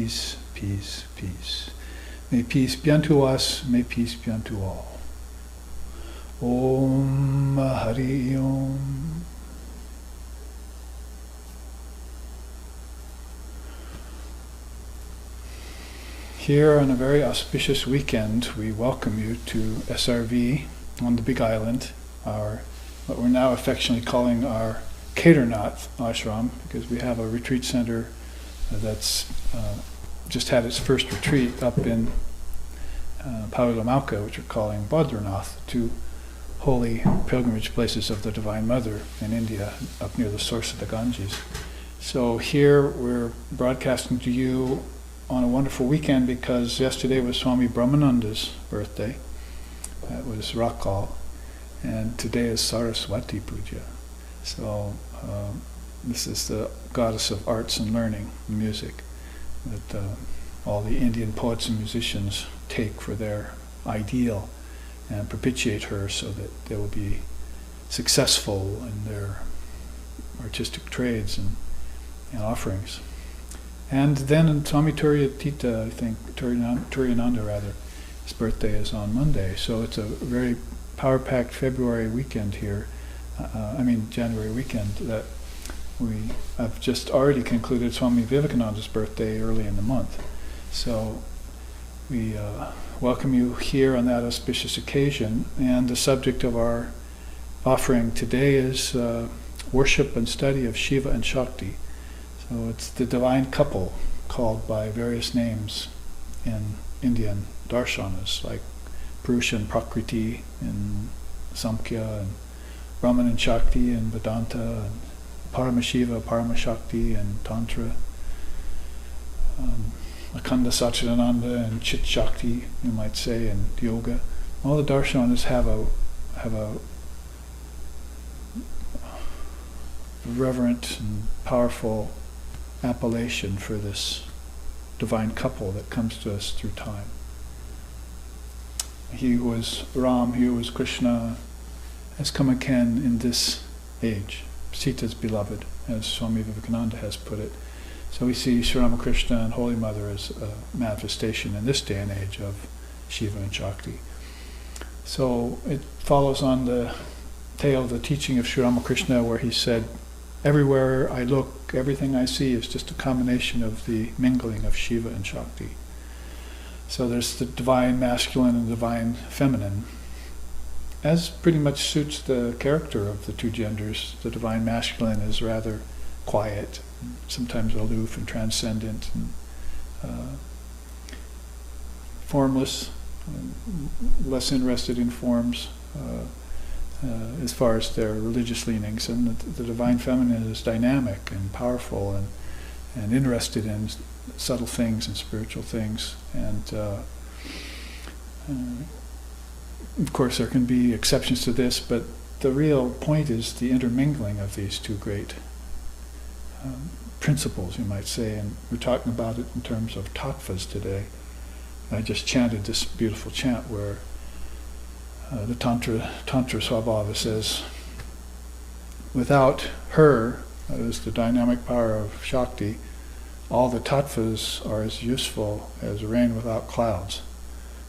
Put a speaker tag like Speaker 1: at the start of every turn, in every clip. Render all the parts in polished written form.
Speaker 1: peace, peace, peace. May peace be unto us, may peace be unto all. Om Hari Om. Here on a very auspicious weekend, we welcome you to SRV on the Big Island, what we're now affectionately calling our Kedarnath ashram, because we have a retreat center that's just had its first retreat up in Pavilamalka, which we're calling Badranath, two holy pilgrimage places of the Divine Mother in India, up near the source of the Ganges. So here we're broadcasting to you on a wonderful weekend because yesterday was Swami Brahmananda's birthday. That was Rakal. And today is Saraswati Puja. So this is the goddess of arts and learning, music, that all the Indian poets and musicians take for their ideal and propitiate her so that they will be successful in their artistic trades and offerings. And then Swami Turiyananda, I think, Turiyananda rather, his birthday is on Monday. So it's a very power-packed February weekend here, January weekend, that I've just already concluded Swami Vivekananda's birthday early in the month. So we welcome you here on that auspicious occasion. And the subject of our offering today is worship and study of Shiva and Shakhty. So it's the divine couple called by various names in Indian darshanas, like Purusha and Prakriti in Samkhya, and Brahman and Shakti in Vedanta, and Paramasiva, Parashakti in Tantra, Akhanda Satchidananda and Chit Shakti, you might say, in Yoga. All the darshanas have a reverent and powerful appellation for this divine couple that comes to us through time. He who was Ram, he who was Krishna, has come again in this age, Sita's beloved, as Swami Vivekananda has put it. So we see Sri Ramakrishna and Holy Mother as a manifestation in this day and age of Shiva and Shakhty. So it follows on the tail of the teaching of Sri Ramakrishna, where he said, everywhere I look, everything I see is just a combination of the mingling of Shiva and Shakhty. So there's the divine masculine and divine feminine, as pretty much suits the character of the two genders. The divine masculine is rather quiet, sometimes aloof and transcendent, and formless, less interested in forms as far as their religious leanings. And the divine feminine is dynamic and powerful and interested in subtle things and spiritual things. And of course there can be exceptions to this, but the real point is the intermingling of these two great principles, you might say. And we're talking about it in terms of tattvas today. I just chanted this beautiful chant where the Tantra Swabhava says, without her, that is the dynamic power of Shakhty, all the tattvas are as useful as rain without clouds.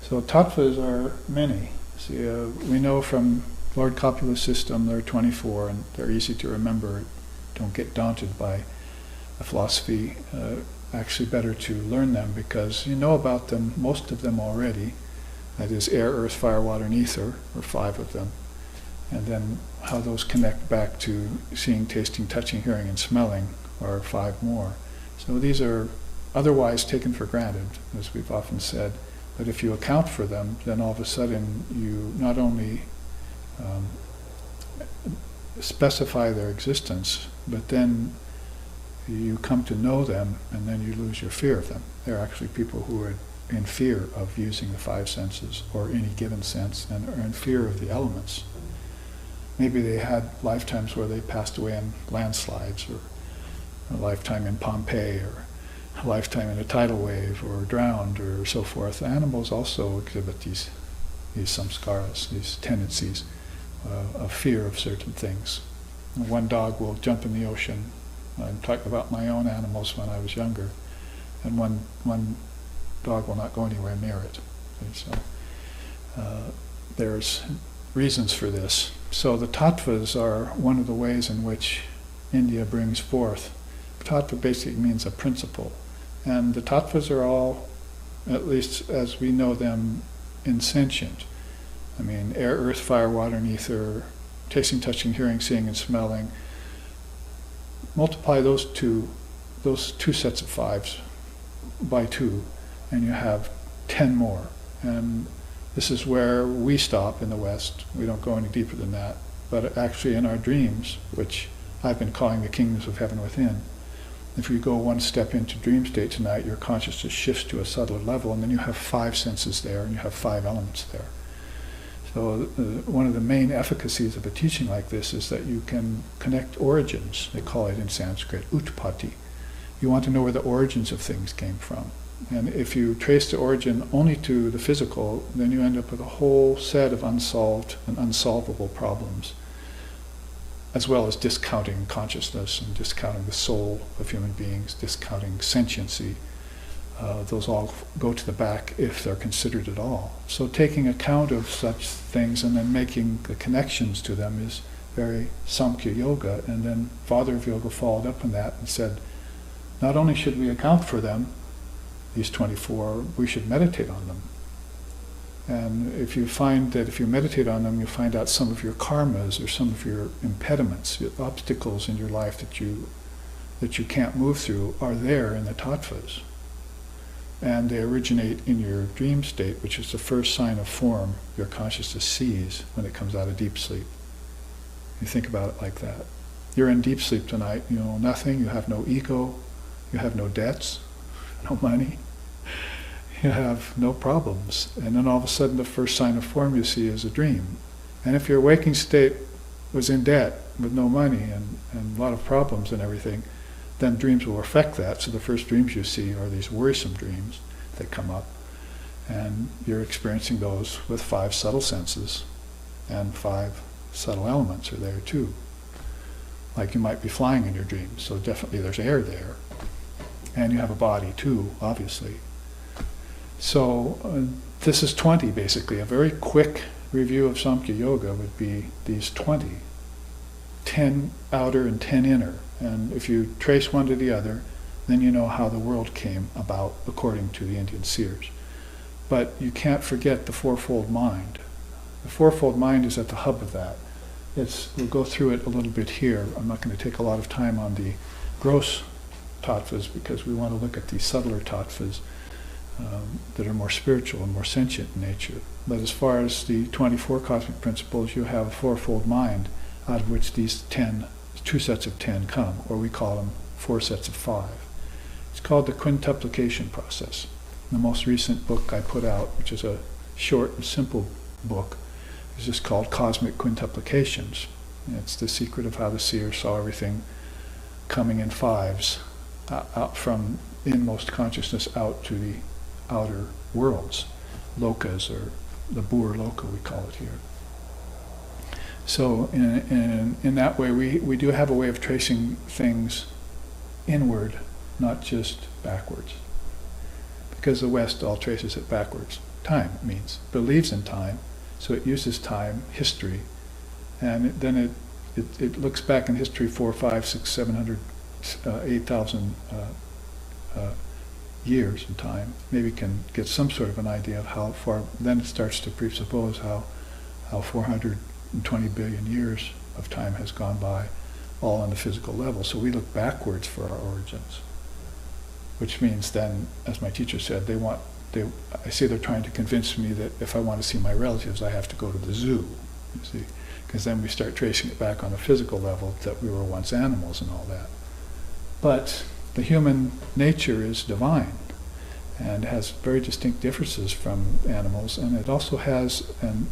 Speaker 1: So tattvas are many. See, we know from Lord Copula's system there are 24, and they're easy to remember. Don't get daunted by a philosophy. Actually better to learn them because you know about them, most of them already. That is air, earth, fire, water, and ether, or 5 of them. And then how those connect back to seeing, tasting, touching, hearing, and smelling are 5 more. So these are otherwise taken for granted, as we've often said. But if you account for them, then all of a sudden you not only specify their existence, but then you come to know them, and then you lose your fear of them. They're actually people who are in fear of using the 5 senses, or any given sense, and are in fear of the elements. Maybe they had lifetimes where they passed away in landslides, or a lifetime in Pompeii, or a lifetime in a tidal wave, or drowned, or so forth. Animals also exhibit these samskaras, these tendencies of fear of certain things. One dog will jump in the ocean. I'm talking about my own animals when I was younger. and one dog will not go anywhere near it. And so there's reasons for this. So the tattvas are one of the ways in which India brings forth. Tattva basically means a principle. And the tattvas are all, at least as we know them, insentient. I mean, air, earth, fire, water, and ether, tasting, touching, hearing, seeing, and smelling. Multiply those two sets of fives by 2, and you have 10 more. And this is where we stop in the West. We don't go any deeper than that. But actually in our dreams, which I've been calling the kingdoms of heaven within, if you go one step into dream state tonight, your consciousness shifts to a subtler level, and then you have 5 senses there, and you have 5 elements there. So one of the main efficacies of a teaching like this is that you can connect origins. They call it in Sanskrit utpatti. You want to know where the origins of things came from. And if you trace the origin only to the physical, then you end up with a whole set of unsolved and unsolvable problems, as well as discounting consciousness and discounting the soul of human beings, discounting sentiency. Those all go to the back if they're considered at all. So taking account of such things and then making the connections to them is very Samkhya Yoga. And then Father of Yoga followed up on that and said, not only should we account for them, these 24, we should meditate on them. And if you find that if you meditate on them, you find out some of your karmas or some of your impediments, your obstacles in your life that you can't move through are there in the tattvas. And they originate in your dream state, which is the first sign of form your consciousness sees when it comes out of deep sleep. You think about it like that. You're in deep sleep tonight, you know nothing, you have no ego, you have no debts, no money, you have no problems. And then all of a sudden the first sign of form you see is a dream. And if your waking state was in debt with no money and a lot of problems and everything, then dreams will affect that. So the first dreams you see are these worrisome dreams that come up. And you're experiencing those with 5 subtle senses, and 5 subtle elements are there too. Like you might be flying in your dreams, so definitely there's air there. And you have a body too, obviously. So this is 20 basically. A very quick review of Samkhya Yoga would be these 20. 10 outer and 10 inner. And if you trace one to the other, then you know how the world came about according to the Indian seers. But you can't forget the Fourfold Mind. The Fourfold Mind is at the hub of that. We'll go through it a little bit here. I'm not going to take a lot of time on the gross tattvas because we want to look at the subtler tattvas that are more spiritual and more sentient in nature. But as far as the 24 cosmic principles, you have a fourfold mind out of which these 2 sets of 10 come, or we call them 4 sets of 5. It's called the quintuplication process. The most recent book I put out, which is a short and simple book, is just called Cosmic Quintuplications. It's the secret of how the seer saw everything coming in 5s, out from inmost consciousness out to the outer worlds, lokas, or the Boer Loka we call it here. So in that way, we do have a way of tracing things inward, not just backwards. Because the West all traces it backwards. Time means, believes in time, so it uses time, history, and then it looks back in history 4, 5, 6, 700, 8,000 years in time. Maybe can get some sort of an idea of how far, then it starts to presuppose how 420 billion years of time has gone by, all on the physical level. So we look backwards for our origins, which means then, as my teacher said, I say they're trying to convince me that if I want to see my relatives, I have to go to the zoo, you see, because then we start tracing it back on a physical level that we were once animals and all that. But the human nature is divine and has very distinct differences from animals, and it also has an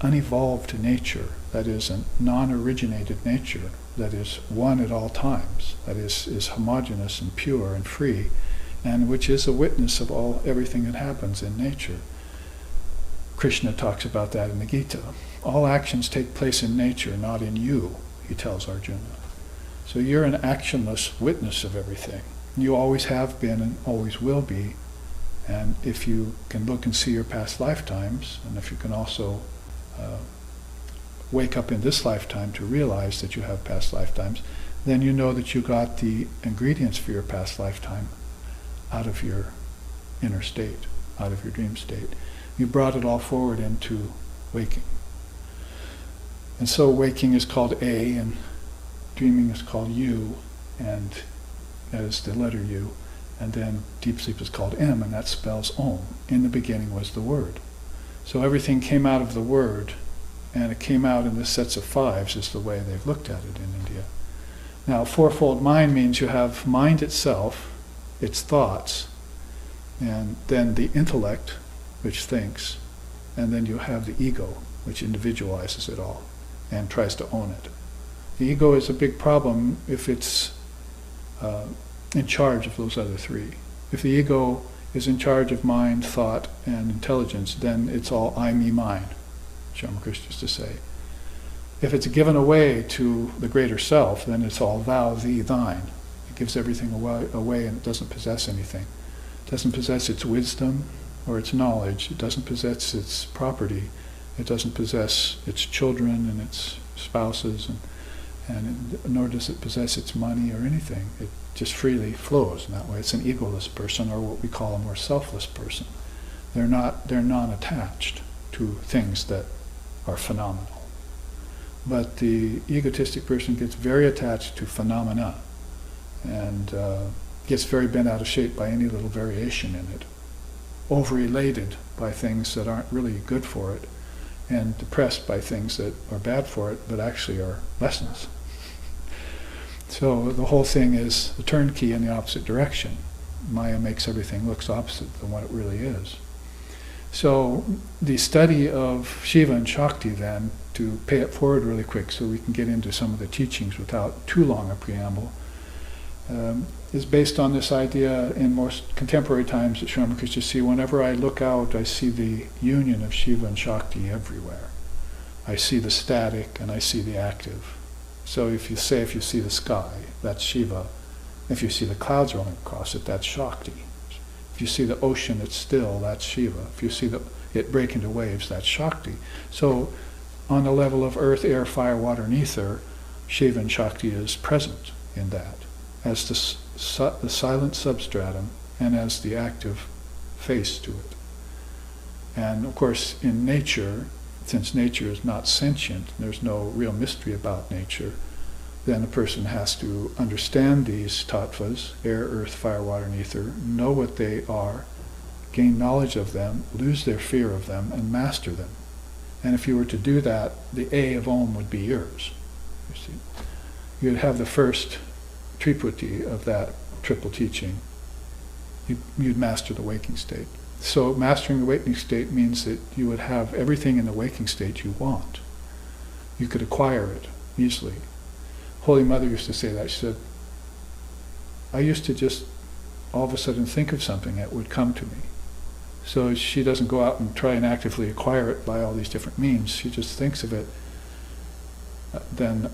Speaker 1: unevolved nature, that is a non-originated nature, that is one at all times, that is homogeneous and pure and free, and which is a witness of everything that happens in nature. Krishna talks about that in the Gita. All actions take place in nature, not in you, he tells Arjuna. So you're an actionless witness of everything. You always have been and always will be. And if you can look and see your past lifetimes, and if you can also wake up in this lifetime to realize that you have past lifetimes, then you know that you got the ingredients for your past lifetime out of your inner state, out of your dream state. You brought it all forward into waking. And so waking is called A, and dreaming is called U, and that is the letter U. And then deep sleep is called M, and that spells Om. In the beginning was the Word. So everything came out of the Word, and it came out in the sets of fives, is the way they've looked at it in India. Now, fourfold mind means you have mind itself, its thoughts, and then the intellect, which thinks, and then you have the ego, which individualizes it all and tries to own it. The ego is a big problem if it's in charge of those other three. If the ego is in charge of mind, thought, and intelligence, then it's all I, me, mine, Ramakrishna used to say. If it's given away to the greater self, then it's all thou, thee, thine. It gives everything away and it doesn't possess anything. It doesn't possess its wisdom or its knowledge. It doesn't possess its property. It doesn't possess its children and its spouses, and nor does it possess its money or anything. It just freely flows in that way. It's an egoless person, or what we call a more selfless person. They're non-attached to things that are phenomenal. But the egotistic person gets very attached to phenomena and gets very bent out of shape by any little variation in it, over-elated by things that aren't really good for it, and depressed by things that are bad for it but actually are lessons. So the whole thing is the turnkey in the opposite direction. Maya makes everything look opposite than what it really is. So the study of Shiva and Shakhty then, to pay it forward really quick so we can get into some of the teachings without too long a preamble, is based on this idea in most contemporary times that Sri Ramakrishna see. Whenever I look out, I see the union of Shiva and Shakhty everywhere. I see the static and I see the active. So if you see the sky, that's Shiva. If you see the clouds rolling across it, that's Shakhty. If you see the ocean that's still, that's Shiva. If you see it break into waves, that's Shakhty. So on the level of earth, air, fire, water, and ether, Shiva and Shakhty is present in that, as the silent substratum and as the active face to it. And of course in nature, since nature is not sentient, there's no real mystery about nature, then a person has to understand these tattvas, air, earth, fire, water, and ether, know what they are, gain knowledge of them, lose their fear of them, and master them. And if you were to do that, the A of Om would be yours. You see, you'd have the first triputi of that triple teaching. You'd master the waking state. So mastering the waking state means that you would have everything in the waking state you want. You could acquire it easily. Holy Mother used to say that. She said, I used to just all of a sudden think of something that would come to me. So she doesn't go out and try and actively acquire it by all these different means. She just thinks of it, then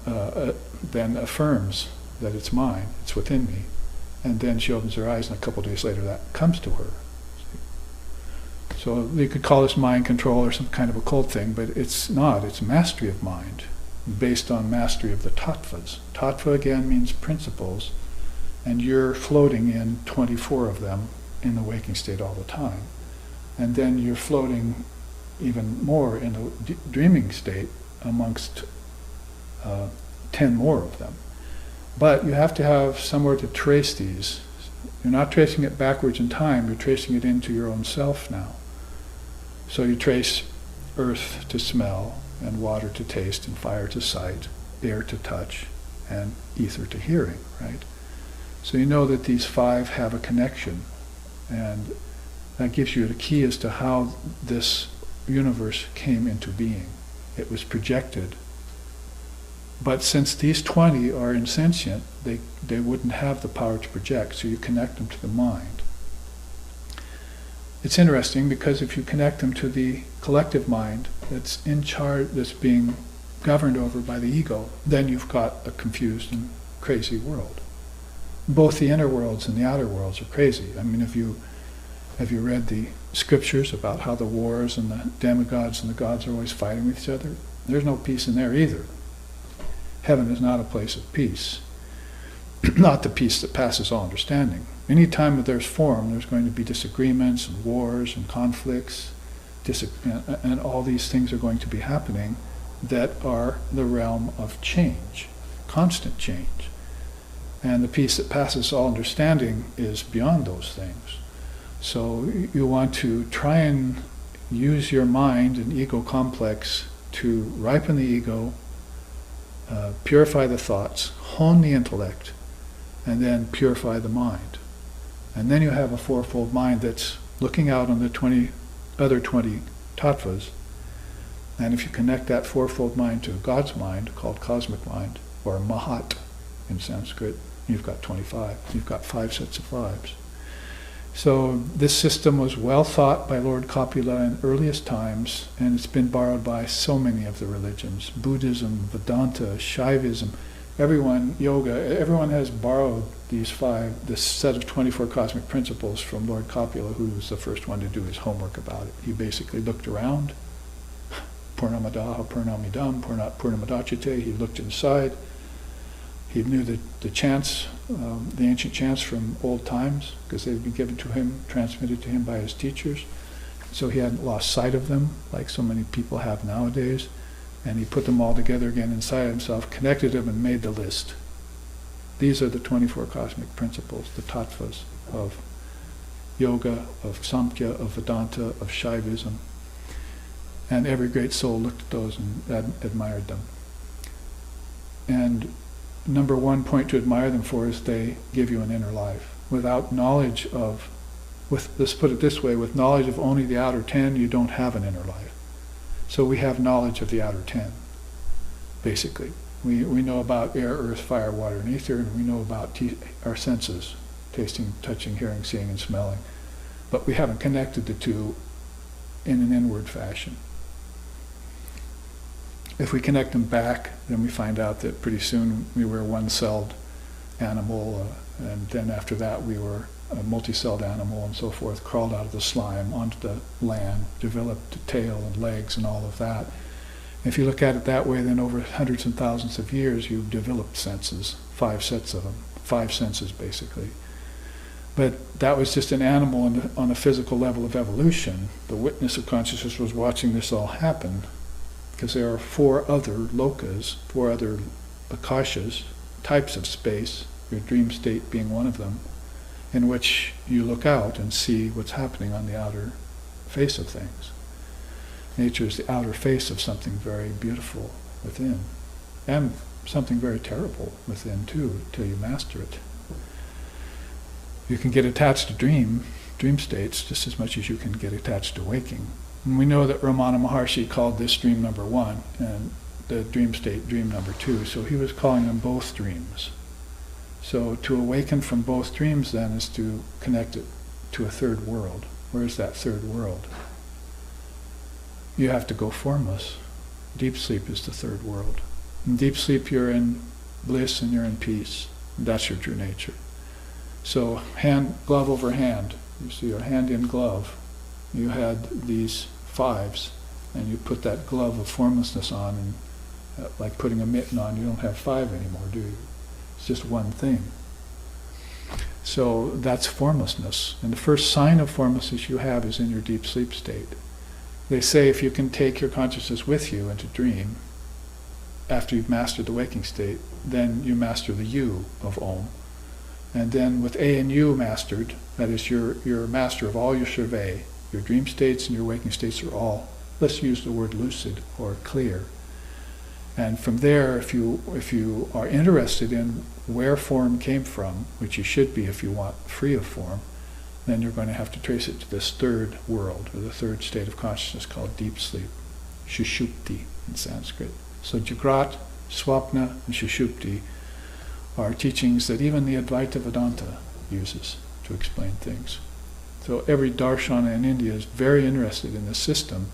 Speaker 1: affirms that it's mine, it's within me, and then she opens her eyes and a couple of days later that comes to her. So you could call this mind control or some kind of occult thing, but it's not. It's mastery of mind, based on mastery of the tattvas. Tattva again means principles, and you're floating in 24 of them in the waking state all the time. And then you're floating even more in the dreaming state amongst 10 more of them. But you have to have somewhere to trace these. You're not tracing it backwards in time, you're tracing it into your own self now. So you trace earth to smell, and water to taste, and fire to sight, air to touch, and ether to hearing, right? So you know that these five have a connection, and that gives you the key as to how this universe came into being. It was projected. But since these 20 are insentient, they wouldn't have the power to project, so you connect them to the mind. It's interesting because if you connect them to the collective mind that's in charge, that's being governed over by the ego, then you've got a confused and crazy world. both the inner worlds and the outer worlds are crazy. I mean, have you read the scriptures about how the wars and the demigods and the gods are always fighting with each other? There's no peace in there either. Heaven is not a place of peace. Not the peace that passes all understanding. Any time that there's form, there's going to be disagreements and wars and conflicts, and all these things are going to be happening that are the realm of change, constant change. And the peace that passes all understanding is beyond those things. So you want to try and use your mind and ego complex to ripen the ego, purify the thoughts, hone the intellect, and then purify the mind. And then you have a fourfold mind that's looking out on the other 20 tattvas. And if you connect that fourfold mind to God's mind, called cosmic mind, or Mahat in Sanskrit, you've got 25. You've got 5 sets of fives. So this system was well thought by Lord Kapila in earliest times, and it's been borrowed by so many of the religions. Buddhism, Vedanta, Shaivism, everyone has borrowed this set of 24 cosmic principles from Lord Kapila, who was the first one to do his homework about it. He basically looked around, Purnamadaha, Purnamidam, Purnamadachite, he looked inside. He knew the chants, the ancient chants from old times, because they'd been given to him, transmitted to him by his teachers. So he hadn't lost sight of them, like so many people have nowadays. And he put them all together again inside himself, connected them, and made the list. These are the 24 cosmic principles, the tattvas of yoga, of Samkhya, of Vedanta, of Shaivism. And every great soul looked at those and admired them. And number one point to admire them for is they give you an inner life. Without knowledge of, let's put it this way, with knowledge of only the outer 10, you don't have an inner life. So we have knowledge of the outer 10, basically. We know about air, earth, fire, water, and ether, and we know about our senses, tasting, touching, hearing, seeing, and smelling. But we haven't connected the two in an inward fashion. If we connect them back, then we find out that pretty soon we were a one-celled animal, and then after that we were a multi-celled animal and so forth, crawled out of the slime onto the land, developed a tail and legs and all of that. If you look at it that way, then over hundreds and thousands of years you've developed senses, 5 sets of them, 5 senses basically. But that was just an animal on a physical level of evolution. The witness of consciousness was watching this all happen, because there are 4 other lokas, 4 other akashas, types of space, your dream state being one of them, in which you look out and see what's happening on the outer face of things. Nature is the outer face of something very beautiful within, and something very terrible within too, till you master it. You can get attached to dream states just as much as you can get attached to waking. And we know that Ramana Maharshi called this dream number 1 and the dream state dream number 2, so he was calling them both dreams. So to awaken from both dreams then is to connect it to a third world. Where is that third world? You have to go formless. Deep sleep is the third world. In deep sleep you're in bliss and you're in peace. And that's your true nature. So glove over hand. You see your hand in glove. You had these 5s, and you put that glove of formlessness on, and like putting a mitten on, you don't have 5 anymore, do you? It's just one thing. So that's formlessness. And the first sign of formlessness you have is in your deep sleep state. They say if you can take your consciousness with you into dream, after you've mastered the waking state, then you master the U of Om. And then with A and U mastered, that is you're a master of all your survey. Your dream states and your waking states are all, let's use the word lucid or clear. And from there, if you are interested in where form came from, which you should be if you want free of form, then you're going to have to trace it to this third world, or the third state of consciousness called deep sleep, Sushupti in Sanskrit. So Jagrat, Swapna, and Sushupti are teachings that even the Advaita Vedanta uses to explain things. So every darshana in India is very interested in this system,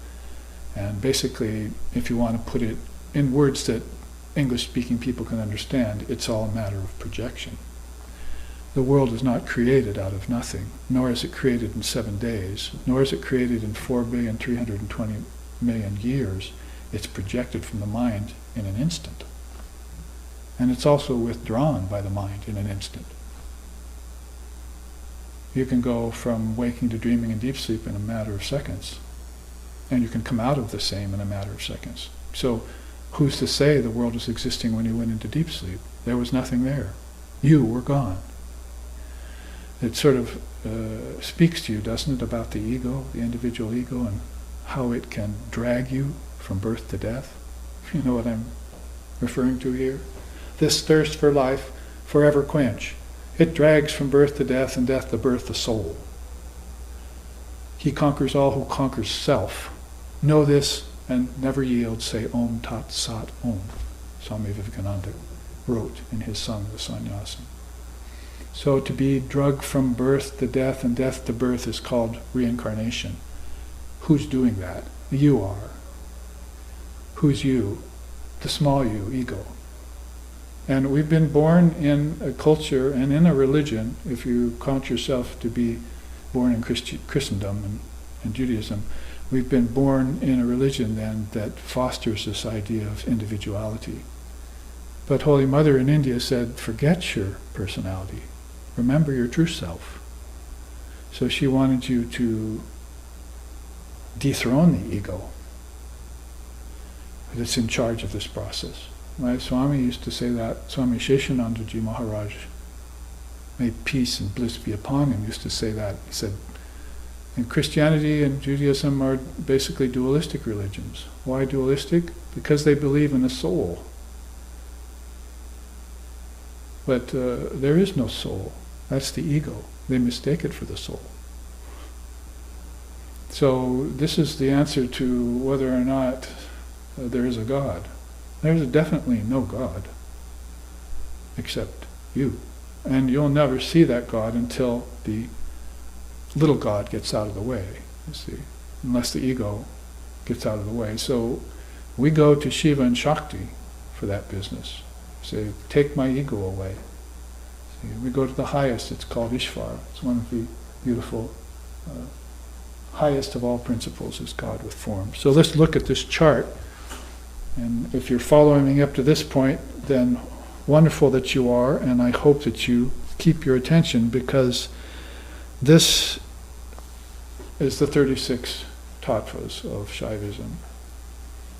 Speaker 1: and basically, if you want to put it in words that English-speaking people can understand, it's all a matter of projection. The world is not created out of nothing, nor is it created in 7 days, nor is it created in 4,320,000,000 years. It's projected from the mind in an instant. And it's also withdrawn by the mind in an instant. You can go from waking to dreaming and deep sleep in a matter of seconds. And you can come out of the same in a matter of seconds. So who's to say the world was existing when you went into deep sleep? There was nothing there. You were gone. It sort of speaks to you, doesn't it, about the ego, the individual ego, and how it can drag you from birth to death? You know what I'm referring to here? This thirst for life, forever quench. It drags from birth to death, and death to birth the soul. He conquers all who conquers self. Know this and never yield. Say Om Tat Sat Om. Swami Vivekananda wrote in his song, the Sannyasa. So to be drugged from birth to death and death to birth is called reincarnation. Who's doing that? You are. Who's you? The small you, ego. And we've been born in a culture and in a religion, if you count yourself to be born in Christendom and Judaism, we've been born in a religion then that fosters this idea of individuality. But Holy Mother in India said, forget your personality. Remember your true self. So she wanted you to dethrone the ego that's in charge of this process. My Swami used to say that. Swami Sheshanandaji Maharaj, may peace and bliss be upon him, used to say that. He said, and Christianity and Judaism are basically dualistic religions. Why dualistic? Because they believe in a soul. But there is no soul. That's the ego. They mistake it for the soul. So this is the answer to whether or not there is a God. There's definitely no God except you. And you'll never see that God until the little God gets out of the way, you see, unless the ego gets out of the way. So we go to Shiva and Shakhty for that business. Say, take my ego away. See, we go to the highest, it's called Ishvara. It's one of the beautiful, highest of all principles is God with form. So let's look at this chart. And if you're following me up to this point, then wonderful that you are, and I hope that you keep your attention, because this is the 36 tattvas of Shaivism.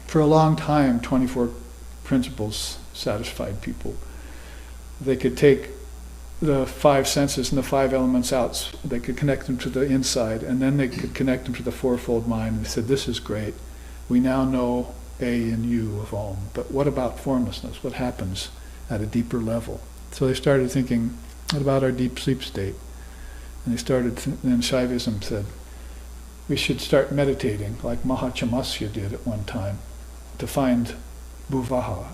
Speaker 1: For a long time, 24 principles satisfied people. They could take the 5 senses and the 5 elements out, they could connect them to the inside, and then they could connect them to the Fourfold Mind. They said, this is great. We now know A and U of Om, but what about formlessness? What happens at a deeper level? So they started thinking, what about our deep sleep state? And they started, then Shaivism said, we should start meditating like Mahachamasya did at one time, to find Bhuvaha.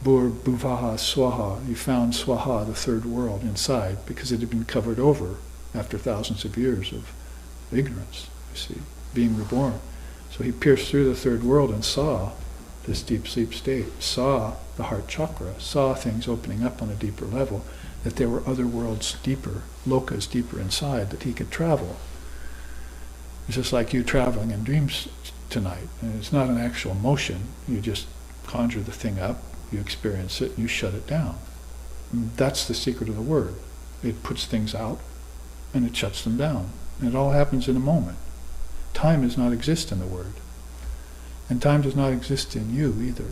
Speaker 1: Bhuvaha Swaha. You found Swaha, the third world, inside, because it had been covered over after thousands of years of ignorance, you see, being reborn. So he pierced through the third world and saw this deep sleep state, saw the heart chakra, saw things opening up on a deeper level, that there were other worlds deeper, lokas deeper inside, that he could travel. It's just like you traveling in dreams tonight. And it's not an actual motion. You just conjure the thing up, you experience it, you shut it down. And that's the secret of the word. It puts things out and it shuts them down. And it all happens in a moment. Time does not exist in the word. And time does not exist in you either.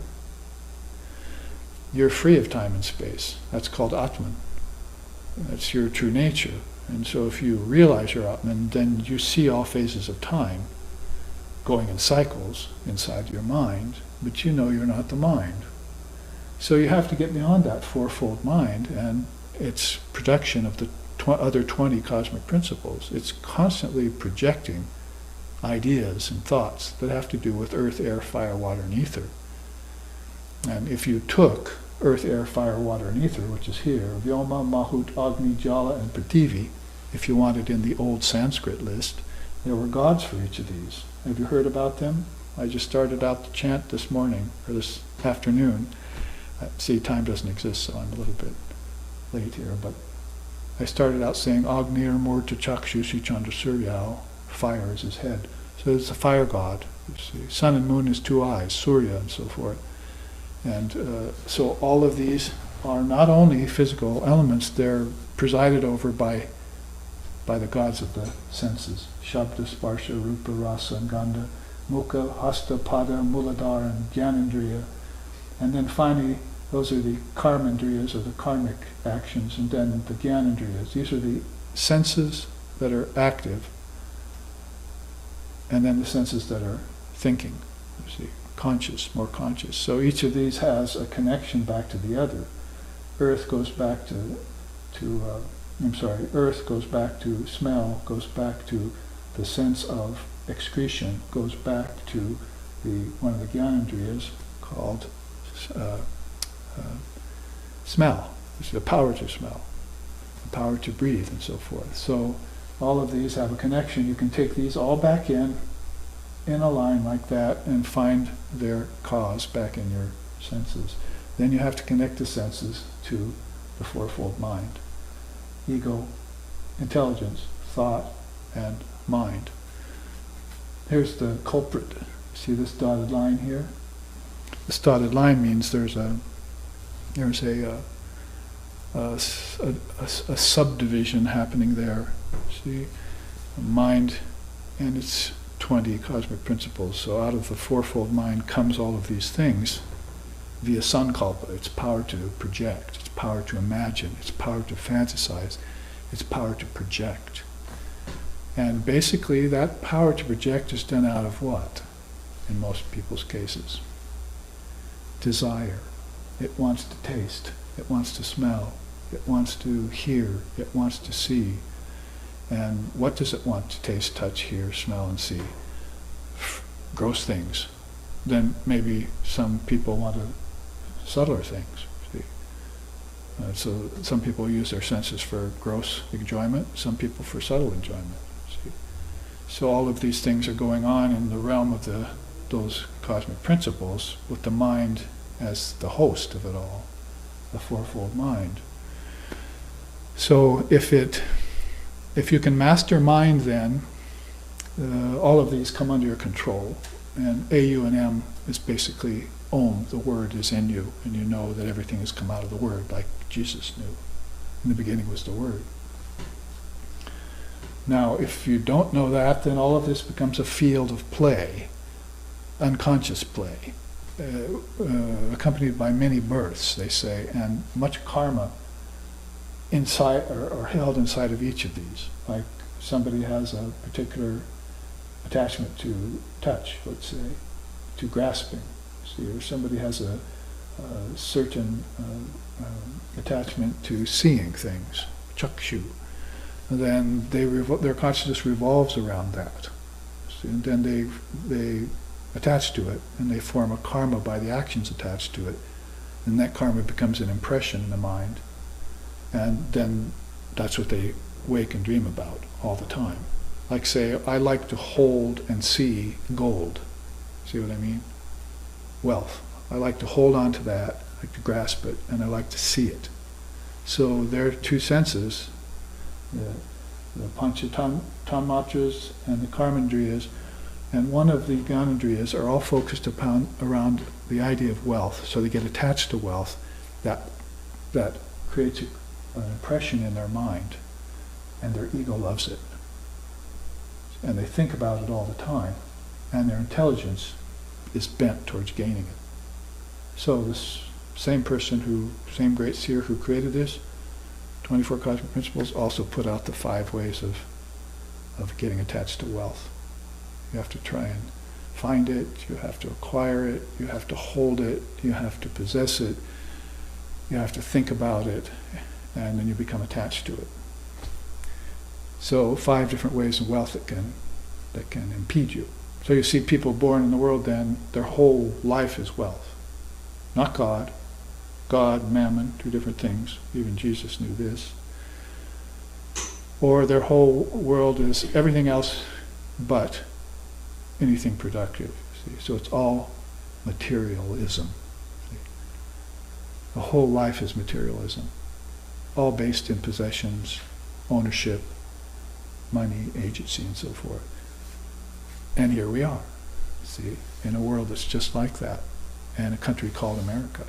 Speaker 1: You're free of time and space. That's called Atman. That's your true nature. And so if you realize you're Atman, then you see all phases of time going in cycles inside your mind, but you know you're not the mind. So you have to get beyond that fourfold mind and its production of the other 20 cosmic principles. It's constantly projecting ideas and thoughts that have to do with earth, air, fire, water, and ether. And if you took earth, air, fire, water, and ether, which is here, Vyoma, Mahut, Agni, Jala, and Prithivi, if you wanted in the old Sanskrit list, there were gods for each of these. Have you heard about them? I just started out the chant this morning, or this afternoon. See, time doesn't exist, so I'm a little bit late here, but I started out saying Agnir Murta Chakshushi Chandra Suryao, fire is his head. So it's a fire god. You see. Sun and moon is two eyes, Surya and so forth. And so all of these are not only physical elements, they're presided over by the gods of the senses. Shabda, Sparsha, Rupa, Rasa, and Gandha, Mukha, Hasta, Pada, Muladhara, and Jnanendriya. And then finally, those are the karmendriyas, or the karmic actions, and then the jnanendriyas. These are the senses that are active, and then the senses that are thinking, you see, conscious, more conscious. So each of these has a connection back to the other. Earth goes back to earth goes back to smell, goes back to the sense of excretion, goes back to one of the jnanendriyas called smell. It's the power to smell, the power to breathe, and so forth. So all of these have a connection. You can take these all back in a line like that, and find their cause back in your senses. Then you have to connect the senses to the fourfold mind: ego, intelligence, thought, and mind. Here's the culprit. See this dotted line here? This dotted line means there's a subdivision happening there. See, mind and its 20 cosmic principles. So out of the fourfold mind comes all of these things via sankalpa, its power to project, its power to imagine, its power to fantasize, its power to project. And basically that power to project is done out of what? In most people's cases? Desire. It wants to taste, it wants to smell, it wants to hear, it wants to see. And what does it want to taste, touch, hear, smell, and see? Gross things. Then maybe some people want subtler things. See? So some people use their senses for gross enjoyment, some people for subtle enjoyment. See? So all of these things are going on in the realm of those cosmic principles, with the mind as the host of it all, the fourfold mind. So if you can master mind, then all of these come under your control. And AU and M is basically Om, the word is in you, and you know that everything has come out of the word, like Jesus knew. In the beginning was the word. Now, if you don't know that, then all of this becomes a field of play, unconscious play, accompanied by many births, they say, and much karma inside or held inside of each of these. Like somebody has a particular attachment to touch, let's say, to grasping, see, or somebody has a certain attachment to seeing things, chakshu. Then their consciousness revolves around that. See, and then they attach to it, and they form a karma by the actions attached to it, and that karma becomes an impression in the mind, and then that's what they wake and dream about all the time. Like say, I like to hold and see gold. See what I mean? Wealth. I like to hold on to that, I like to grasp it, and I like to see it. So there are two senses, the panchatanmatras and the karmendriyas, and one of the jnanendriyas are all focused around the idea of wealth. So they get attached to wealth. That creates an impression in their mind, and their ego loves it. And they think about it all the time, and their intelligence is bent towards gaining it. So this same great seer who created this, 24 cosmic principles, also put out the 5 ways of getting attached to wealth. You have to try and find it, you have to acquire it, you have to hold it, you have to possess it, you have to think about it, and then you become attached to it. So 5 different ways of wealth that can impede you. So you see people born in the world, then their whole life is wealth. Not God. God, mammon, 2 different things. Even Jesus knew this. Or their whole world is everything else but anything productive. See? So it's all materialism. See? The whole life is materialism. all based in possessions, ownership, money, agency, and so forth. And here we are, see, in a world that's just like that, and a country called America.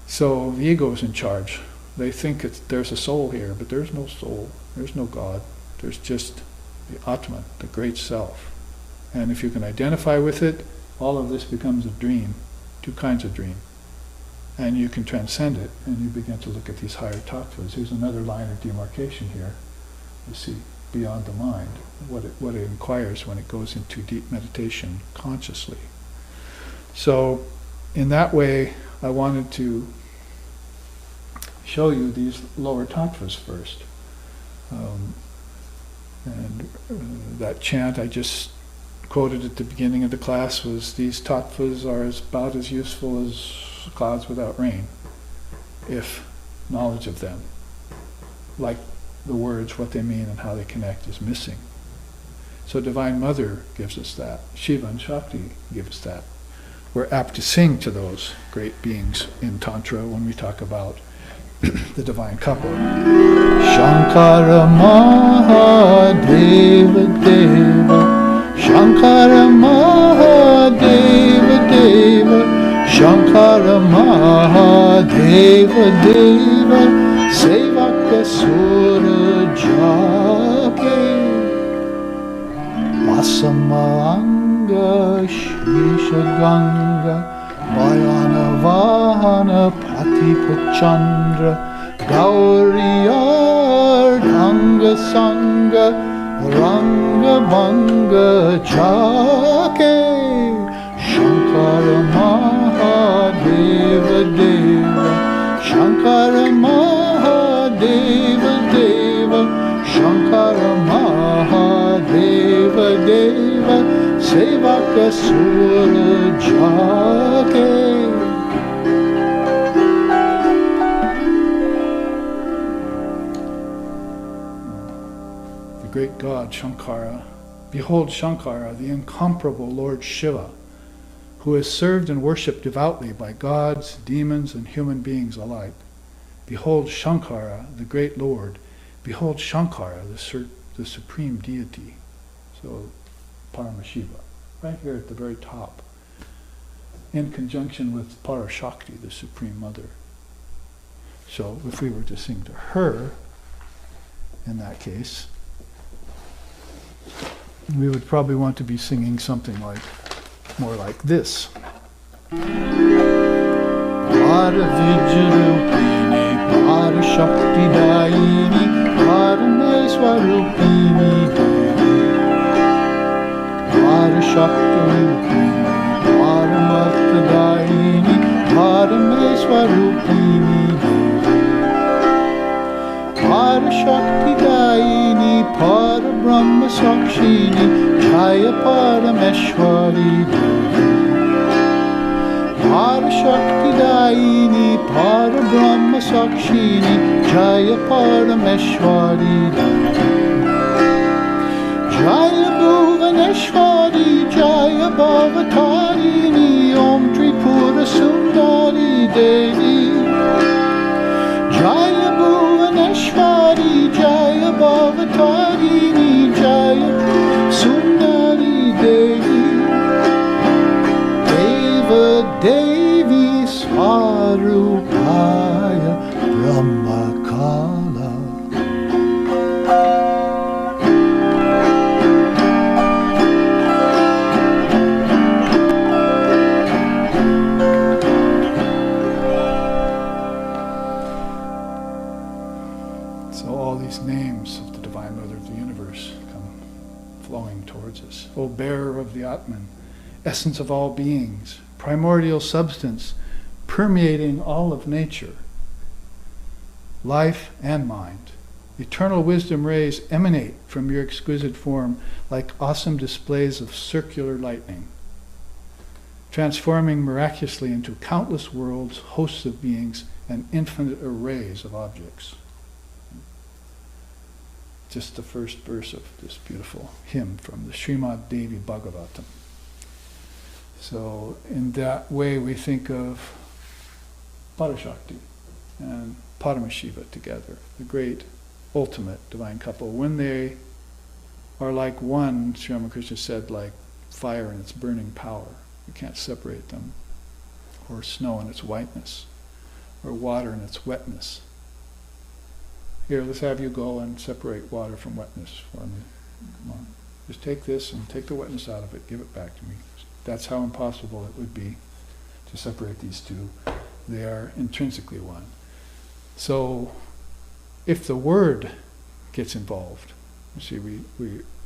Speaker 1: So the ego is in charge. They think there's a soul here, but there's no soul, there's no God, there's just the Atman, the great self. And if you can identify with it, all of this becomes a dream, two kinds of dream. And you can transcend it, and you begin to look at these higher tattvas. Here's another line of demarcation here. You see, beyond the mind, what it inquires when it goes into deep meditation consciously. So, in that way, I wanted to show you these lower tattvas first. That chant I just quoted at the beginning of the class was, these tattvas are about as useful as clouds without rain, if knowledge of them, like the words, what they mean and how they connect, is missing. So Divine Mother gives us that. Shiva and Shakti give us that. We're apt to sing to those great beings in Tantra when we talk about the divine couple. Shankara Mahadeva Deva, Shankara Mahadeva Deva, Shankara Mahadeva Deva, Sevaka Sura Jake, Vasamanga Shisha Ganga, Vayana Vahana Patipachandra, Gauriyar Dhanga Sanga, Ranga Banga Chake, Shankara Mahadeva Deva, Shankara Mahadeva Deva, Shankara Mahadeva Deva, Sevaka Sura Jake. The great God Shankara, behold Shankara, the incomparable Lord Shiva, who is served and worshipped devoutly by gods, demons, and human beings alike. Behold Shankara, the great Lord. Behold Shankara, the supreme deity. So, Paramasiva, right here at the very top, in conjunction with Parashakti, the Supreme Mother. So, if we were to sing to her, in that case, we would probably want to be singing something like, more like this. Paravijarupini, Parashakti Daini, Parameswarupini Devi, Parashakti Rupini, Paramartha Daini, Parameswarupini Devi, Parashakti Daini, Parabrahma Sakshini, Jaya Parameshwari Devi, Parashakti Daini, Parabrahma Sakshini, Jaya Parameshwari Devi, Jaya Bhuvaneshwari, Jaya Bhavatarini, Om Tripura Sundari Devi, Jaya Bhuvaneshwari, Jaya Bhavatarini, Jaya Sundari Devi, Deva Devi Swarupaya Brahmakala. So all these names of the Divine Mother of the Universe come flowing towards us. O bearer of the Atman, essence of all beings, primordial substance, permeating all of nature, life and mind. Eternal wisdom rays emanate from your exquisite form like awesome displays of circular lightning, transforming miraculously into countless worlds, hosts of beings, and infinite arrays of objects. Just the first verse of this beautiful hymn from the Srimad Devi Bhagavatam. So in that way we think of Parashakti and Paramasiva together, the great ultimate divine couple. When they are like one, Sri Ramakrishna said, like fire in its burning power. You can't separate them. Or snow in its whiteness. Or water in its wetness. Here, let's have you go and separate water from wetness for me. Come on. Just take this and take the wetness out of it, give it back to me. That's how impossible it would be to separate these two. They are intrinsically one. So, if the word gets involved, you see,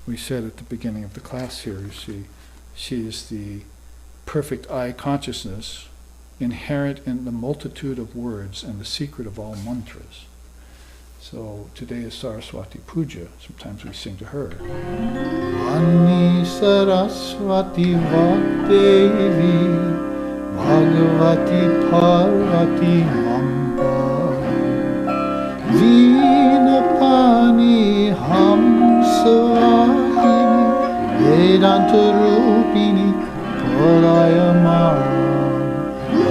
Speaker 1: we said at the beginning of the class here, you see, she is the perfect I consciousness inherent in the multitude of words and the secret of all mantras. So today is Saraswati Puja. Sometimes we sing to her. Ani Saraswati Vakdevi Bhagavati Parvati Mamba Vinapani Hamsavahini Vedanta Rupini Parayamara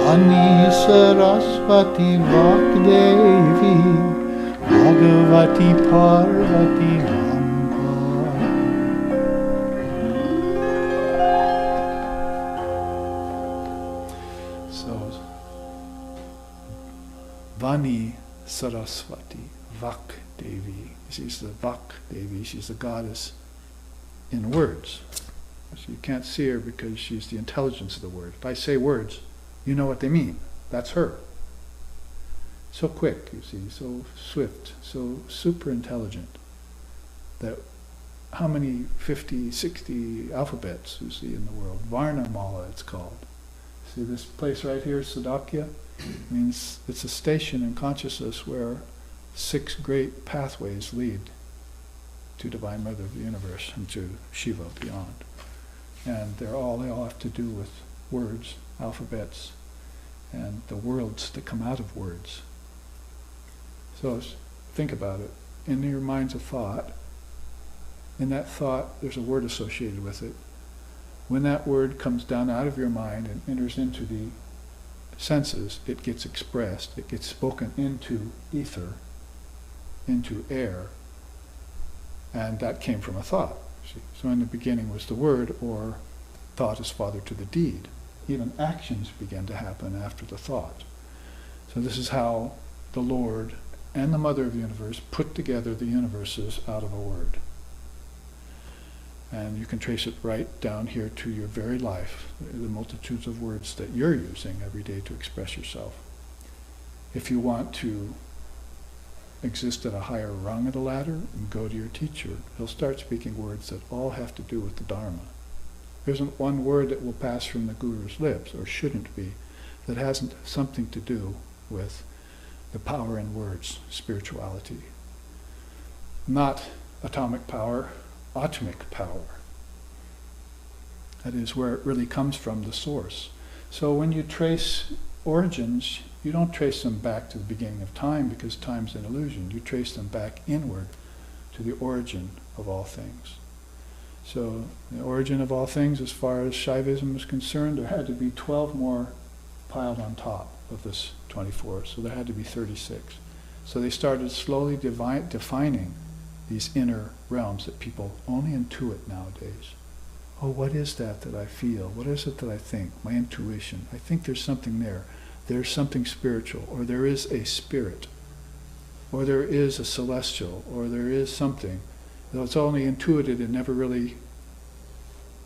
Speaker 1: Ani Saraswati Vakdevi Bhagavati Parvati Mamba. So, Vani Saraswati, Vak Devi. She's the Vak Devi, she's the goddess in words. So you can't see her because she's the intelligence of the word. If I say words, you know what they mean. That's her. So quick, you see, so swift, so super intelligent, that how many 50, 60 alphabets you see in the world? Varna Mala it's called. See this place right here, Sadakya, means it's a station in consciousness where 6 great pathways lead to Divine Mother of the Universe and to Shiva beyond. And they all have to do with words, alphabets, and the worlds that come out of words. So think about it. In your mind's a thought. In that thought, there's a word associated with it. When that word comes down out of your mind and enters into the senses, it gets expressed, it gets spoken into ether, into air, and that came from a thought. See? So in the beginning was the word, or thought is father to the deed. Even actions began to happen after the thought. So this is how the Lord and the Mother of the Universe put together the universes out of a word. And you can trace it right down here to your very life, the multitudes of words that you're using every day to express yourself. If you want to exist at a higher rung of the ladder, go to your teacher. He'll start speaking words that all have to do with the Dharma. There isn't one word that will pass from the Guru's lips, or shouldn't be, that hasn't something to do with the power in words, spirituality. Not atomic power, atomic power. That is where it really comes from, the source. So when you trace origins, you don't trace them back to the beginning of time because time's an illusion. You trace them back inward to the origin of all things. So the origin of all things, as far as Shaivism is concerned, there had to be 12 more piled on top of this 24, so there had to be 36. So they started slowly defining these inner realms that people only intuit nowadays. Oh, what is that I feel? What is it that I think? My intuition. I think there's something there. There's something spiritual, or there is a spirit, or there is a celestial, or there is something. Though it's only intuited and never really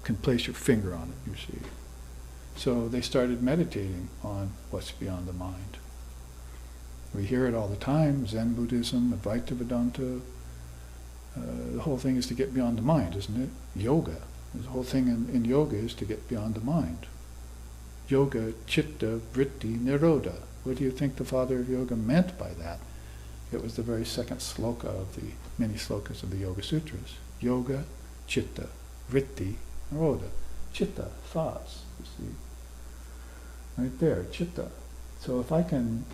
Speaker 1: can place your finger on it, you see. So they started meditating on what's beyond the mind. We hear it all the time, Zen Buddhism, Advaita Vedanta. The whole thing is to get beyond the mind, isn't it? Yoga. The whole thing in yoga is to get beyond the mind. Yoga, chitta, vritti, nirodha. What do you think the father of yoga meant by that? It was the very second sloka of the many slokas of the Yoga Sutras. Yoga, chitta, vritti, nirodha. Chitta, thoughts, you see. Right there, chitta. So if I can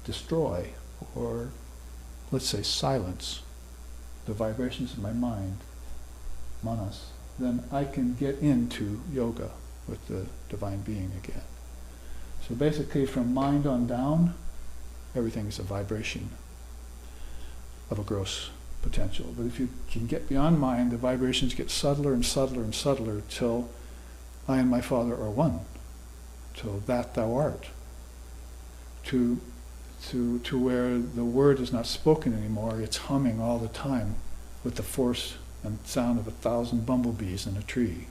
Speaker 1: destroy, or let's say silence, the vibrations of my mind, manas, then I can get into yoga with the divine being again. So basically from mind on down, Everything is a vibration of a gross potential. But if you can get beyond mind, the vibrations get subtler and subtler and subtler till I and my Father are one, till that thou art, to where the word is not spoken anymore, it's humming all the time with the force and sound of 1,000 bumblebees in a tree.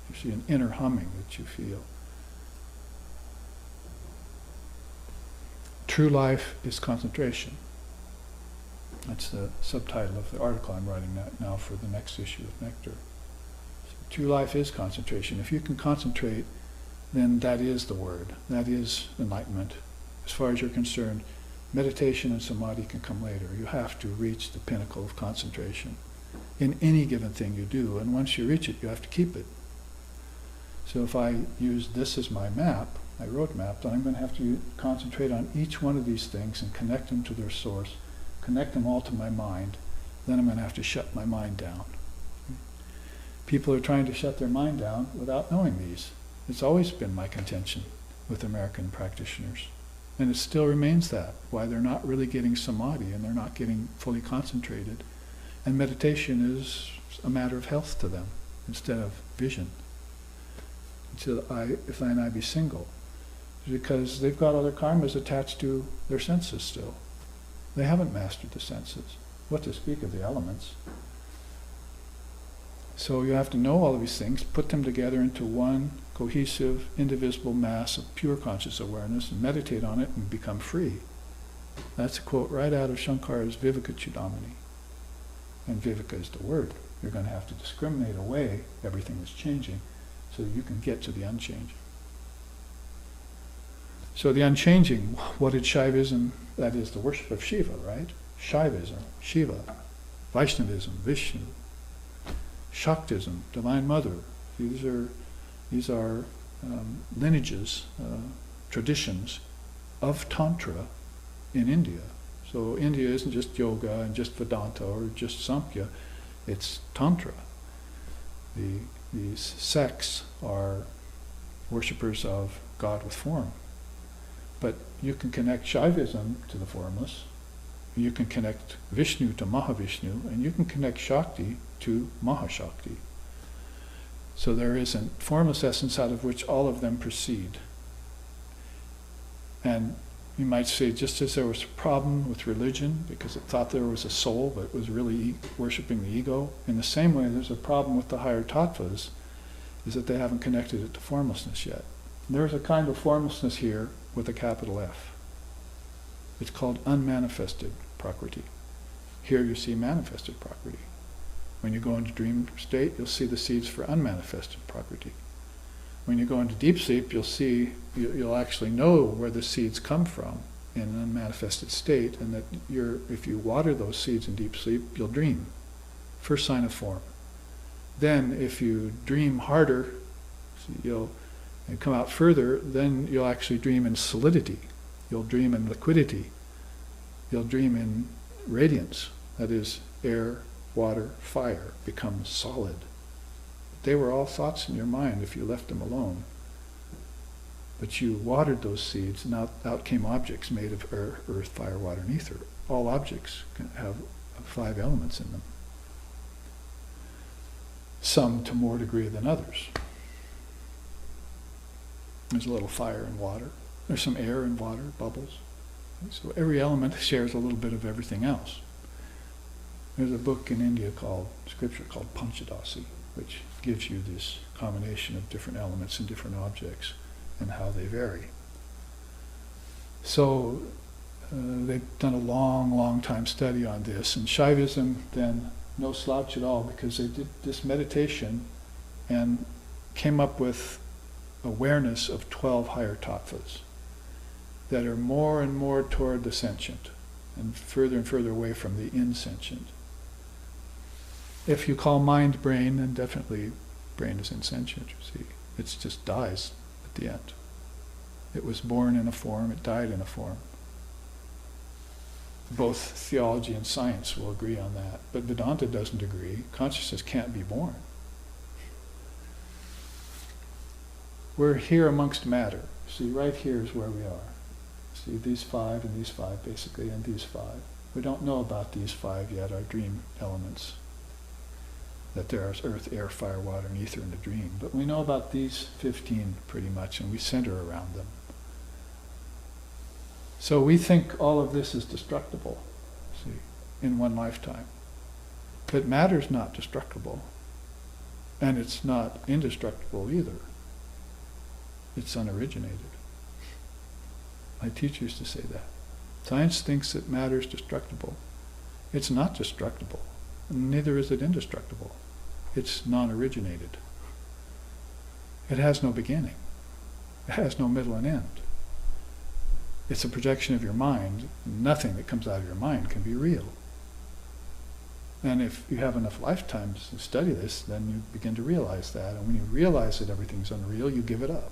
Speaker 1: You see an inner humming that you feel. True life is concentration. That's the subtitle of the article I'm writing now for the next issue of Nectar. So true life is concentration. If you can concentrate, then that is the word. That is enlightenment. As far as you're concerned, meditation and samadhi can come later. You have to reach the pinnacle of concentration in any given thing you do. And once you reach it, you have to keep it. So if I use this as my map, my roadmap, then I'm going to have to concentrate on each one of these things and connect them to their source, connect them all to my mind. Then I'm going to have to shut my mind down. People are trying to shut their mind down without knowing these. It's always been my contention with American practitioners. And it still remains that, why they're not really getting samadhi and they're not getting fully concentrated. And meditation is a matter of health to them instead of vision. Until if thine eye be single. Because they've got other karmas attached to their senses still. They haven't mastered the senses. What to speak of the elements? So you have to know all of these things, put them together into one cohesive, indivisible mass of pure conscious awareness, and meditate on it and become free. That's a quote right out of Shankara's Viveka Chudamani. And Viveka is the word. You're going to have to discriminate away everything that's changing so that you can get to the unchanging. So the unchanging, what did Shaivism, that is the worship of Shiva, right? Shaivism, Shiva, Vaishnavism, Vishnu, Shaktism, Divine Mother. These are lineages, traditions of Tantra in India. So India isn't just yoga and just Vedanta or just Samkhya, it's Tantra. These sects are worshippers of God with form. But you can connect Shaivism to the formless, you can connect Vishnu to Mahavishnu, and you can connect Shakhty to Mahashakti. So there is a formless essence out of which all of them proceed. And you might say, just as there was a problem with religion because it thought there was a soul but was really worshipping the ego, in the same way there's a problem with the higher tattvas, is that they haven't connected it to formlessness yet. There's a kind of formlessness here with a capital F. It's called unmanifested Prakriti. Here you see manifested Prakriti. When you go into dream state, you'll see the seeds for unmanifested Prakriti. When you go into deep sleep, you'll actually know where the seeds come from in an unmanifested state, and that if you water those seeds in deep sleep, you'll dream. First sign of form. Then if you dream harder, and come out further, then you'll actually dream in solidity. You'll dream in liquidity. You'll dream in radiance. That is, air, water, fire become solid. They were all thoughts in your mind if you left them alone. But you watered those seeds, and out came objects made of air, earth, fire, water, and ether. All objects can have 5 elements in them. Some to more degree than others. There's a little fire and water. There's some air and water, bubbles. So every element shares a little bit of everything else. There's a book in India scripture called Panchadasi, which gives you this combination of different elements and different objects and how they vary. So they've done a long, long time study on this, and Shaivism then no slouch at all, because they did this meditation and came up with awareness of 12 higher tattvas that are more and more toward the sentient and further away from the insentient. If you call mind brain, then definitely brain is insentient, you see. It just dies at the end. It was born in a form, it died in a form. Both theology and science will agree on that, but Vedanta doesn't agree. Consciousness can't be born. We're here amongst matter. See, right here is where we are. See, these five and these five basically, and these five. We don't know about these five yet, our dream elements. That there is earth, air, fire, water, and ether in the dream. But we know about these 15 pretty much, and we center around them. So we think all of this is destructible, see, in one lifetime. But matter's not destructible. And it's not indestructible either. It's unoriginated. My teacher used to say that. Science thinks that matter is destructible. It's not destructible. Neither is it indestructible. It's non-originated. It has no beginning. It has no middle and end. It's a projection of your mind. Nothing that comes out of your mind can be real. And if you have enough lifetimes to study this, then you begin to realize that. And when you realize that everything's unreal, you give it up.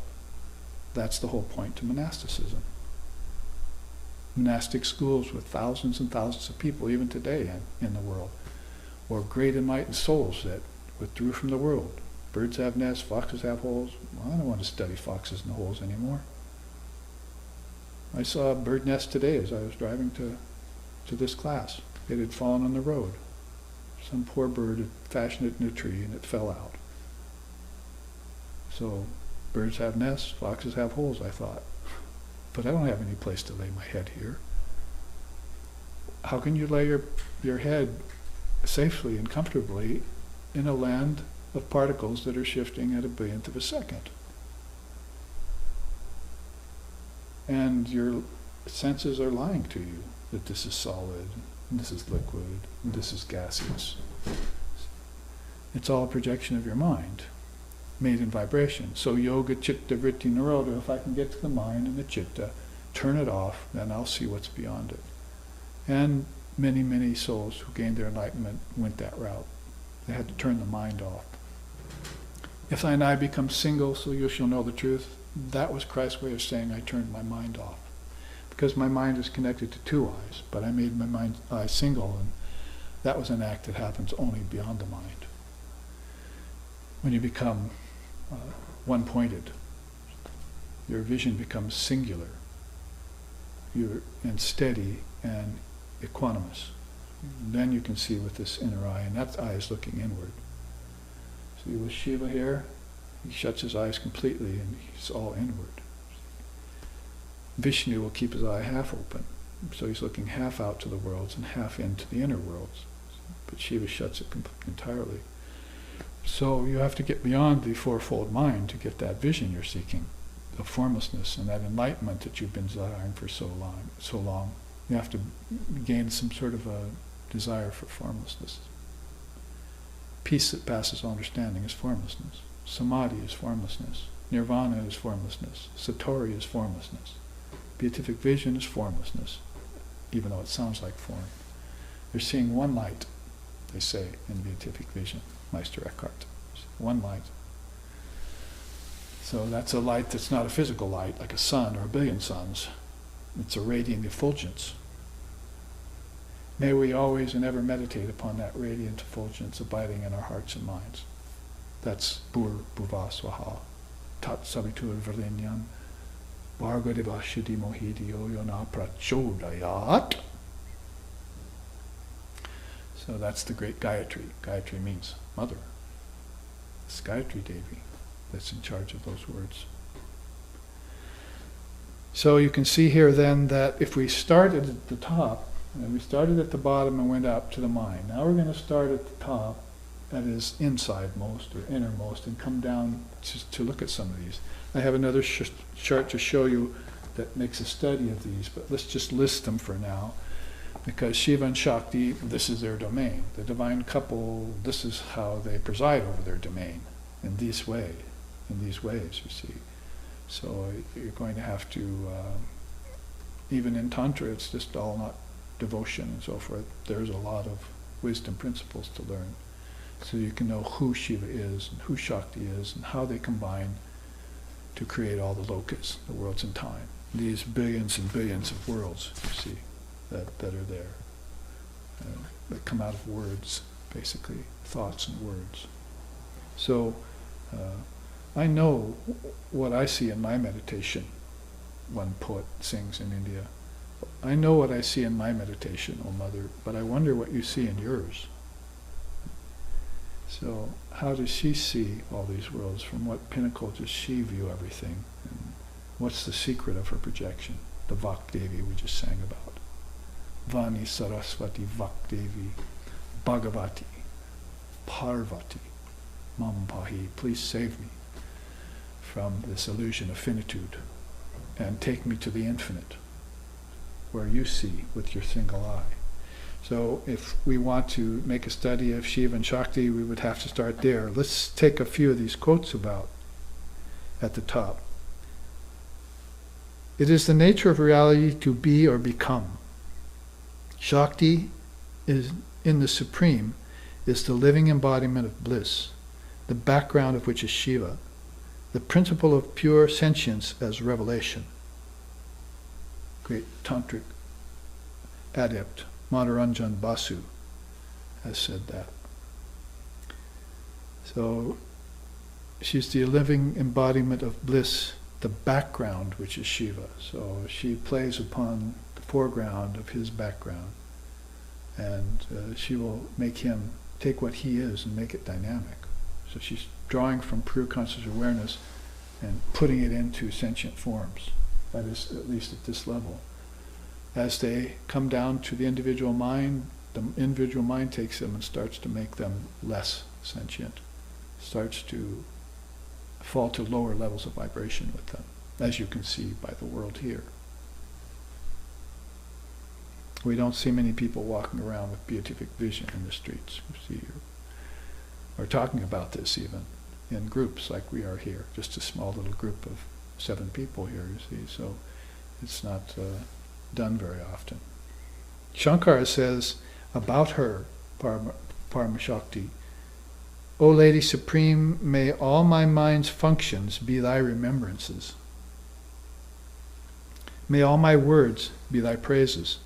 Speaker 1: That's the whole point to monasticism. Monastic schools with thousands and thousands of people, even today in the world, or great enlightened souls that withdrew from the world. Birds have nests, foxes have holes. Well, I don't want to study foxes and holes anymore. I saw a bird nest today as I was driving to this class. It had fallen on the road. Some poor bird had fashioned it in a tree and it fell out. So, birds have nests, foxes have holes, I thought. But I don't have any place to lay my head here. How can you lay your head safely and comfortably in a land of particles that are shifting at a billionth of a second? And your senses are lying to you that this is solid, and this is liquid, and this is gaseous. It's all a projection of your mind, made in vibration. So yoga, chitta, vritti, nirodha, if I can get to the mind and the chitta, turn it off, then I'll see what's beyond it. And many, many souls who gained their enlightenment went that route. They had to turn the mind off. If thine eye becomes single, so you shall know the truth, that was Christ's way of saying I turned my mind off. Because my mind is connected to two eyes, but I made my eye single, and that was an act that happens only beyond the mind. When you become one-pointed, your vision becomes singular, and steady and equanimous. Then you can see with this inner eye, and that eye is looking inward. See with Shiva here, he shuts his eyes completely and he's all inward. Vishnu will keep his eye half open, so he's looking half out to the worlds and half into the inner worlds. But Shiva shuts it entirely. So you have to get beyond the fourfold mind to get that vision you're seeking, the formlessness and that enlightenment that you've been desiring for so long. You have to gain some sort of a desire for formlessness. Peace that passes all understanding is formlessness. Samadhi is formlessness. Nirvana is formlessness. Satori is formlessness. Beatific vision is formlessness, even though it sounds like form. They're seeing one light, they say, in beatific vision. Meister Eckhart. One light. So that's a light that's not a physical light, like a sun or a billion suns. It's a radiant effulgence. May we always and ever meditate upon that radiant effulgence abiding in our hearts and minds. That's Bhur Bhuva Swaha. Tat Savitur Vrlinyan. Bharga Devashiti Mohidyo Yona Prachodayat. So that's the great Gayatri. Gayatri means mother. It's Gayatri Devi that's in charge of those words. So you can see here then that if we started at the top, and we started at the bottom and went up to the mind. Now we're going to start at the top, that is insidemost or innermost, and come down to look at some of these. I have another chart to show you that makes a study of these, but let's just list them for now. Because Shiva and Shakti, this is their domain. The divine couple, this is how they preside over their domain, in these ways, you see. So you're going to have to, even in Tantra, it's just all not devotion and so forth. There's a lot of wisdom principles to learn. So you can know who Shiva is, and who Shakti is, and how they combine to create all the lokas, the worlds in time. These billions and billions of worlds, you see, that are there, that come out of words, basically, thoughts and words. So I know what I see in my meditation one poet sings in India. I know what I see in my meditation, O Mother, but I wonder what you see in yours. So how does she see all these worlds? From what pinnacle does she view everything? And what's the secret of her projection? The Vakdevi we just sang about. Vani Saraswati Vakdevi Bhagavati Parvati Mampahi. Please save me from this illusion of finitude and take me to the infinite, where you see with your single eye. So if we want to make a study of Shiva and Shakti, we would have to start there. Let's take a few of these quotes about at the top. It is the nature of reality to be or become. Shakti is in the Supreme is the living embodiment of bliss, the background of which is Shiva, the principle of pure sentience as revelation. Great Tantric adept Madhuranjan Basu has said that. So she's the living embodiment of bliss, the background which is Shiva. So she plays upon the foreground of his background, and she will make him take what he is and make it dynamic. So she's drawing from pure conscious awareness and putting it into sentient forms. That is, at least at this level. As they come down to the individual mind takes them and starts to make them less sentient, starts to fall to lower levels of vibration with them, as you can see by the world here. We don't see many people walking around with beatific vision in the streets. You see, or talking about this even in groups like we are here, just a small little group of 7 people here, you see, so it's not done very often. Shankara says about her, Paramashakti, O Lady Supreme, may all my mind's functions be thy remembrances. May all my words be thy praises.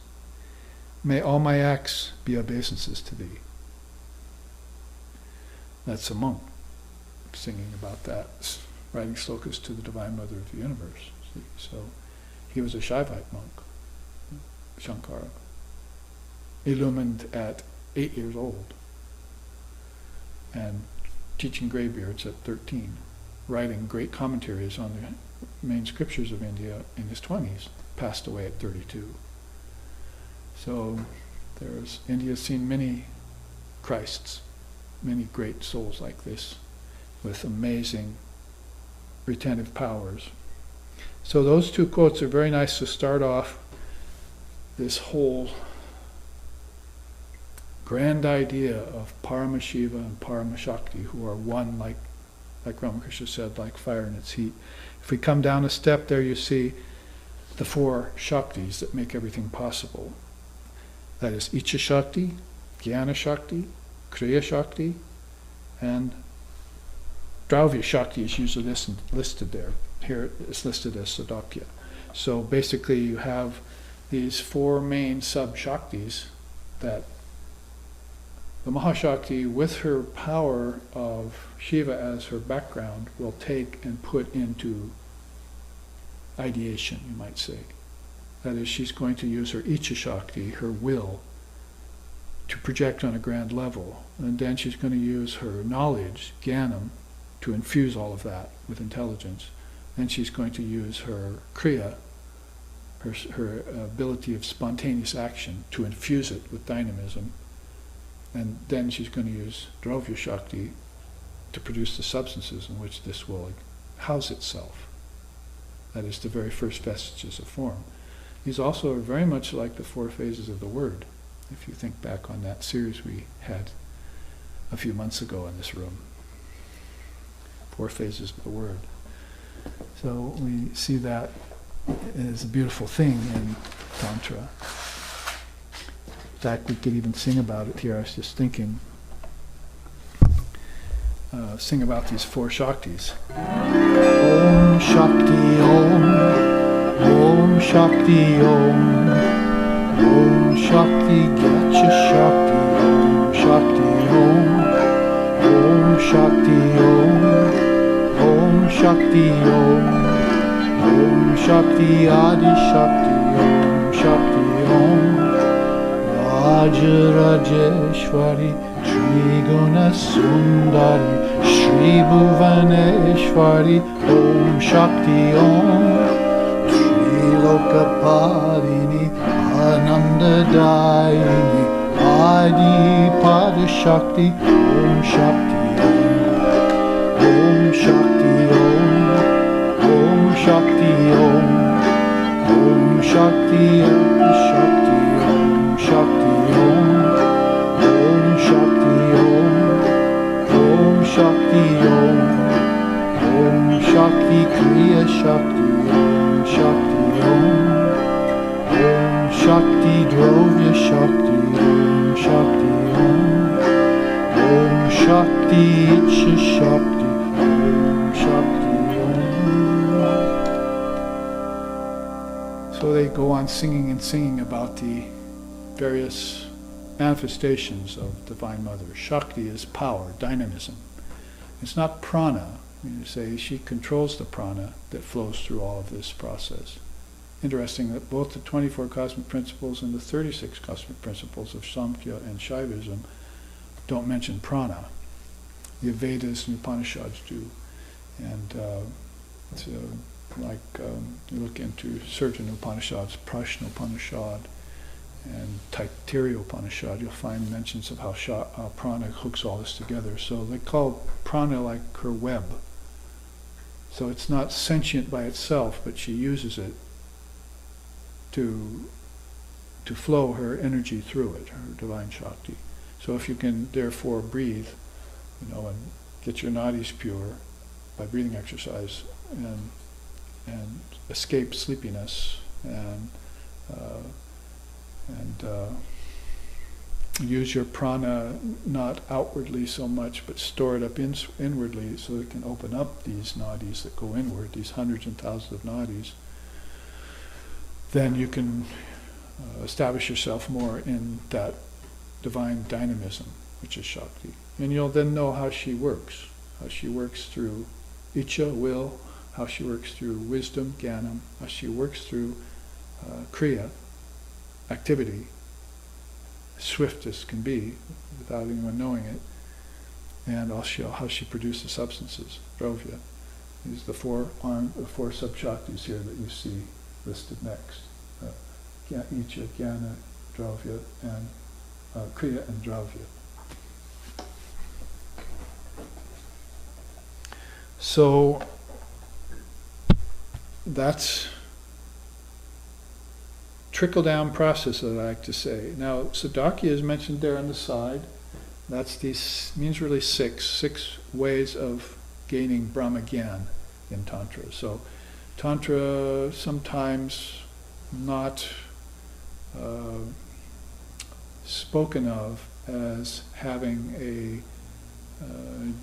Speaker 1: May all my acts be obeisances to thee. That's a monk singing about that, writing slokas to the Divine Mother of the Universe. See? So he was a Shaivite monk, Shankara, illumined at 8 years old and teaching greybeards at 13, writing great commentaries on the main scriptures of India in his 20s, passed away at 32. So India's seen many Christs, many great souls like this, with amazing retentive powers. So those 2 quotes are very nice to start off this whole grand idea of Paramashiva and Paramashakti, who are one, like Ramakrishna said, like fire in its heat. If we come down a step there, you see the 4 Shaktis that make everything possible. That is Icha Shakti, Jnana Shakti, Kriya Shakti, and Dravya Shakti is usually listed there. Here it's listed as Sadakya. So basically you have these 4 main sub-Shaktis that the Mahashakti, with her power of Shiva as her background, will take and put into ideation, you might say. That is, she's going to use her Icha Shakti, her will, to project on a grand level. And then she's going to use her knowledge, jnanam, to infuse all of that with intelligence. Then she's going to use her kriya, her ability of spontaneous action, to infuse it with dynamism. And then she's going to use Dravya Shakti to produce the substances in which this will house itself. That is, the very first vestiges of form. These also are very much like the 4 phases of the Word, if you think back on that series we had a few months ago in this room. 4 phases of the Word. So we see that as a beautiful thing in Tantra. In fact, we could even sing about it here. I was just thinking, sing about these 4 Shaktis. Om Shakti Om, Om Shakti Om, Om Shakti Gacha Shakti, Om Shakti Om, Om Shakti Om, Om Shakti Om, Om Shakti Adi Shakti, Om Shakti Om. Raja Rajeshwari, Shri Guna Sundari, Shri Bhuvaneshwari, Om Shakti Om. Lokaparini, Ananda Dayini, Adi Parashakti, Om Shakti Om. Om Shakti Om. Om Shakti Om. Om Shakti Om. Shakti Om. Shakti Om. Om Shakti Om. Om Shakti Om. Om Shakti Kriya Shakti. Om Shakti Om. Om Shakti Drovya Shakti. Om Shakti Om. Om Shakti Icha Shakti. Om Shakti Om. So they go on singing and singing about the various manifestations of Divine Mother. Shakti is power, dynamism. It's not prana. You say she controls the prana that flows through all of this process. Interesting that both the 24 cosmic principles and the 36 cosmic principles of Samkhya and Shaivism don't mention prana. The Vedas and Upanishads do. And you look into certain Upanishads, Prashna Upanishad and Taittiriya Upanishad, you'll find mentions of how prana hooks all this together. So they call prana like her web. So it's not sentient by itself, but she uses it to flow her energy through it, her divine Shakti. So if you can therefore breathe, and get your nadis pure by breathing exercise and escape sleepiness and use your prana not outwardly so much, but store it up inwardly so it can open up these nadis that go inward, these hundreds and thousands of nadis, then you can establish yourself more in that divine dynamism, which is Shakti. And you'll then know how she works through Icha, will, how she works through wisdom, jnanam, how she works through kriya, activity, swift as can be, without anyone knowing it, and also how she produces substances, drovya. These are the four sub-shaktis here that you see listed next. Icha, jnana, drovya, and kriya and dravya. So that's trickle-down process that I like to say. Now, Sadakya is mentioned there on the side. Means really six ways of gaining Brahma Gyan in Tantra. So Tantra sometimes not spoken of as having a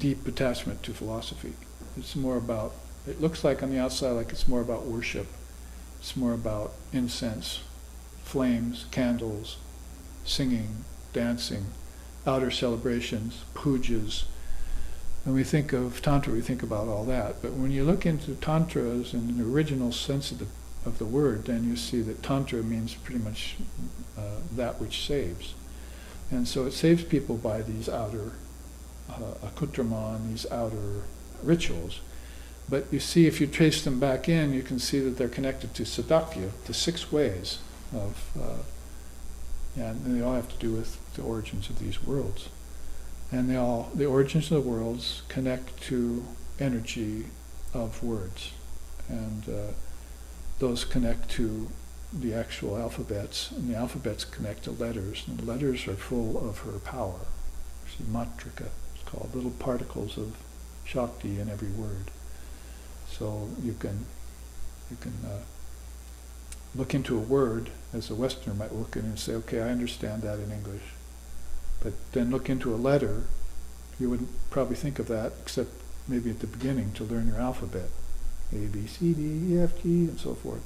Speaker 1: deep attachment to philosophy. It's more about, it looks like on the outside like it's more about worship. It's more about incense, flames, candles, singing, dancing, outer celebrations, pujas. When we think of Tantra, we think about all that. But when you look into Tantras in the original sense of the word, then you see that Tantra means pretty much that which saves. And so it saves people by these outer accoutrements, these outer rituals. But you see, if you trace them back in, you can see that they're connected to Sadakya, the 6 ways of, and they all have to do with the origins of these worlds. And the origins of the worlds connect to energy of words. And those connect to the actual alphabets, and the alphabets connect to letters, and the letters are full of her power. See, matrika, it's called, little particles of Shakti in every word. So you can look into a word, as a Westerner might look in and say, okay, I understand that in English. But then look into a letter, you wouldn't probably think of that, except maybe at the beginning to learn your alphabet. A, B, C, D, E, F, G, and so forth.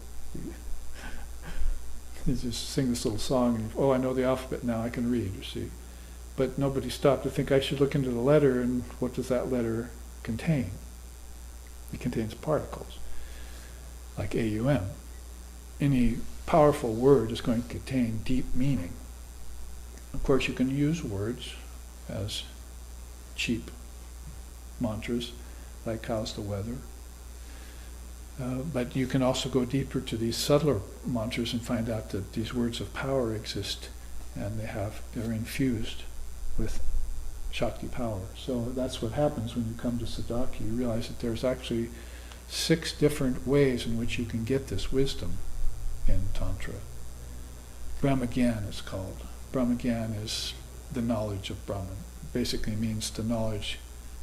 Speaker 1: You just sing this little song, and I know the alphabet now, I can read, you see. But nobody stopped to think I should look into the letter, and what does that letter contain? It contains particles. like AUM. Any powerful word is going to contain deep meaning. Of course, you can use words as cheap mantras, like how's the weather. But you can also go deeper to these subtler mantras and find out that these words of power exist, and they're infused with Shakhty power. So that's what happens when you come to Sadhaki. You realize that there's actually 6 different ways in which you can get this wisdom in Tantra. Brahmagyan is called. Brahmagyan is the knowledge of Brahman. Basically means the knowledge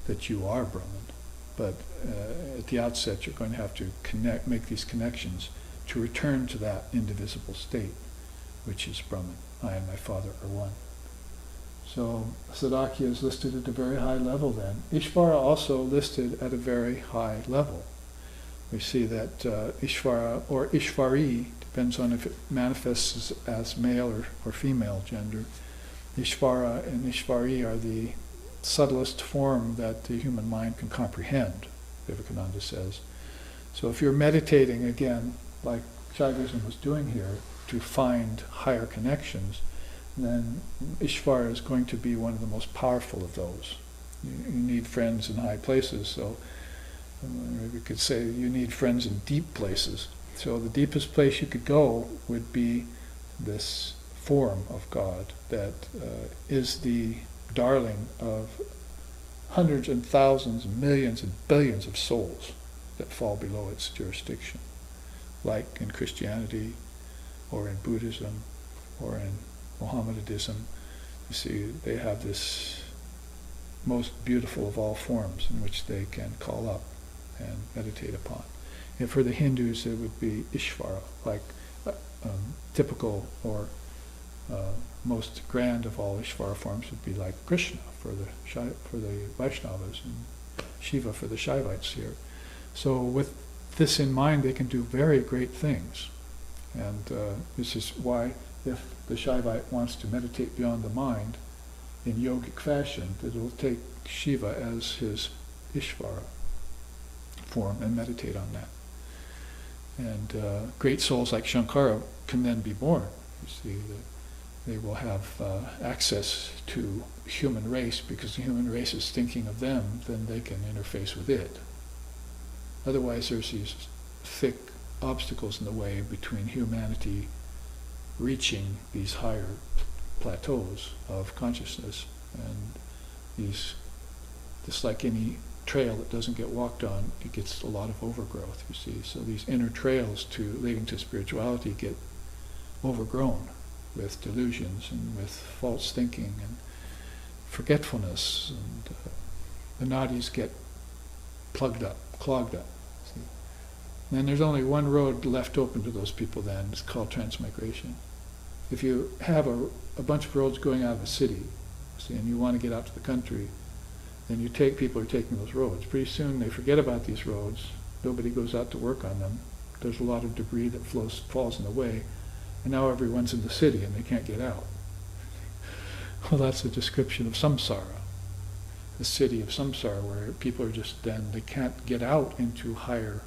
Speaker 1: that you are Brahman. But at the outset, you're going to have to make these connections to return to that indivisible state, which is Brahman. I and my Father are one. So Sadhakya is listed at a very high level then. Ishvara also listed at a very high level. We see that Ishvara or Ishvari, depends on if it manifests as male or female gender. Ishvara and Ishvari are the subtlest form that the human mind can comprehend, Vivekananda says. So if you're meditating, again, like Shaivism was doing here, to find higher connections, then Ishvara is going to be one of the most powerful of those. You need friends in high places, so we could say you need friends in deep places. So the deepest place you could go would be this form of God that is the darling of hundreds and thousands, millions and billions of souls that fall below its jurisdiction, like in Christianity or in Buddhism or in Mohammedanism. You see, they have this most beautiful of all forms in which they can call up and meditate upon. And for the Hindus, it would be Ishvara, like typical or most grand of all Ishvara forms would be like Krishna for the Vaishnavas and Shiva for the Shaivites here. So with this in mind, they can do very great things. And this is why if the Shaivite wants to meditate beyond the mind in yogic fashion, that it will take Shiva as his Ishvara form and meditate on that. And great souls like Shankara can then be born. You see, they will have access to human race because the human race is thinking of them, then they can interface with it. Otherwise, there's these thick obstacles in the way between humanity reaching these higher plateaus of consciousness, and these, just like any trail that doesn't get walked on, it gets a lot of overgrowth, you see. So these inner trails leading to spirituality get overgrown with delusions and with false thinking and forgetfulness, and the nadis get plugged up, clogged up. See? And then there's only one road left open to those people then. It's called Transmigration. If you have a bunch of roads going out of a city, see, and you want to get out to the country, then people are taking those roads. Pretty soon they forget about these roads. Nobody goes out to work on them. There's a lot of debris that falls in the way. And now everyone's in the city and they can't get out. Well, that's a description of samsara, the city of samsara, where people are they can't get out into higher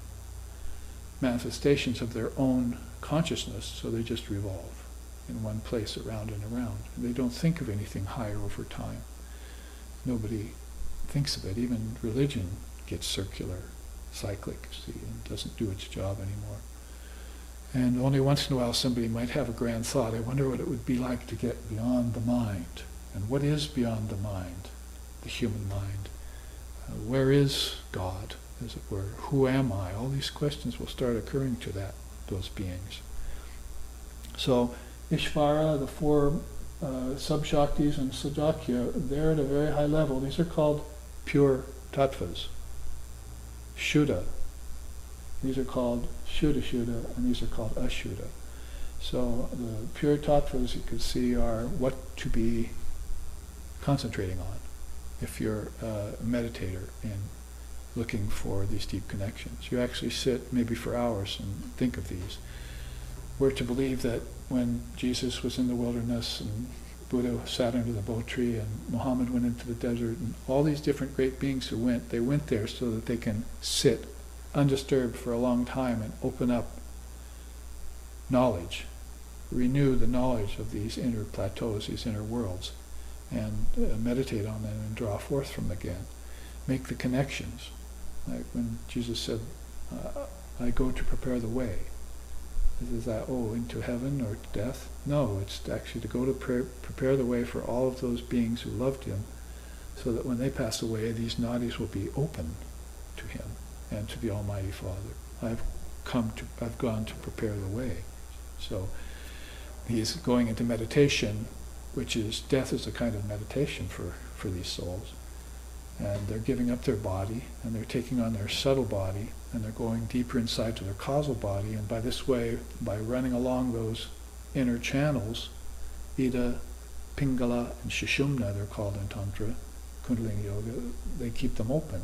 Speaker 1: manifestations of their own consciousness, so they just revolve in one place around and around. They don't think of anything higher over time. Nobody thinks of it. Even religion gets circular, cyclic, see, and doesn't do its job anymore. And only once in a while somebody might have a grand thought, I wonder what it would be like to get beyond the mind. And what is beyond the mind, the human mind? Where is God, as it were? Who am I? All these questions will start occurring to those beings. So Ishvara, the 4 sub-Shaktis, and Sadhakya, they're at a very high level. These are called pure tattvas. Shuddha. These are called Shuddha, and these are called Ashuddha. So the pure tattvas, you can see, are what to be concentrating on if you're a meditator in looking for these deep connections. You actually sit maybe for hours and think of these. We're to believe that when Jesus was in the wilderness and Buddha sat under the bo tree and Muhammad went into the desert and all these different great beings who they went there so that they can sit undisturbed for a long time and open up knowledge, renew the knowledge of these inner plateaus, these inner worlds, and meditate on them and draw forth from them again. Make the connections. Like when Jesus said, I go to prepare the way. Is that, into heaven or to death? No, it's actually to go to prepare the way for all of those beings who loved him, so that when they pass away, these nadis will be open to him and to the Almighty Father. I've gone to prepare the way. So he's going into meditation, which is, death is a kind of meditation for these souls. And they're giving up their body, and they're taking on their subtle body, and they're going deeper inside to their causal body, and by this way, by running along those inner channels, Ida, Pingala, and Sushumna, they're called in Tantra, Kundalini Yoga, they keep them open.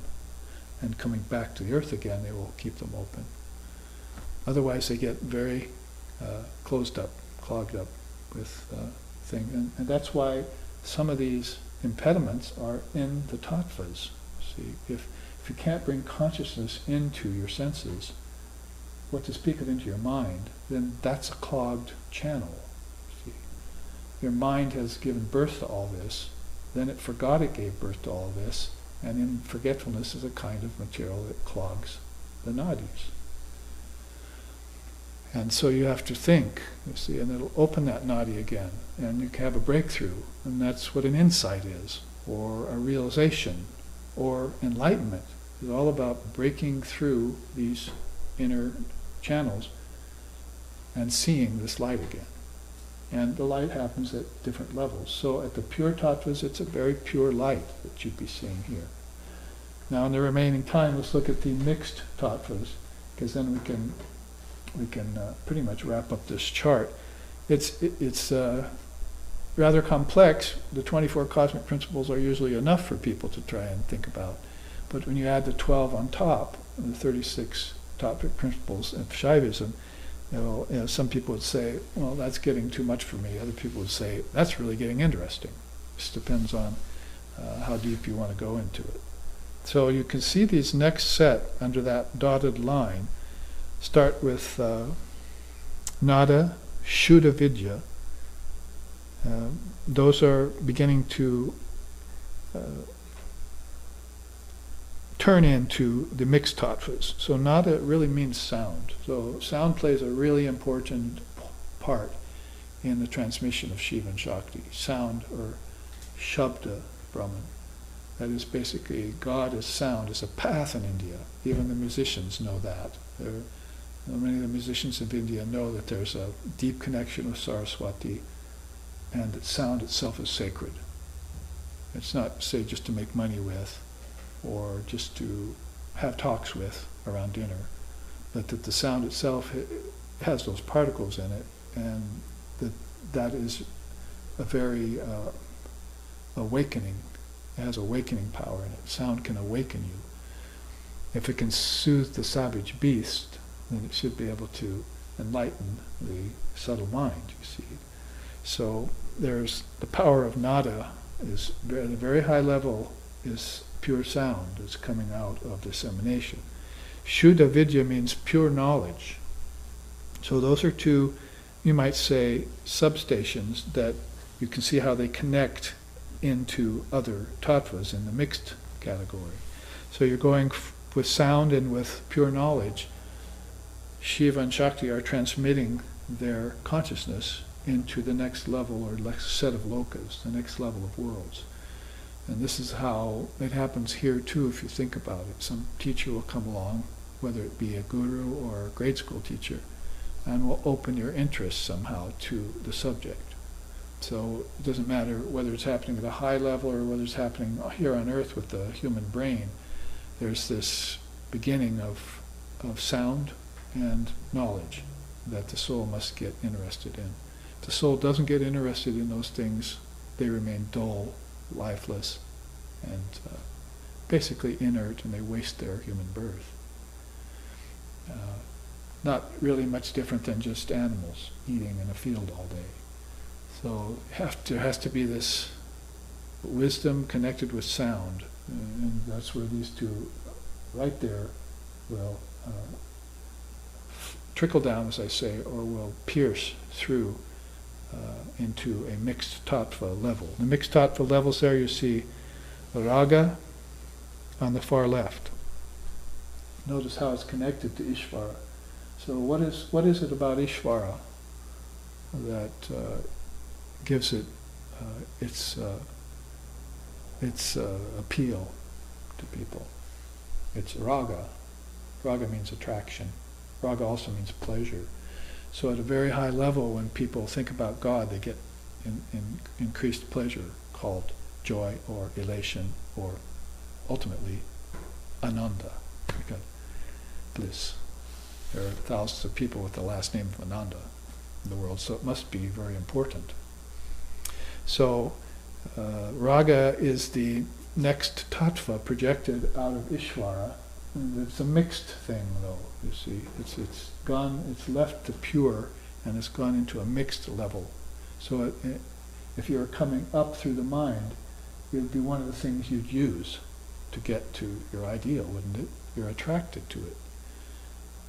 Speaker 1: And coming back to the earth again, they will keep them open. Otherwise, they get very closed up, clogged up with things. And that's why some of these impediments are in the tattvas. See, if you can't bring consciousness into your senses, what to speak of into your mind, then that's a clogged channel. See, your mind has given birth to all this, then it forgot it gave birth to all this, and in forgetfulness is a kind of material that clogs the nadis. And so you have to think, you see, and it'll open that nadi again, and you can have a breakthrough, and that's what an insight is, or a realization, or enlightenment. It's all about breaking through these inner channels and seeing this light again. And the light happens at different levels. So at the pure tattvas, it's a very pure light that you'd be seeing here. Now in the remaining time, let's look at the mixed tattvas, because then we can pretty much wrap up this chart. It's rather complex. The 24 cosmic principles are usually enough for people to try and think about. But when you add the 12 on top, the 36 topic principles of Shaivism, some people would say, well, that's getting too much for me. Other people would say, that's really getting interesting. This depends on how deep you want to go into it. So you can see these next set under that dotted line start with Nada, Shuddha Vidya. Those are beginning to turn into the mixed tattvas. So Nada really means sound. So sound plays a really important part in the transmission of Shiva and Shakti. Sound, or Shabda Brahman. That is basically, God is sound, is a path in India. Even the musicians know that. Many of the musicians of India know that there's a deep connection with Saraswati, and that sound itself is sacred. It's not, say, just to make money with, or just to have talks with around dinner, but that the sound itself has those particles in it, and that is a very awakening. It has awakening power in it. Sound can awaken you. If it can soothe the savage beast, then it should be able to enlighten the subtle mind, you see. So there's the power of nada, is at a very high level, is pure sound. It's coming out of this emanation. Shuddha Vidya means pure knowledge. So those are two, you might say, substations that you can see how they connect into other tattvas in the mixed category. So you're going with sound and with pure knowledge. Shiva and Shakti are transmitting their consciousness into the next level, or next set of lokas, the next level of worlds. And this is how it happens here too, if you think about it. Some teacher will come along, whether it be a guru or a grade school teacher, and will open your interest somehow to the subject. So it doesn't matter whether it's happening at a high level or whether it's happening here on earth with the human brain. There's this beginning of sound and knowledge that the soul must get interested in. If the soul doesn't get interested in those things, they remain dull, lifeless, and basically inert, and they waste their human birth. Not really much different than just animals eating in a field all day. So there has to be this wisdom connected with sound, and that's where these two right there will trickle down, as I say, or will pierce through into a mixed tattva level. The mixed tattva levels there, you see raga on the far left. Notice how it's connected to Ishvara. So what is it about Ishvara that gives it its appeal to people? It's raga. Raga means attraction. Raga also means pleasure. So at a very high level, when people think about God, they get increased pleasure, called joy or elation, or ultimately ananda, because bliss. There are thousands of people with the last name of Ananda in the world, so it must be very important. So raga is the next tattva projected out of Ishvara. And it's a mixed thing, though. You see, it's left to pure, and it's gone into a mixed level. So if you're coming up through the mind, it would be one of the things you'd use to get to your ideal, wouldn't it? You're attracted to it.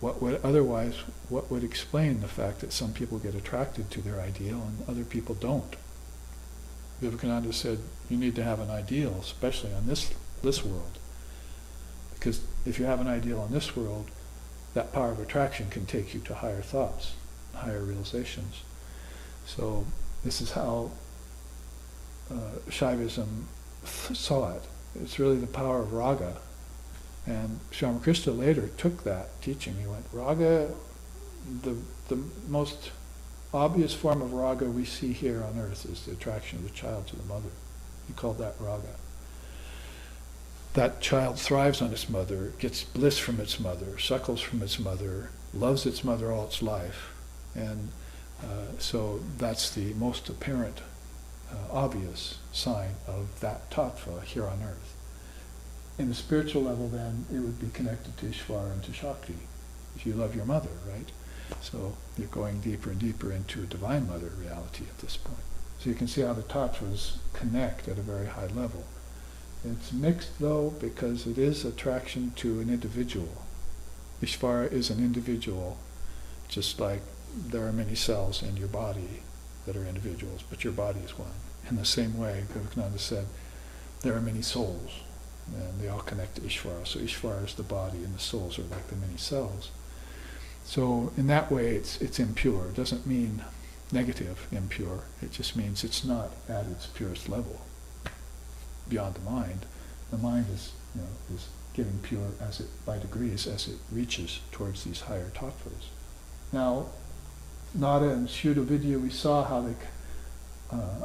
Speaker 1: What would explain the fact that some people get attracted to their ideal and other people don't? Vivekananda said, you need to have an ideal, especially on this world. Because if you have an ideal in this world, that power of attraction can take you to higher thoughts, higher realizations. So this is how Shaivism saw it. It's really the power of raga. And Ramakrishna later took that teaching. He went, raga, the most obvious form of raga we see here on earth is the attraction of the child to the mother. He called that raga. That child thrives on its mother, gets bliss from its mother, suckles from its mother, loves its mother all its life. And so that's the most apparent, obvious sign of that tattva here on earth. In the spiritual level, then, it would be connected to Ishvara and to Shakhty, if you love your mother, right? So you're going deeper and deeper into a Divine Mother reality at this point. So you can see how the tattvas connect at a very high level. It's mixed, though, because it is attraction to an individual. Ishvara is an individual, just like there are many cells in your body that are individuals, but your body is one. In the same way, Vivekananda said, there are many souls, and they all connect to Ishvara. So Ishvara is the body, and the souls are like the many cells. So in that way, it's impure. It doesn't mean negative, impure. It just means it's not at its purest level. Beyond the mind. The mind is getting pure by degrees as it reaches towards these higher tattvas. Now, Nada and Shuddha Vidya, we saw how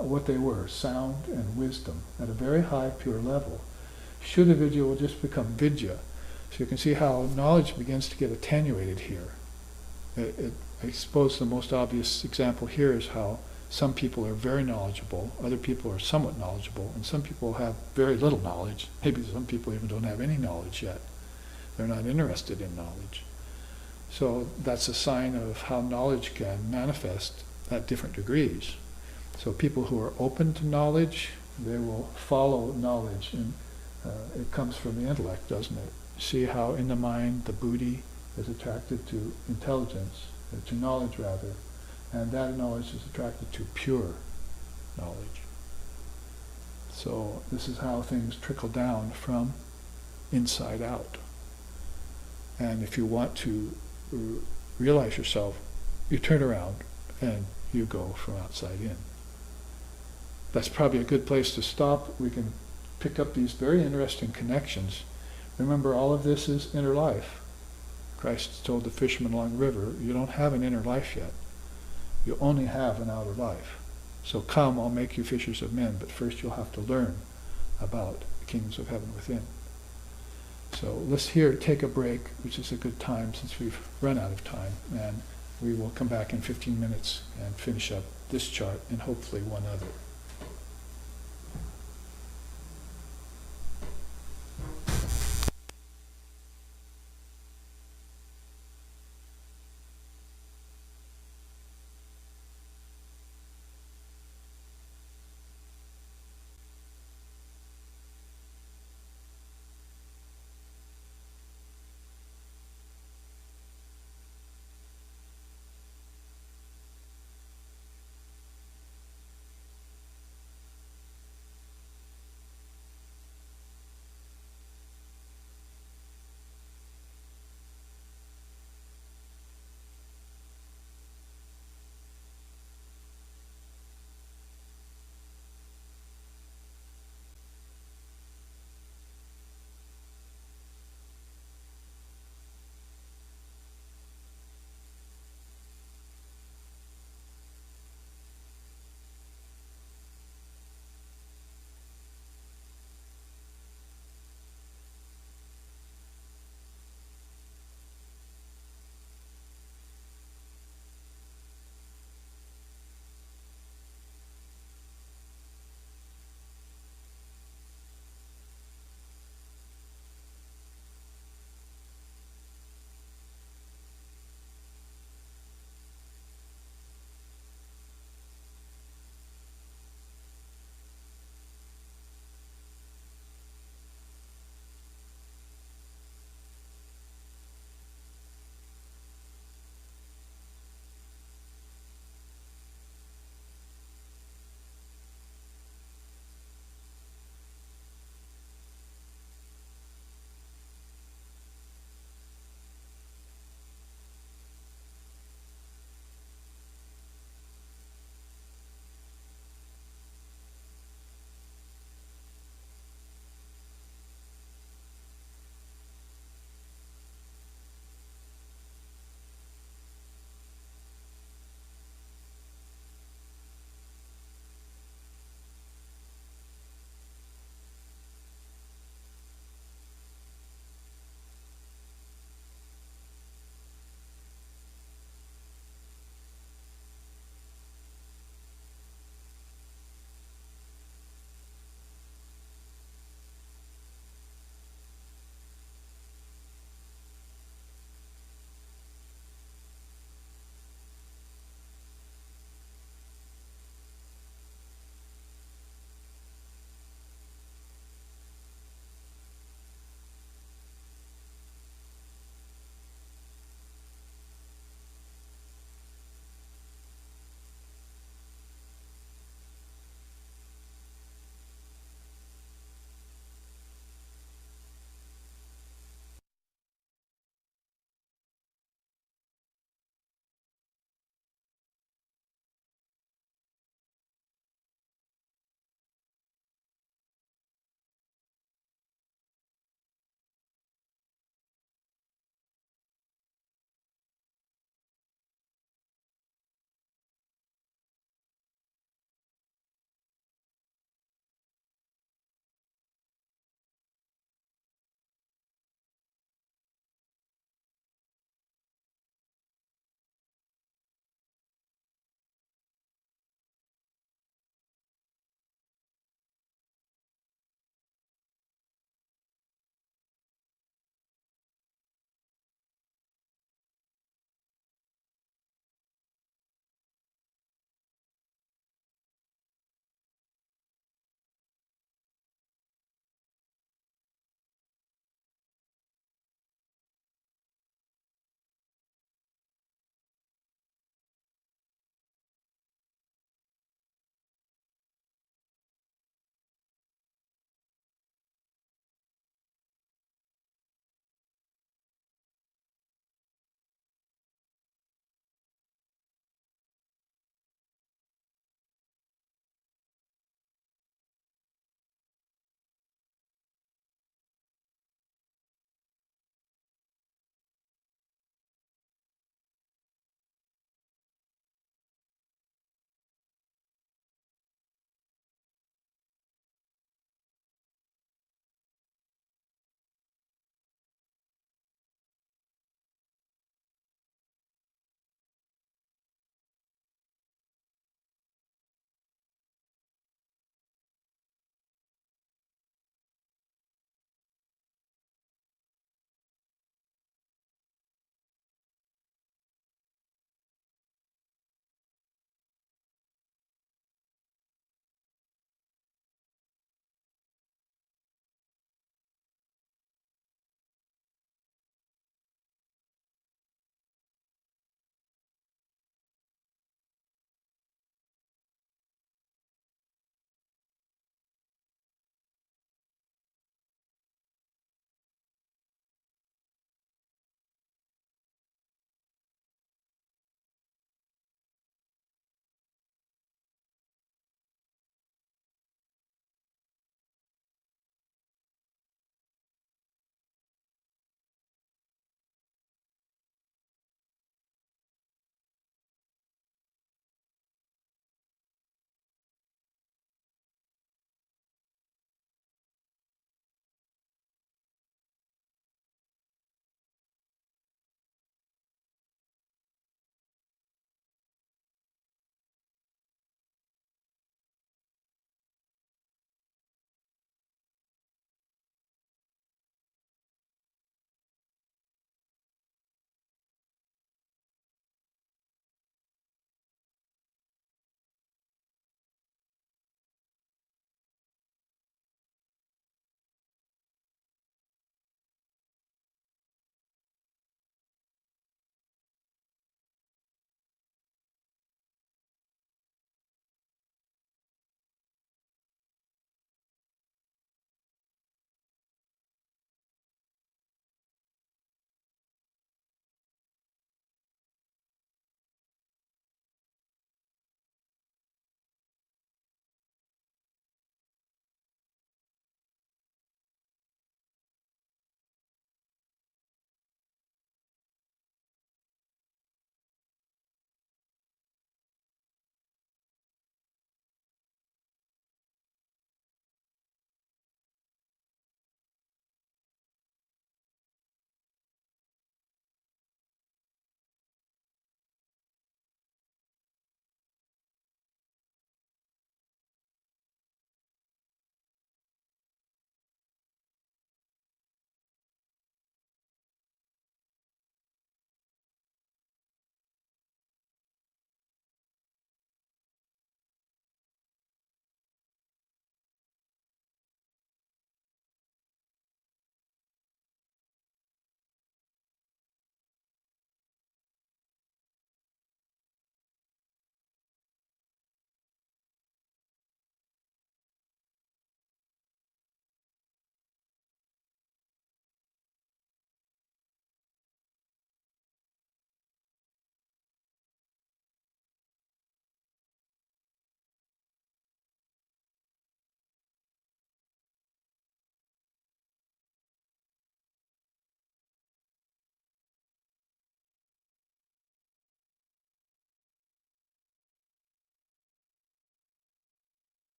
Speaker 1: what they were, sound and wisdom, at a very high pure level. Shuddha Vidya will just become Vidya. So you can see how knowledge begins to get attenuated here. I suppose the most obvious example here is how some people are very knowledgeable, other people are somewhat knowledgeable, and some people have very little knowledge. Maybe some people even don't have any knowledge yet. They're not interested in knowledge. So that's a sign of how knowledge can manifest at different degrees. So people who are open to knowledge, they will follow knowledge, and it comes from the intellect, doesn't it? See how in the mind the buddhi is attracted to intelligence, to knowledge rather, and that knowledge is attracted to pure knowledge. So this is how things trickle down from inside out. And if you want to realize yourself, you turn around and you go from outside in. That's probably a good place to stop. We can pick up these very interesting connections. Remember, all of this is inner life. Christ told the fisherman along the river, you don't have an inner life yet. You only have an outer life. So come, I'll make you fishers of men, but first you'll have to learn about the kingdoms of heaven within. So let's here take a break, which is a good time since we've run out of time, and we will come back in 15 minutes and finish up this chart and hopefully one other.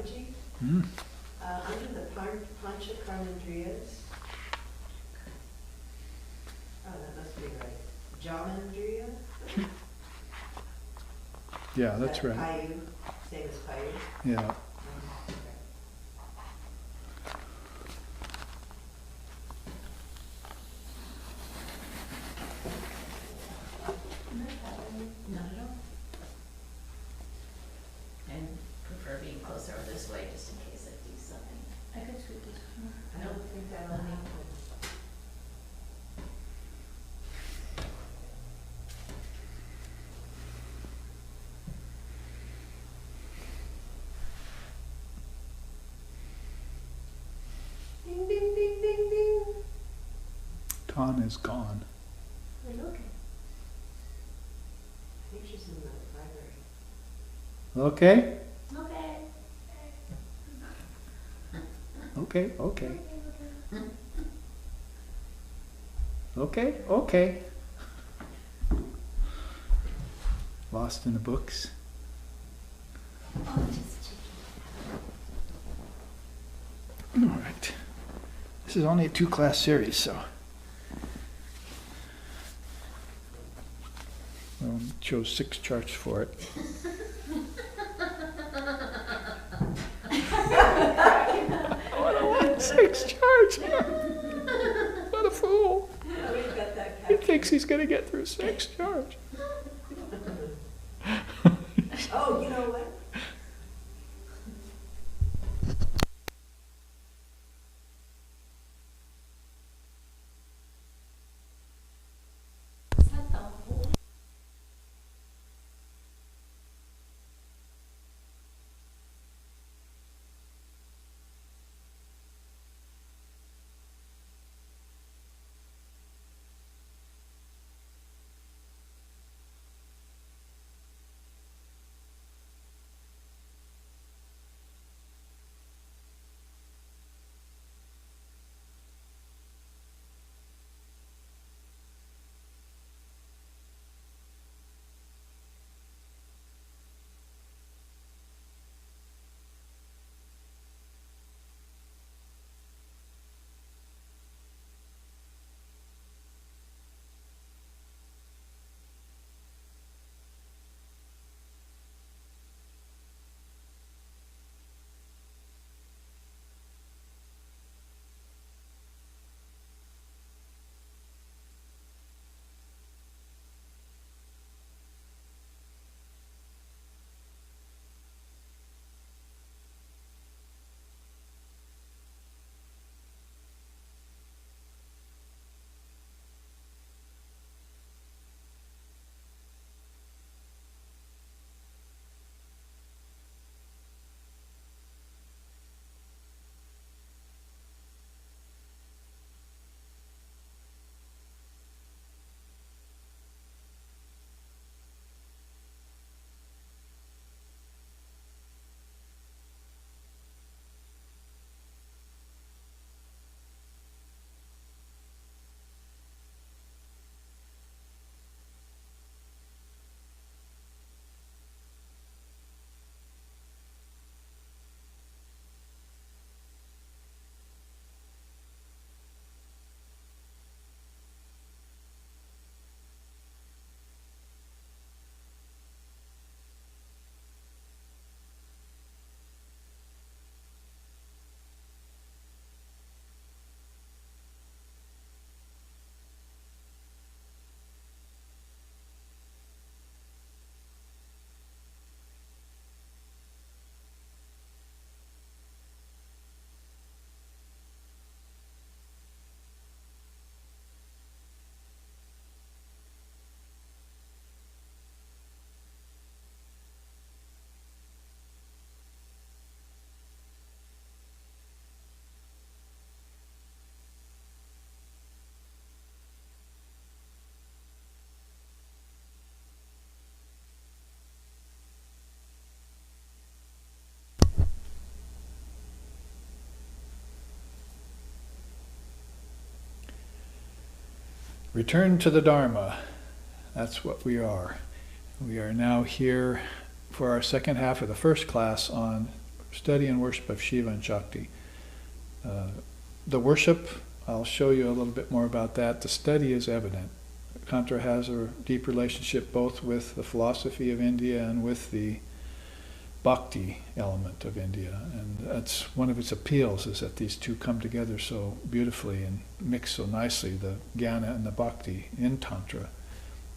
Speaker 2: Babaji,
Speaker 1: Mm.
Speaker 2: under the Pancha Karmendriyas, oh, that must be right, Jamandriya?
Speaker 1: Yeah, that's
Speaker 2: Is that
Speaker 1: right.
Speaker 2: Payu, same as Payu?
Speaker 1: Yeah.
Speaker 2: Okay.
Speaker 3: Not at all. And prefer being closer over this way just in case I do something.
Speaker 4: I could sweep this more.
Speaker 2: I don't think that'll happen. Ding, ding, ding, ding, ding.
Speaker 1: Con is gone.
Speaker 2: We're looking. I think she's in the library.
Speaker 1: Okay?
Speaker 4: Okay.
Speaker 1: Okay, okay. Okay, okay. Lost in the books.
Speaker 4: Oh, just checking.
Speaker 1: All right. This is only a 2-class series, so. Chose 6 charts for it. What a lot, 6 charts. What a fool.
Speaker 2: We've got that
Speaker 1: He
Speaker 2: captured.
Speaker 1: thinks he's going to get through 6 charts.
Speaker 2: Oh, you know what?
Speaker 4: Is that the whole?
Speaker 1: Return to the Dharma. That's what we are. We are now here for our second half of the first class on study and worship of Shiva and Shakti. The worship, I'll show you a little bit more about that. The study is evident. Tantra has a deep relationship both with the philosophy of India and with the bhakti element of India. And that's one of its appeals, is that these two come together so beautifully and mix so nicely, the jnana and the bhakti in Tantra.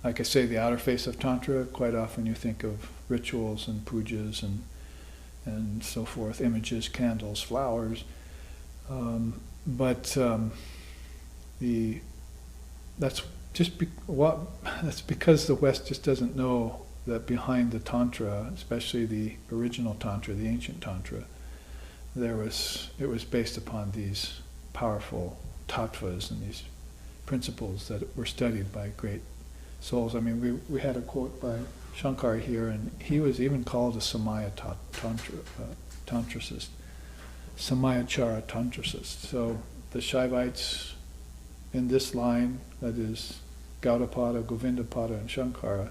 Speaker 1: Like I say, the outer face of Tantra, quite often you think of rituals and pujas and so forth, images, candles, flowers. That's because the West just doesn't know that behind the Tantra, especially the original Tantra, the ancient Tantra, it was based upon these powerful tattvas and these principles that were studied by great souls. I mean, we had a quote by Shankar here, and he was even called a Samaya Tantricist, Samayachara Tantricist. So the Shaivites in this line, that is Gaudapada, Govindapada, and Shankara,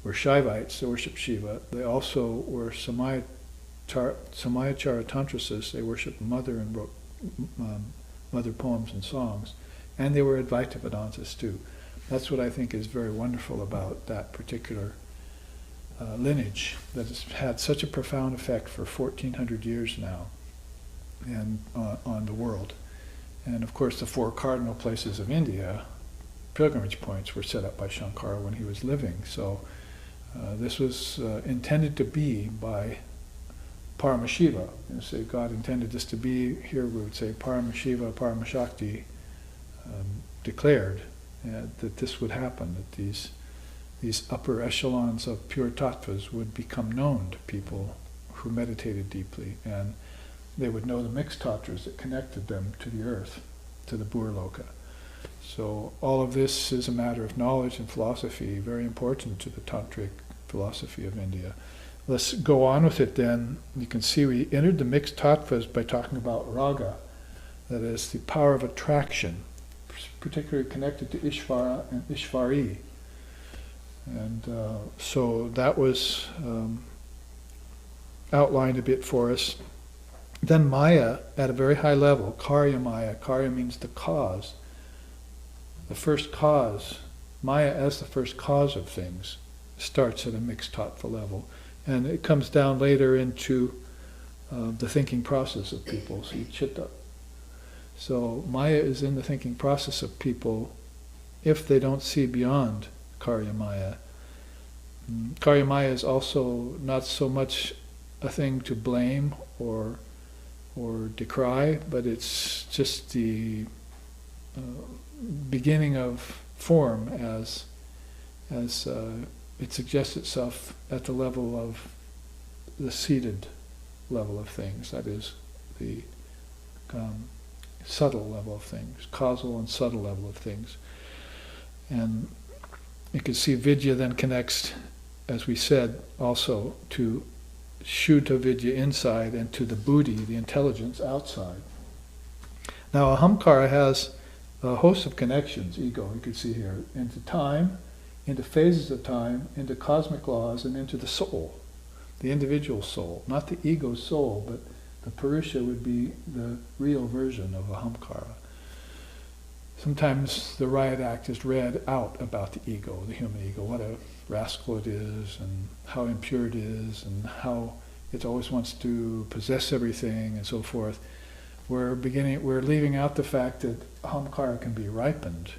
Speaker 1: were Shaivites, they worship Shiva. They also were Samayachara Tantricists. They worshiped Mother and wrote Mother poems and songs. And they were Advaita Vedantists too. That's what I think is very wonderful about that particular lineage, that has had such a profound effect for 1400 years now and on the world. And of course the 4 cardinal places of India, pilgrimage points, were set up by Shankara when he was living. So this was intended to be by Paramasiva. You know, say God intended this to be, here we would say Paramasiva, Parashakti declared that this would happen, that these upper echelons of pure tattvas would become known to people who meditated deeply, and they would know the mixed tattvas that connected them to the earth, to the Burloka. So all of this is a matter of knowledge and philosophy, very important to the Tantric philosophy of India. Let's go on with it then. You can see we entered the mixed tattvas by talking about raga, that is the power of attraction, particularly connected to Ishvara and Ishvari. And so that was outlined a bit for us. Then Maya at a very high level, Karya Maya. Karya means the cause. The first cause, Maya as the first cause of things, starts at a mixed tattva level. And it comes down later into the thinking process of people, see chitta. So Maya is in the thinking process of people if they don't see beyond Karya Maya. Karya Maya is also not so much a thing to blame or decry, but it's just the beginning of form as it suggests itself at the level of the seated level of things, that is the subtle level of things, causal and subtle level of things. And you can see Vidya then connects, as we said, also to Shuddha Vidya inside and to the Buddhi, the intelligence, outside. Now Ahamkara has a host of connections, ego, you can see here, into time, into phases of time, into cosmic laws, and into the soul, the individual soul. Not the ego's soul, but the Purusha would be the real version of Ahamkara. Sometimes the riot act is read out about the ego, the human ego, what a rascal it is, and how impure it is, and how it always wants to possess everything, and so forth. We're leaving out the fact that Ahamkara can be ripened,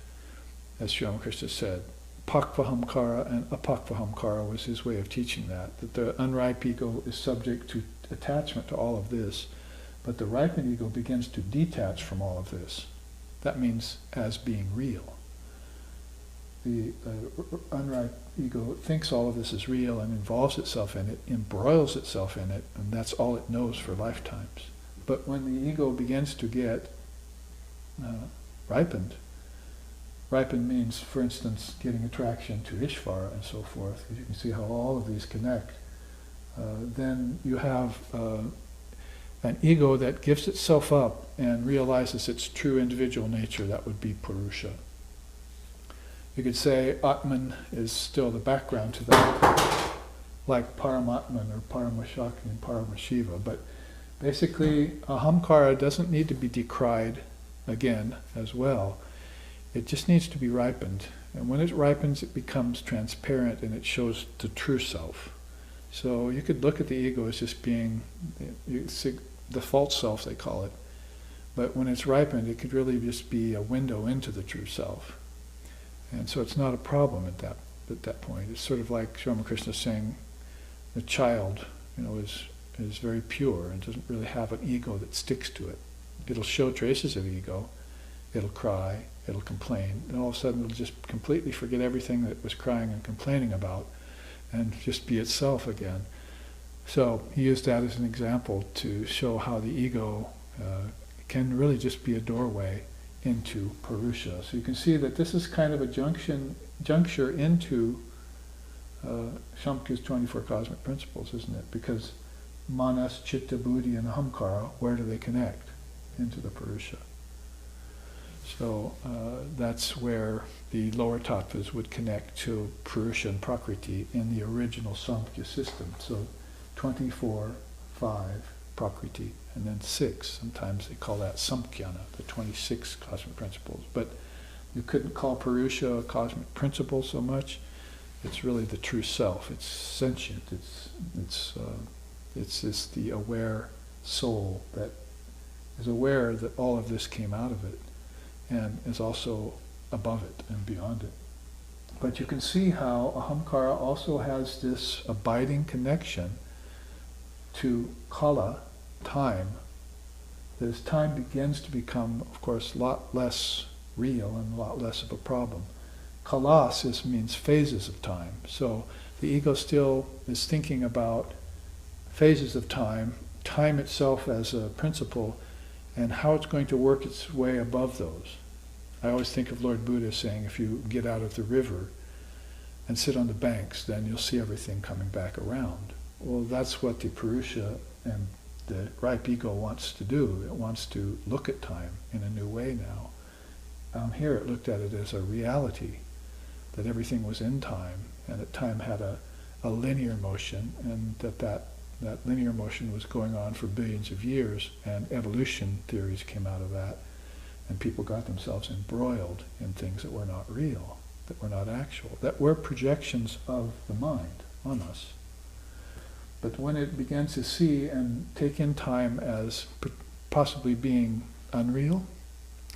Speaker 1: as Sri Ramakrishna said. Pakva Hamkara and Apakva Hamkara was his way of teaching that the unripe ego is subject to attachment to all of this, but the ripened ego begins to detach from all of this. That means as being real. The unripe ego thinks all of this is real and involves itself in it, embroils itself in it, and that's all it knows for lifetimes. But when the ego begins to get ripened means, for instance, getting attraction to Ishvara and so forth, because you can see how all of these connect. Then you have an ego that gives itself up and realizes its true individual nature. That would be Purusha. You could say Atman is still the background to that, like Paramatman or Paramashakti and Paramasiva, but Basically, ahamkara doesn't need to be decried again as well. It just needs to be ripened. And when it ripens, it becomes transparent and it shows the true self. So you could look at the ego as just being the false self, they call it. But when it's ripened, it could really just be a window into the true self. And so it's not a problem at that point. It's sort of like Sri Ramakrishna saying the child, is very pure and doesn't really have an ego that sticks to it. It'll show traces of ego, it'll cry, it'll complain, and all of a sudden it'll just completely forget everything that it was crying and complaining about and just be itself again. So he used that as an example to show how the ego can really just be a doorway into Purusha. So you can see that this is kind of a juncture into Shakti's 24 cosmic principles, isn't it? Because Manas, Chitta, Buddhi, and Ahamkara, where do they connect? Into the Purusha. So that's where the lower tattvas would connect to Purusha and Prakriti in the original Samkhya system. So 24, 5, Prakriti, and then 6. Sometimes they call that Samkhyana, the 26 cosmic principles. But you couldn't call Purusha a cosmic principle so much. It's really the true self. It's sentient. It's just the aware soul that is aware that all of this came out of it and is also above it and beyond it. But you can see how ahamkara also has this abiding connection to kala, time. As time begins to become, of course, a lot less real and a lot less of a problem. Kalas means phases of time. So the ego still is thinking about phases of time, time itself as a principle, and how it's going to work its way above those. I always think of Lord Buddha saying, if you get out of the river and sit on the banks, then you'll see everything coming back around. Well, that's what the Purusha and the ripe ego wants to do. It wants to look at time in a new way now. Here it looked at it as a reality, that everything was in time, and that time had a linear motion, and that linear motion was going on for billions of years, and evolution theories came out of that, and people got themselves embroiled in things that were not real, that were not actual, that were projections of the mind on us. But when it began to see and take in time as possibly being unreal,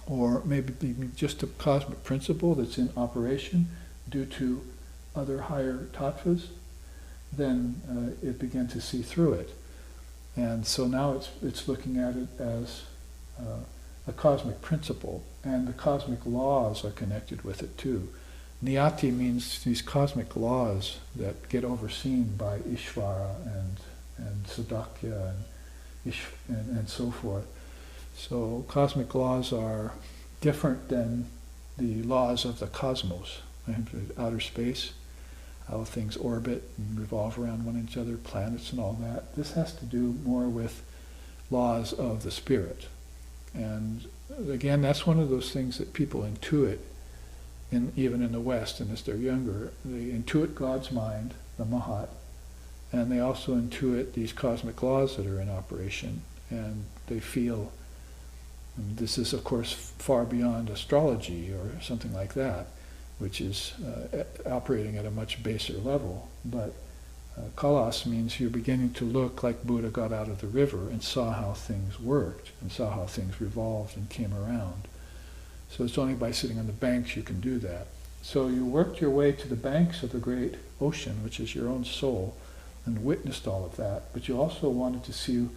Speaker 1: or maybe being just a cosmic principle that's in operation due to other higher tattvas, then it began to see through it. And so now it's looking at it as a cosmic principle, and the cosmic laws are connected with it too. Niyati means these cosmic laws that get overseen by Ishvara and Sadakya and so forth. So cosmic laws are different than the laws of the cosmos, outer space, how things orbit and revolve around one another, planets and all that. This has to do more with laws of the spirit. And again, that's one of those things that people intuit, even in the West, and as they're younger. They intuit God's mind, the Mahat, and they also intuit these cosmic laws that are in operation, and they feel, and this is of course far beyond astrology or something like that, which is operating at a much baser level, but kalas means you're beginning to look like Buddha got out of the river and saw how things worked, and saw how things revolved and came around. So it's only by sitting on the banks you can do that. So you worked your way to the banks of the great ocean, which is your own soul, and witnessed all of that, but you also wanted to see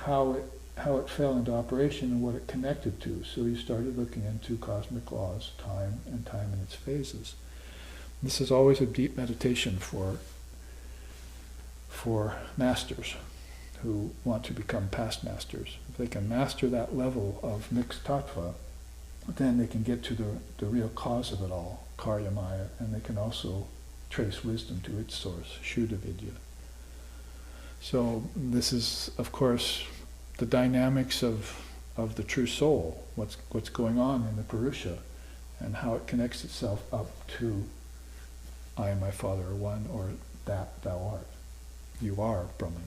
Speaker 1: how it fell into operation and what it connected to. So you started looking into cosmic laws, time, and time in its phases. This is always a deep meditation for masters who want to become past masters. If they can master that level of mixed tattva, then they can get to the real cause of it all, Karya Maya, and they can also trace wisdom to its source, Shuddha Vidya. So this is, of course, the dynamics of the true soul, what's going on in the Purusha, and how it connects itself up to I and my Father are one, or that thou art. You are Brahman.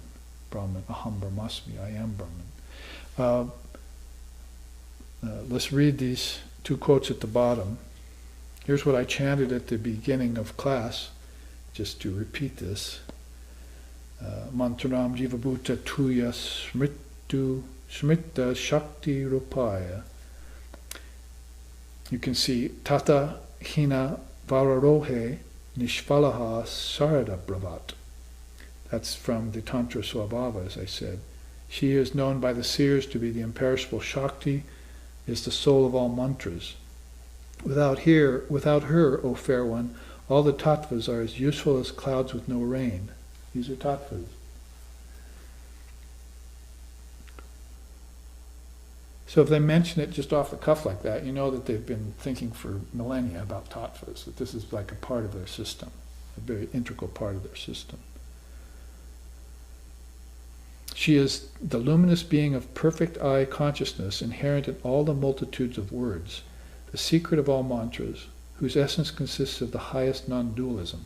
Speaker 1: Brahman, aham brahmasmi, I am Brahman. Let's read these two quotes at the bottom. Here's what I chanted at the beginning of class, just to repeat this. Mantranam jivabhuta tuya smrita Shakhty rupaya. You can see tata hina vararohe nishvalaha sarada bravat. That's from the Tantra Swabhava, as I said. She is known by the seers to be the imperishable Shakhty, is the soul of all mantras. Without her, O fair one, all the tattvas are as useful as clouds with no rain. These are tattvas. So if they mention it just off the cuff like that, you know that they've been thinking for millennia about tattvas, that this is like a part of their system, a very integral part of their system. She is the luminous being of perfect eye consciousness inherent in all the multitudes of words, the secret of all mantras, whose essence consists of the highest non-dualism.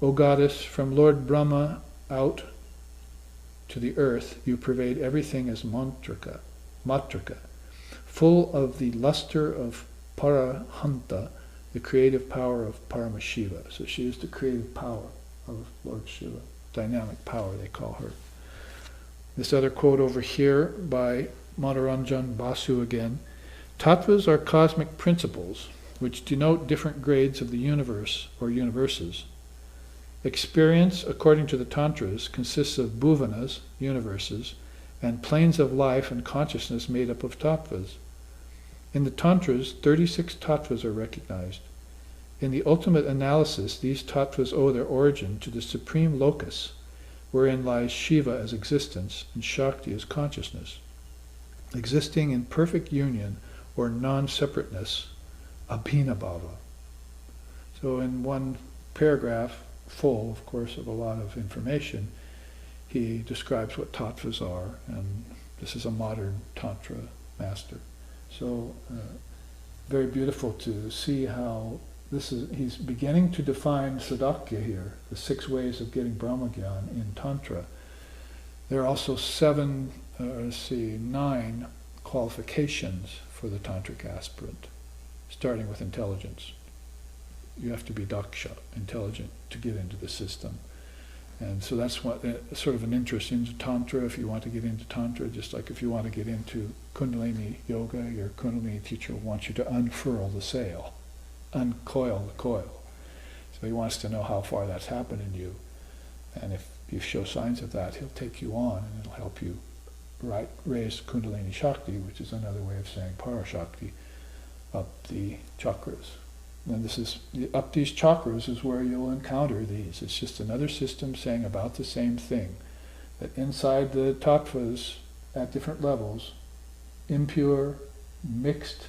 Speaker 1: O Goddess, from Lord Brahma out to the earth, you pervade everything as matrika, full of the luster of Parahanta, the creative power of Paramasiva. So she is the creative power of Lord Shiva, dynamic power they call her. This other quote over here by Manoranjan Basu again. Tattvas are cosmic principles which denote different grades of the universe or universes. Experience, according to the Tantras, consists of bhuvanas, universes, and planes of life and consciousness made up of tattvas. In the Tantras, 36 tattvas are recognized. In the ultimate analysis, these tattvas owe their origin to the supreme locus, wherein lies Shiva as existence and Shakhty as consciousness. Existing in perfect union or non-separateness, abhinabhava. So in one paragraph, full, of course, of a lot of information, he describes what tattvas are, and this is a modern Tantra master. So very beautiful to see how he's beginning to define sadhakya here, the 6 ways of getting Brahmagyan in Tantra. There are also 9 qualifications for the Tantric aspirant, starting with intelligence. You have to be daksha, intelligent, to get into the system. And so that's what sort of an interest into Tantra, if you want to get into Tantra, just like if you want to get into Kundalini Yoga, your Kundalini teacher wants you to unfurl the sail, uncoil the coil. So he wants to know how far that's happened in you. And if you show signs of that, he'll take you on and it'll help you raise Kundalini Shakti, which is another way of saying Parashakti, up the chakras. And this is, up these chakras is where you'll encounter these. It's just another system saying about the same thing. That inside the tattvas, at different levels, impure, mixed,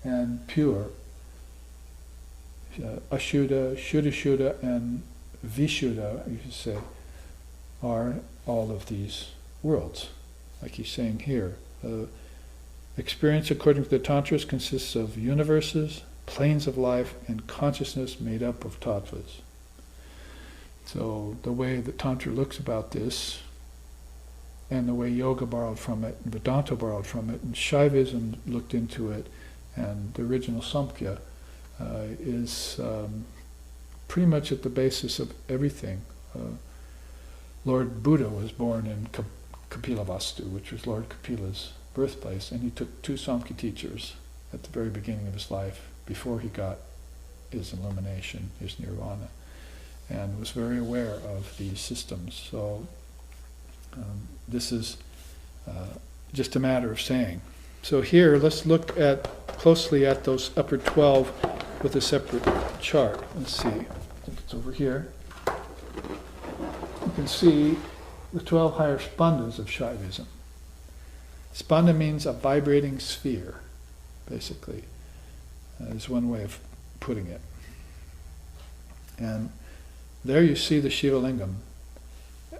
Speaker 1: and pure, ashuddha, shuddha, and vishuddha, you should say, are all of these worlds. Like he's saying here, experience according to the Tantras consists of universes, planes of life, and consciousness made up of tattvas. So the way that Tantra looks about this, and the way Yoga borrowed from it, and Vedanta borrowed from it, and Shaivism looked into it, and the original Samkhya, is pretty much at the basis of everything. Lord Buddha was born in Kapilavastu, which was Lord Kapila's birthplace, and he took 2 Samkhya teachers at the very beginning of his life, before he got his illumination, his nirvana, and was very aware of these systems. So this is just a matter of saying. So here, let's look closely at those upper 12 with a separate chart. Let's see, I think it's over here. You can see the 12 higher spandhas of Shaivism. Spandha means a vibrating sphere, basically. Is one way of putting it. And there you see the Shiva Lingam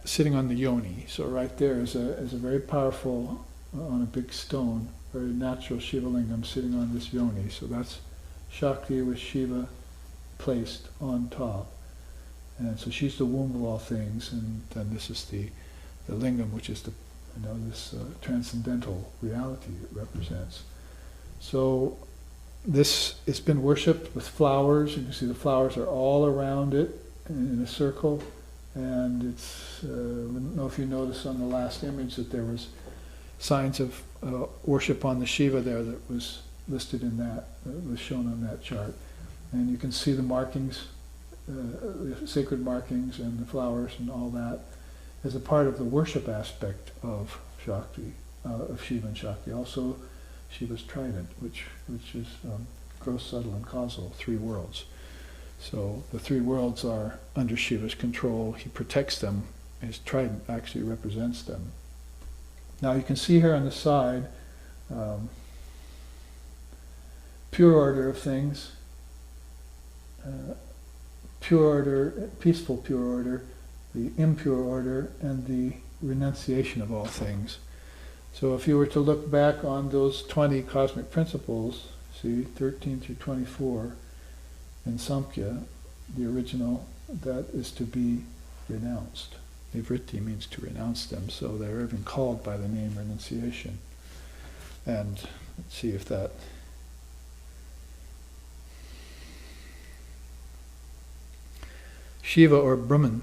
Speaker 1: sitting on the yoni. So right there is a very powerful, on a big stone, very natural Shiva Lingam sitting on this yoni. So that's Shakti with Shiva placed on top. And so she's the womb of all things, and then this is the lingam, which is this transcendental reality it represents. So it's been worshipped with flowers. You can see the flowers are all around it in a circle, and I don't know if you noticed on the last image that there was signs of worship on the Shiva there that was listed in that was shown on that chart. And you can see the markings, the sacred markings and the flowers and all that as a part of the worship aspect of Shakti, of Shiva and Shakti. Also, Shiva's trident, which is gross, subtle, and causal, 3 worlds. So the 3 worlds are under Shiva's control. He protects them. His trident actually represents them. Now you can see here on the side, pure order of things, pure order, peaceful pure order, the impure order, and the renunciation of all things. So if you were to look back on those 20 cosmic principles, see 13 through 24 in Samkhya, the original, that is to be renounced. Nivritti means to renounce them, so they're even called by the name renunciation. And let's see if that... Shiva or Brahman,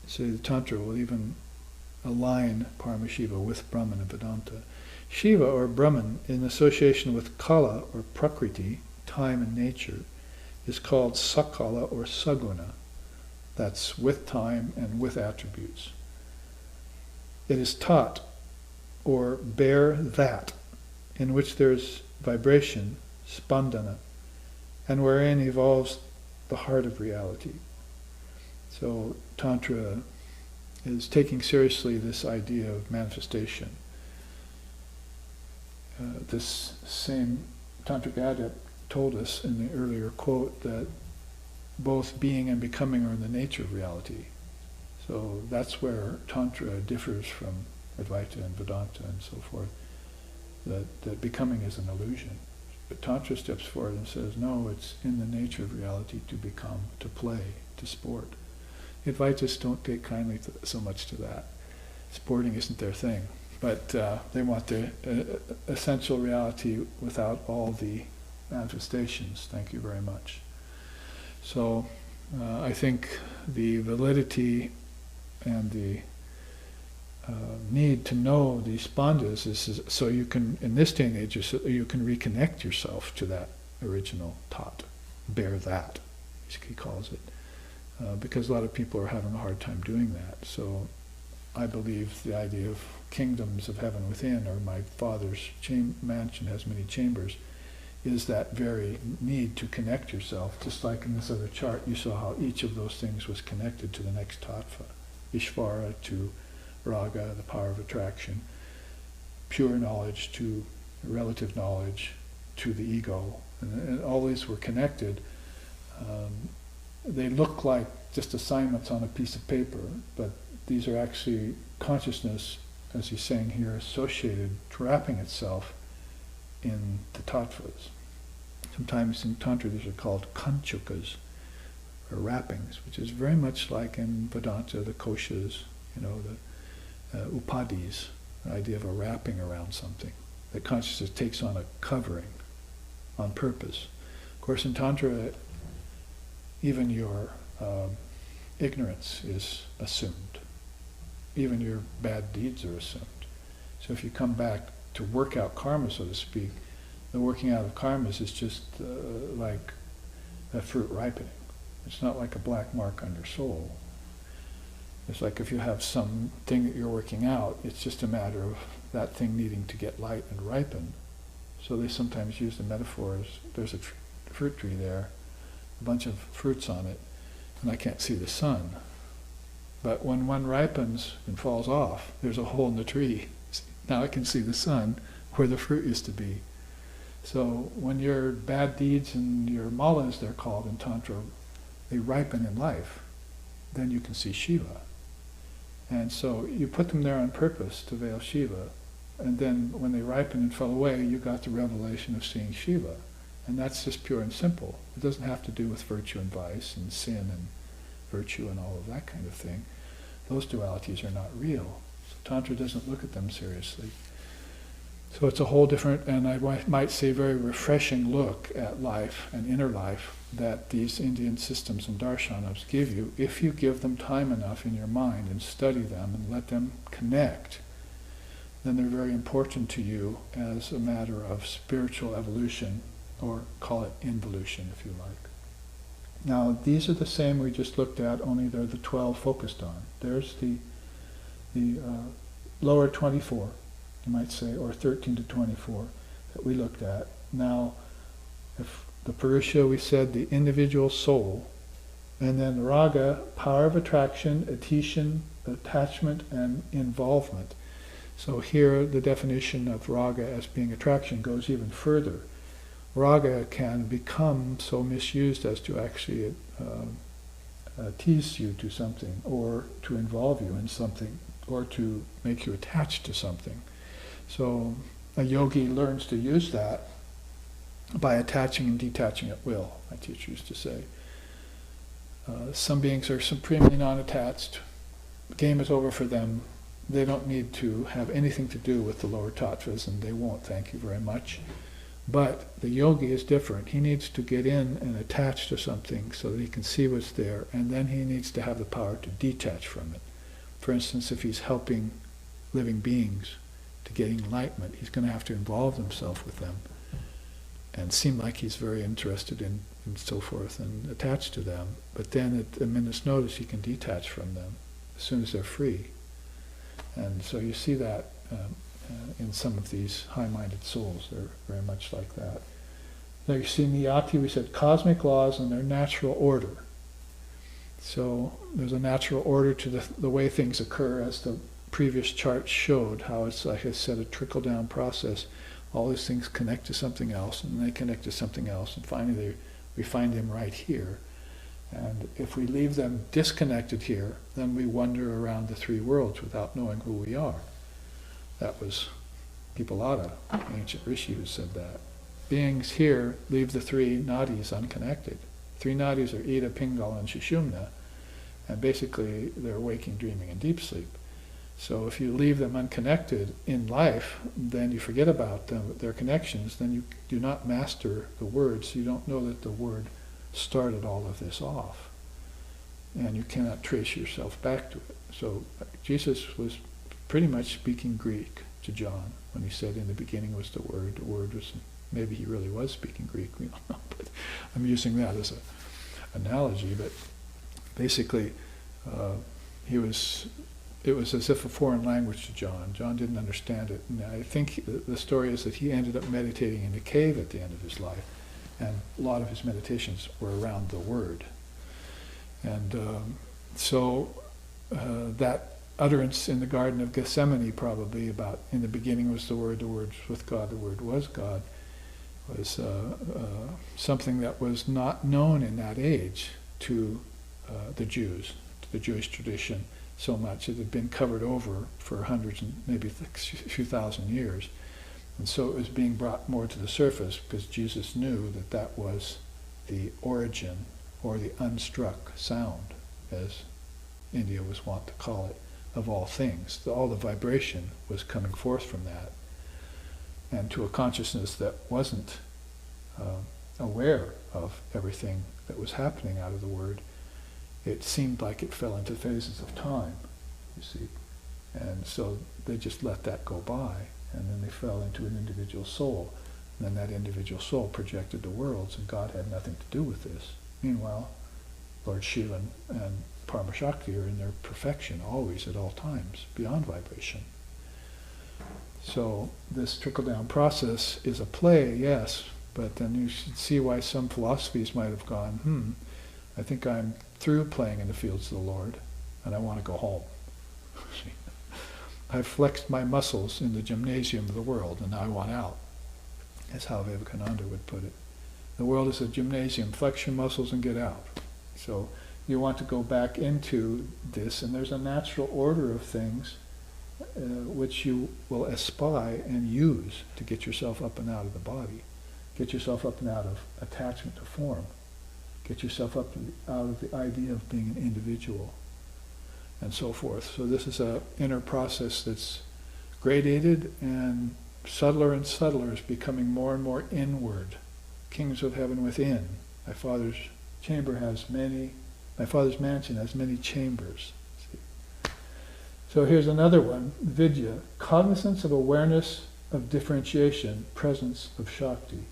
Speaker 1: so the Tantra will even align Paramasiva with Brahman and Vedanta. Shiva or Brahman, in association with Kala or Prakriti, time and nature, is called Sakala or Saguna. That's with time and with attributes. It is taught, or bear that, in which there is vibration, spandana, and wherein evolves the heart of reality. So Tantra is taking seriously this idea of manifestation. This same Tantric adept told us in the earlier quote that both being and becoming are in the nature of reality. So that's where Tantra differs from Advaita and Vedanta and so forth, that becoming is an illusion. But Tantra steps forward and says, no, it's in the nature of reality to become, to play, to sport. Advaitas don't take kindly so much to that. Sporting isn't their thing, but they want the essential reality without all the manifestations. Thank you very much. So I think the validity and the need to know these bandhas is so you can, in this day and age, you can reconnect yourself to that original thought. Bear that, he calls it. Because a lot of people are having a hard time doing that. So I believe the idea of kingdoms of heaven within, or my Father's mansion has many chambers, is that very need to connect yourself. Just like in this other chart, you saw how each of those things was connected to the next tattva. Ishvara to raga, the power of attraction. Pure knowledge to relative knowledge to the ego. And all these were connected. They look like just assignments on a piece of paper, but these are actually consciousness, as he's saying here, associated, wrapping itself in the tattvas. Sometimes in Tantra these are called kanchukas, or wrappings, which is very much like in Vedanta, the koshas, the upadis, the idea of a wrapping around something. That consciousness takes on a covering on purpose. Of course, in Tantra, even your ignorance is assumed. Even your bad deeds are assumed. So if you come back to work out karma, so to speak, the working out of karmas is just like a fruit ripening. It's not like a black mark on your soul. It's like if you have some thing that you're working out, it's just a matter of that thing needing to get light and ripen. So they sometimes use the metaphors, there's a fruit tree there, a bunch of fruits on it, and I can't see the sun. But when one ripens and falls off, there's a hole in the tree. Now I can see the sun where the fruit used to be. So when your bad deeds and your malas, they're called in Tantra, they ripen in life, then you can see Shiva. And so you put them there on purpose to veil Shiva, and then when they ripen and fell away, you got the revelation of seeing Shiva. And that's just pure and simple. It doesn't have to do with virtue and vice and sin and virtue and all of that kind of thing. Those dualities are not real. So Tantra doesn't look at them seriously. So it's a whole different, and I might say very refreshing look at life and inner life that these Indian systems and darshanas give you, if you give them time enough in your mind and study them and let them connect. Then they're very important to you as a matter of spiritual evolution, or call it involution if you like. Now these are the same we just looked at, only they're the 12 focused on. There's the lower 24, you might say, or 13 to 24 that we looked at. Now, if the Purusha, we said the individual soul, and then raga, power of attraction, adhesion, attachment, and involvement. So here the definition of raga as being attraction goes even further. Raga can become so misused as to actually tease you to something, or to involve you in something, or to make you attached to something. So a yogi learns to use that by attaching and detaching at will, my teacher used to say. Some beings are supremely non-attached. The game is over for them. They don't need to have anything to do with the lower tattvas, and they won't, thank you very much. But the yogi is different. He needs to get in and attach to something so that he can see what's there, and then he needs to have the power to detach from it. For instance, if he's helping living beings to get enlightenment, he's going to have to involve himself with them and seem like he's very interested in and so forth and attached to them. But then at a minute's notice he can detach from them as soon as they're free. And so you see that in some of these high-minded souls. They're very much like that. Now you see Niyati, we said cosmic laws and their natural order. So there's a natural order to the way things occur, as the previous chart showed, how it's, like I said, a trickle-down process. All these things connect to something else, and they connect to something else, and finally we find them right here. And if we leave them disconnected here, then we wander around the three worlds without knowing who we are. That was Pipalada, ancient rishi, who said that. Beings here leave the three nadis unconnected. Three nadis are Ida, Pingala, and Sushumna, and basically they're waking, dreaming, and deep sleep. So if you leave them unconnected in life, then you forget about them, their connections, then you do not master the word, so you don't know that the word started all of this off. And you cannot trace yourself back to it. So Jesus was pretty much speaking Greek to John when he said in the beginning was the Word. The Word was, maybe he really was speaking Greek, we don't know, but I'm using that as an analogy. But basically, it was as if a foreign language to John. John didn't understand it. And I think the story is that he ended up meditating in a cave at the end of his life, and a lot of his meditations were around the Word. And so that utterance in the Garden of Gethsemane, probably about in the beginning was the Word was with God, the Word was God, was something that was not known in that age to the Jews, to the Jewish tradition so much. It had been covered over for hundreds and maybe a few thousand years. And so it was being brought more to the surface because Jesus knew that that was the origin, or the unstruck sound, as India was wont to call it, of all things. All the vibration was coming forth from that. And to a consciousness that wasn't aware of everything that was happening out of the Word, it seemed like it fell into phases of time, you see. And so they just let that go by, and then they fell into an individual soul. And then that individual soul projected the worlds, and God had nothing to do with this. Meanwhile, Lord Shiva and Paramashakti are in their perfection always, at all times, beyond vibration. So this trickle-down process is a play, yes, but then you should see why some philosophies might have gone, I think I'm through playing in the fields of the Lord, and I want to go home. I've flexed my muscles in the gymnasium of the world, and now I want out. That's how Vivekananda would put it. The world is a gymnasium. Flex your muscles and get out. So you want to go back into this, and there's a natural order of things which you will espy and use to get yourself up and out of the body. Get yourself up and out of attachment to form. Get yourself out of the idea of being an individual, and so forth. So this is an inner process that's gradated and subtler is becoming more and more inward. Kings of heaven within. My father's mansion has many chambers. See? So here's another one, Vidya, cognizance of awareness of differentiation, presence of Shakhty.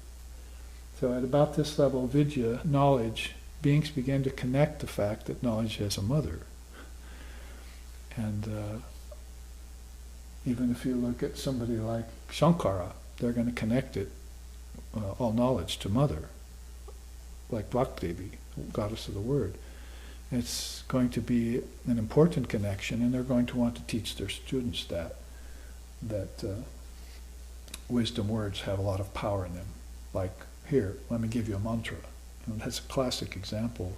Speaker 1: So at about this level, Vidya, knowledge, beings begin to connect the fact that knowledge has a mother. And even if you look at somebody like Shankara, they're going to connect it, all knowledge, to mother, like Bhakti, goddess of the word. It's going to be an important connection, and they're going to want to teach their students that wisdom words have a lot of power in them. Like, here, let me give you a mantra. And that's a classic example.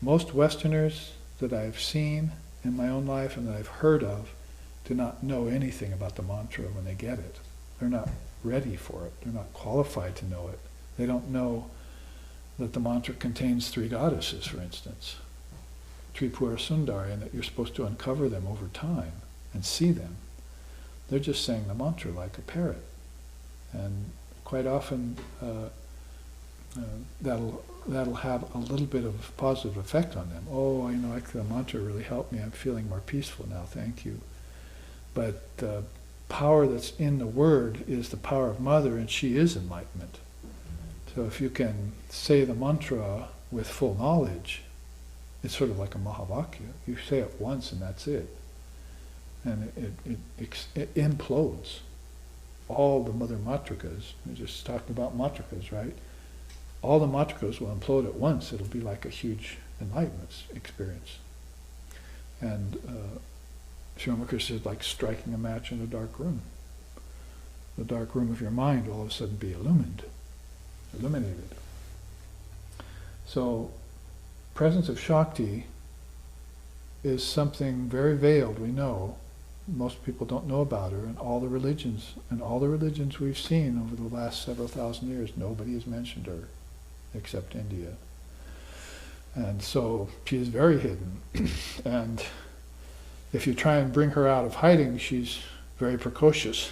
Speaker 1: Most Westerners that I've seen in my own life and that I've heard of do not know anything about the mantra when they get it. They're not ready for it. They're not qualified to know it. They don't know that the mantra contains 3 goddesses, for instance, Tripura Sundari, and that you're supposed to uncover them over time and see them. They're just saying the mantra like a parrot. And quite often that'll have a little bit of positive effect on them. Oh, the mantra really helped me. I'm feeling more peaceful now, thank you. But the power that's in the word is the power of Mother, and she is enlightenment. So if you can say the mantra with full knowledge, it's sort of like a Mahavakya. You say it once and that's it. And it implodes. All the mother matrikas, we're just talking about matrikas, right? All the matrikas will implode at once. It'll be like a huge enlightenment experience. And Shri said, like striking a match in a dark room. The dark room of your mind will all of a sudden be illuminated. So, presence of Shakhty is something very veiled, we know. Most people don't know about her, and all the religions we've seen over the last several thousand years, nobody has mentioned her except India. And so she is very hidden. And if you try and bring her out of hiding, she's very precocious.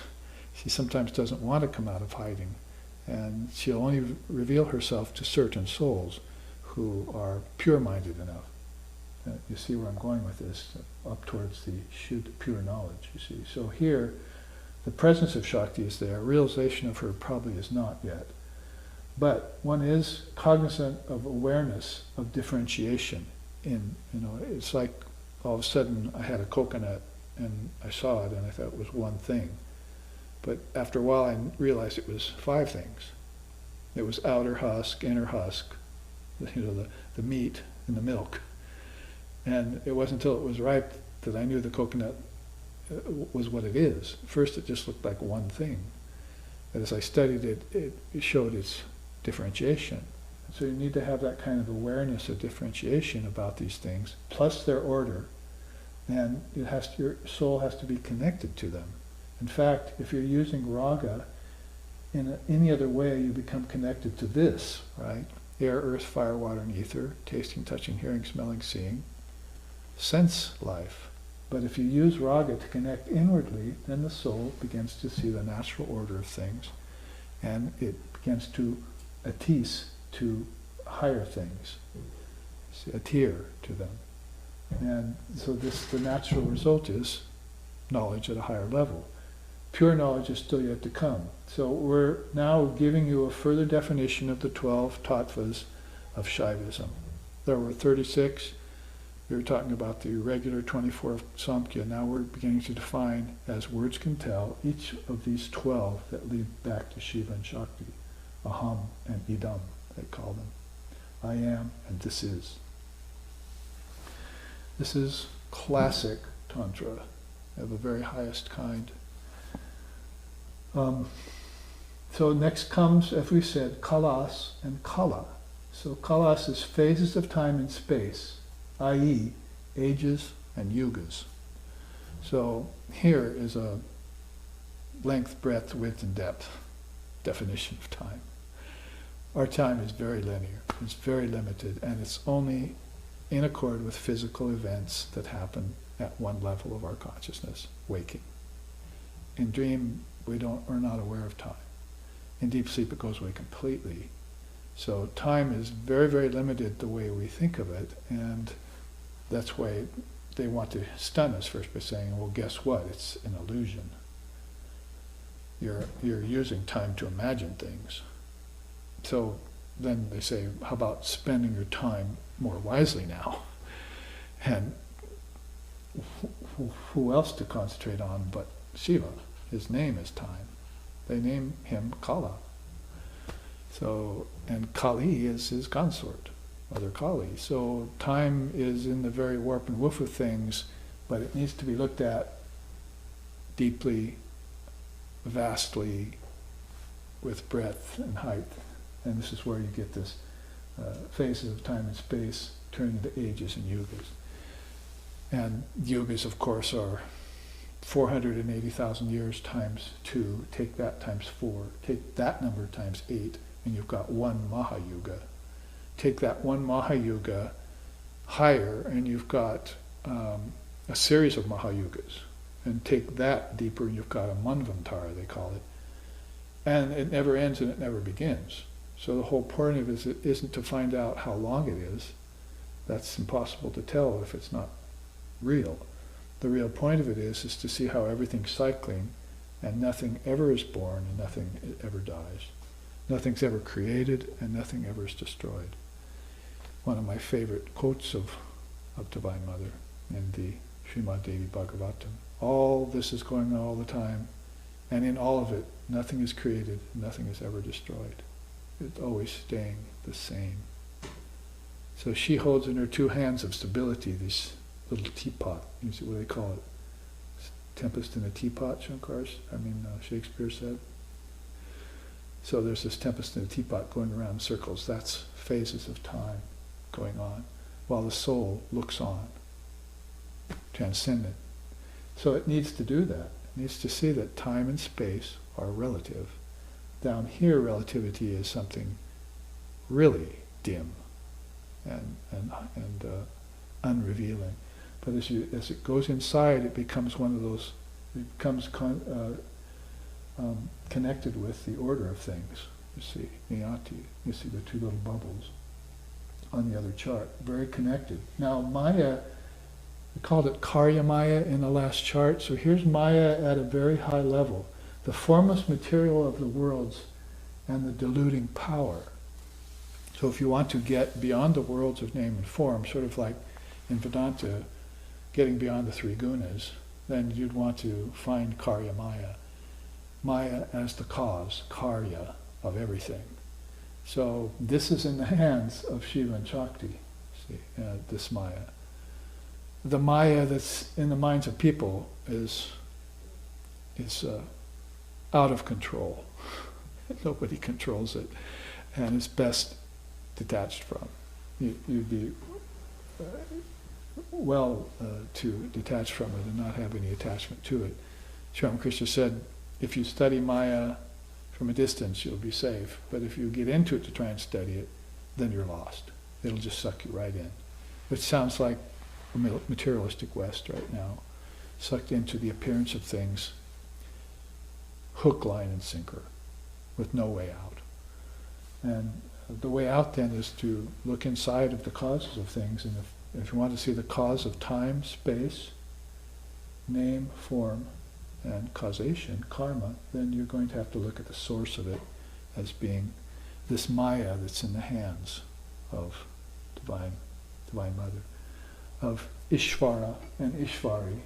Speaker 1: She sometimes doesn't want to come out of hiding. And she'll only reveal herself to certain souls who are pure-minded enough. You see where I'm going with this, up towards the pure knowledge, you see. So here, the presence of Shakhty is there. Realization of her probably is not yet. But one is cognizant of awareness of differentiation. It's like all of a sudden I had a coconut and I saw it and I thought it was one thing. But after a while I realized it was 5 things. It was outer husk, inner husk, the meat and the milk. And it wasn't until it was ripe that I knew the coconut was what it is. First it just looked like one thing. But as I studied it, it showed its differentiation. So you need to have that kind of awareness of differentiation about these things, plus their order, and your soul has to be connected to them. In fact, if you're using raga in any other way, you become connected to this, right? Air, earth, fire, water, and ether, tasting, touching, hearing, smelling, seeing, sense life. But if you use raga to connect inwardly, then the soul begins to see the natural order of things, and it begins to attise to higher things, adhere to them. And so the natural result is knowledge at a higher level. Pure knowledge is still yet to come. So we're now giving you a further definition of the 12 tattvas of Shaivism. There were 36. We were talking about the regular 24 of Samkhya. Now we're beginning to define, as words can tell, each of these 12 that lead back to Shiva and Shakti. Aham and Idam, they call them. I am and this is. This is classic Tantra of the very highest kind. So next comes, as we said, kalas and kala. So kalas is phases of time and space, i.e. ages and yugas. So here is a length, breadth, width, and depth definition of time. Our time is very linear. It's very limited, and it's only in accord with physical events that happen at one level of our consciousness, waking. In dream, we're not aware of time. In deep sleep, it goes away completely. So time is very, very limited the way we think of it, and that's why they want to stun us first by saying, well, guess what? It's an illusion. You're using time to imagine things. So then they say, how about spending your time more wisely now? And who else to concentrate on but Shiva? His name is time. They name him Kala. So, and Kali is his consort, Mother Kali. So time is in the very warp and woof of things, but it needs to be looked at deeply, vastly, with breadth and height. And this is where you get this phases of time and space turning into ages and yugas. And yugas, of course, are 480,000 years times 2, take that times 4, take that number times 8, and you've got one Mahayuga. Take that one Mahayuga higher, and you've got a series of Mahayugas. And take that deeper, and you've got a Manvantara, they call it. And it never ends and it never begins. So the whole point of it isn't to find out how long it is. That's impossible to tell if it's not real. The real point of it is to see how everything's cycling, and nothing ever is born and nothing ever dies. Nothing's ever created and nothing ever is destroyed. One of my favorite quotes of Divine Mother in the Srimad Devi Bhagavatam. All this is going on all the time, and in all of it, nothing is created, nothing is ever destroyed. It's always staying the same. So she holds in her two hands of stability this little teapot. You see what they call it? Tempest in a teapot, Shakespeare said. So there's this tempest in a teapot going around in circles. That's phases of time going on, while the soul looks on, transcendent. So it needs to do that. It needs to see that time and space are relative. Down here, relativity is something really dim and unrevealing. But as it goes inside, it becomes one of those. It becomes connected with the order of things. You see, Niyati. You see the two little bubbles on the other chart. Very connected. Now Maya, we called it Karya Maya in the last chart. So here's Maya at a very high level. The formless material of the worlds and the deluding power. So if you want to get beyond the worlds of name and form, sort of like in Vedanta, getting beyond the three gunas, then you'd want to find Karya Maya. Maya as the cause, Karya, of everything. So this is in the hands of Shiva and Shakhty, see, this Maya. The Maya that's in the minds of people is out of control. Nobody controls it, and it's best detached from. You'd be to detach from it and not have any attachment to it. Sri Ramakrishna said, if you study Maya from a distance, you'll be safe. But if you get into it to try and study it, then you're lost. It'll just suck you right in. Which sounds like a materialistic West right now, sucked into the appearance of things, hook, line, and sinker, with no way out. And the way out then is to look inside of the causes of things, and if you want to see the cause of time, space, name, form, and causation, karma, then you're going to have to look at the source of it as being this Maya that's in the hands of Divine Mother, of Ishvara and Ishvari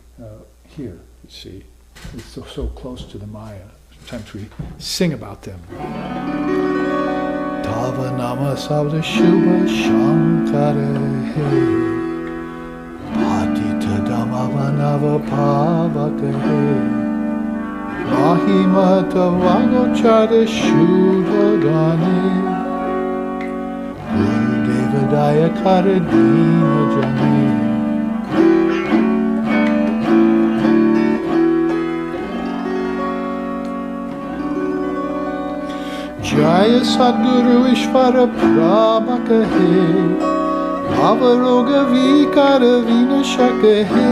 Speaker 1: here, you see. It's so close to the Maya. Sometimes we sing about them. Tava nama sabda Shiva Shankare he Patita damavanava pavaka he Mahimata Vagochara Shuddha Gani Guru Devadaya Karadina Jani. Jaya Sadguru Ishvara Prabha Kahe, Avaroga Vikara Vinashaka He,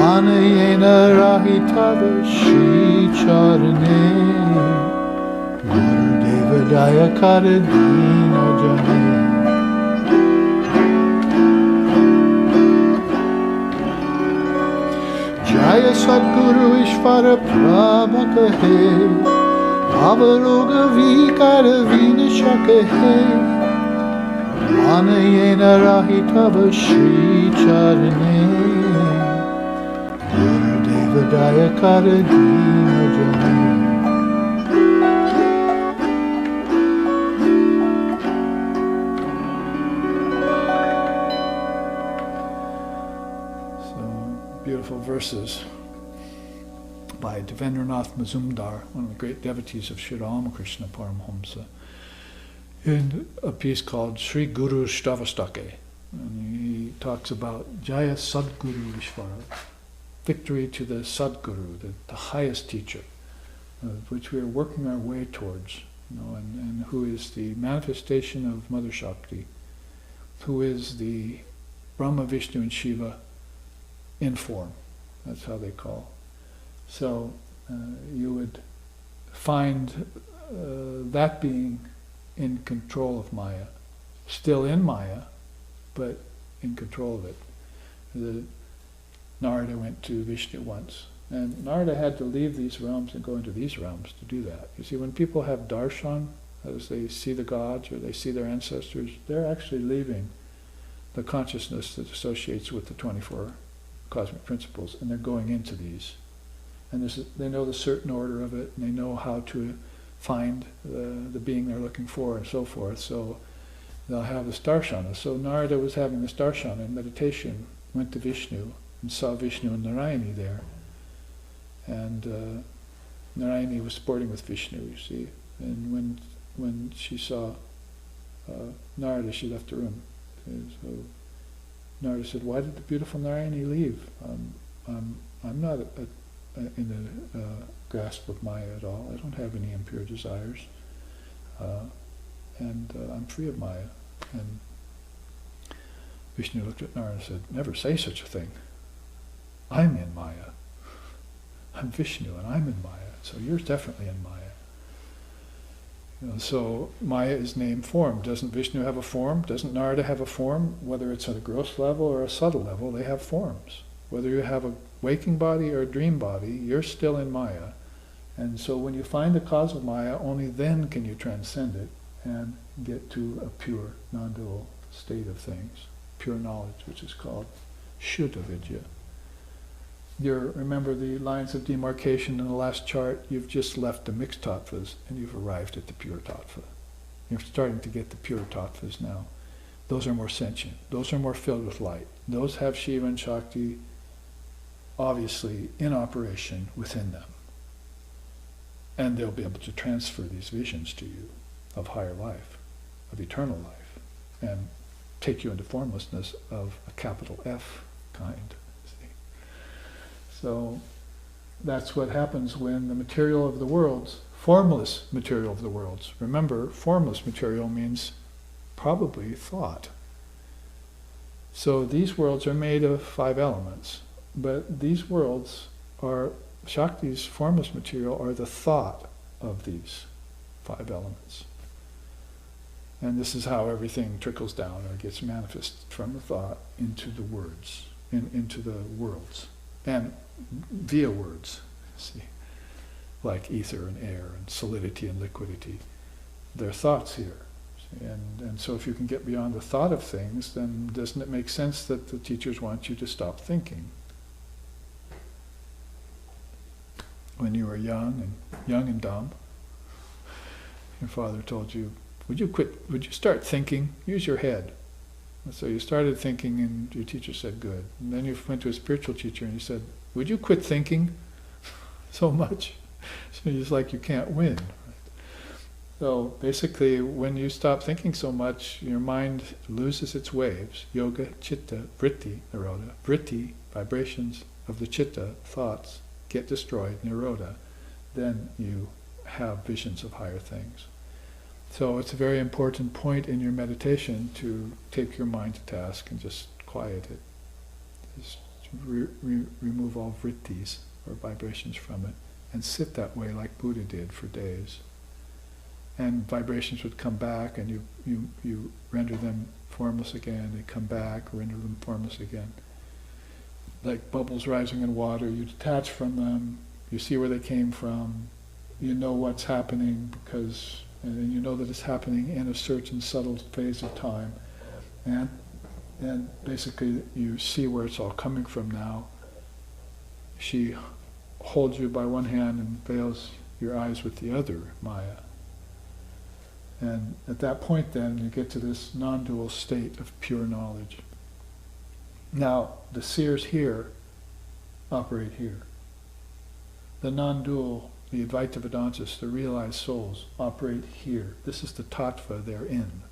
Speaker 1: Anayena Rahitava Shri Charane, Guru Daya Karadina Jane. Jaya Sadguru Ishvara Prabha Kahe, Avaroga Vikara Vinashaka He, Anayena Rahitava Shri Charane, Guru Daya Karadina Jane. Beautiful verses by Devendranath Mazumdar, one of the great devotees of Sri Ramakrishna Paramahamsa, in a piece called Sri Guru Stavastake. And he talks about Jaya Sadguru Ishvara, victory to the Sadguru, the highest teacher, which we are working our way towards, and who is the manifestation of Mother Shakhty, who is the Brahma, Vishnu, and Shiva in form. That's how they call. So you would find that being in control of Maya, still in Maya, but in control of it. Narada went to Vishnu once, and Narada had to leave these realms and go into these realms to do that. You see, when people have darshan, as they see the gods or they see their ancestors, they're actually leaving the consciousness that associates with the 24 cosmic principles, and they're going into these. And they know the certain order of it, and they know how to find the being they're looking for, and so forth. So they'll have this darshana. So Narada was having this darshana in meditation, went to Vishnu, and saw Vishnu and Narayani there. And Narayani was sporting with Vishnu, you see. And when she saw Narada, she left the room. And so Narada said, "Why did the beautiful Narayani leave? I'm not in the grasp of Maya at all. I don't have any impure desires. And I'm free of Maya." And Vishnu looked at Narada and said, "Never say such a thing. I'm in Maya. I'm Vishnu and I'm in Maya. So you're definitely in Maya." So Maya is name form. Doesn't Vishnu have a form? Doesn't Narada have a form? Whether it's at a gross level or a subtle level, they have forms. Whether you have a waking body or a dream body, you're still in Maya. And so when you find the cause of Maya, only then can you transcend it and get to a pure, non-dual state of things, pure knowledge, which is called Shuddha Vidya. Remember the lines of demarcation in the last chart? You've just left the mixed tattvas and you've arrived at the pure tattva. You're starting to get the pure tattvas now. Those are more sentient. Those are more filled with light. Those have Shiva and Shakhty obviously in operation within them. And they'll be able to transfer these visions to you of higher life, of eternal life, and take you into formlessness of a capital F kind. So that's what happens when the material of the worlds, formless material of the worlds, remember, formless material means probably thought. So these worlds are made of 5 elements, but these worlds are, Shakti's formless material are the thought of these 5 elements. And this is how everything trickles down or gets manifested from the thought into the words, into the worlds. And via words, see, like ether and air and solidity and liquidity. They're thoughts here. See? And so if you can get beyond the thought of things, then doesn't it make sense that the teachers want you to stop thinking? When you were young and dumb, your father told you, would you start thinking? Use your head. And so you started thinking and your teacher said, good. And then you went to a spiritual teacher and he said, would you quit thinking so much? So it's like you can't win. So basically, when you stop thinking so much, your mind loses its waves. Yoga, chitta, vritti, nirodha. Vritti, vibrations of the chitta, thoughts, get destroyed, nirodha. Then you have visions of higher things. So it's a very important point in your meditation to take your mind to task and just quiet it. Just remove all vrittis, or vibrations, from it, and sit that way like Buddha did for days. And vibrations would come back, and you render them formless again. They come back, render them formless again. Like bubbles rising in water, you detach from them, you see where they came from, you know what's happening, and you know that it's happening in a certain subtle phase of time. And basically you see where it's all coming from now. She holds you by one hand and veils your eyes with the other, Maya. And at that point then, you get to this non-dual state of pure knowledge. Now, the seers here operate here. The non-dual, the Advaita Vedantists, the realized souls, operate here. This is the tattva they're in.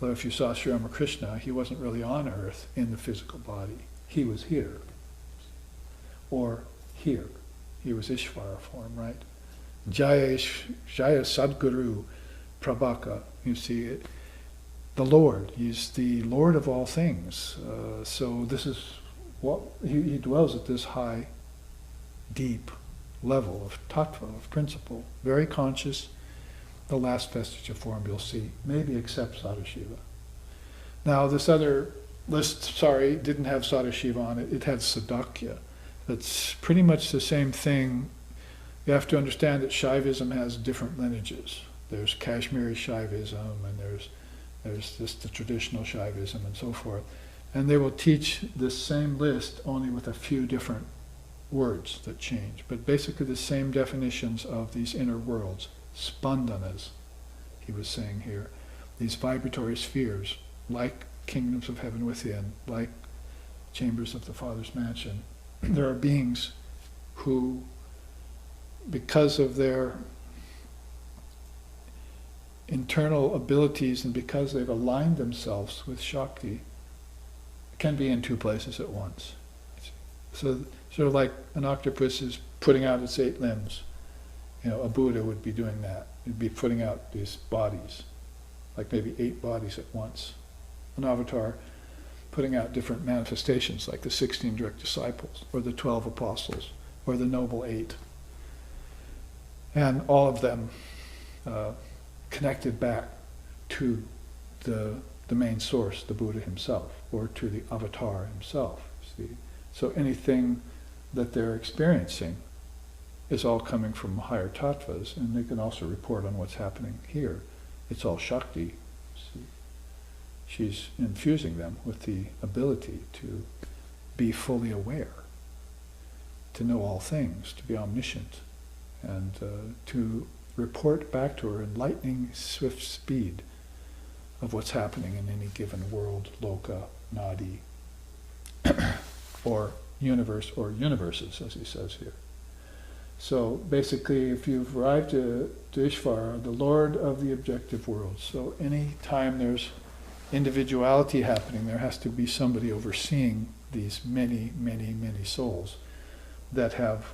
Speaker 1: So if you saw Sri Ramakrishna, he wasn't really on earth in the physical body. He was here. Or here. He was Ishvara form, right? Jaya Sadguru Prabhaka, you see it. The Lord, he's the Lord of all things. So this is what, he dwells at this high, deep level of tattva, of principle. Very conscious, the last vestige of form you'll see, maybe except Sadashiva. Now this other list, didn't have Sadashiva on it, it had Sadakya. It's pretty much the same thing. You have to understand that Shaivism has different lineages. There's Kashmiri Shaivism, and there's just the traditional Shaivism and so forth. And they will teach this same list only with a few different words that change. But basically the same definitions of these inner worlds, spandanas, he was saying here, these vibratory spheres, like kingdoms of heaven within, like chambers of the Father's mansion. There are beings who, because of their internal abilities and because they've aligned themselves with Shakhty, can be in two places at once. So sort of like an octopus is putting out its 8 limbs. A Buddha would be doing that. He'd be putting out these bodies, like maybe 8 bodies at once. An avatar putting out different manifestations, like the 16 direct disciples, or the 12 apostles, or the noble 8. And all of them connected back to the main source, the Buddha himself, or to the avatar himself. See? So anything that they're experiencing is all coming from higher tattvas, and they can also report on what's happening here. It's all Shakhty. See? She's infusing them with the ability to be fully aware, to know all things, to be omniscient, and to report back to her in lightning swift speed of what's happening in any given world, loka, nadi, or universe, or universes, as he says here. So basically, if you've arrived to Ishvara, the Lord of the objective world, so any time there's individuality happening, there has to be somebody overseeing these many, many, many souls that have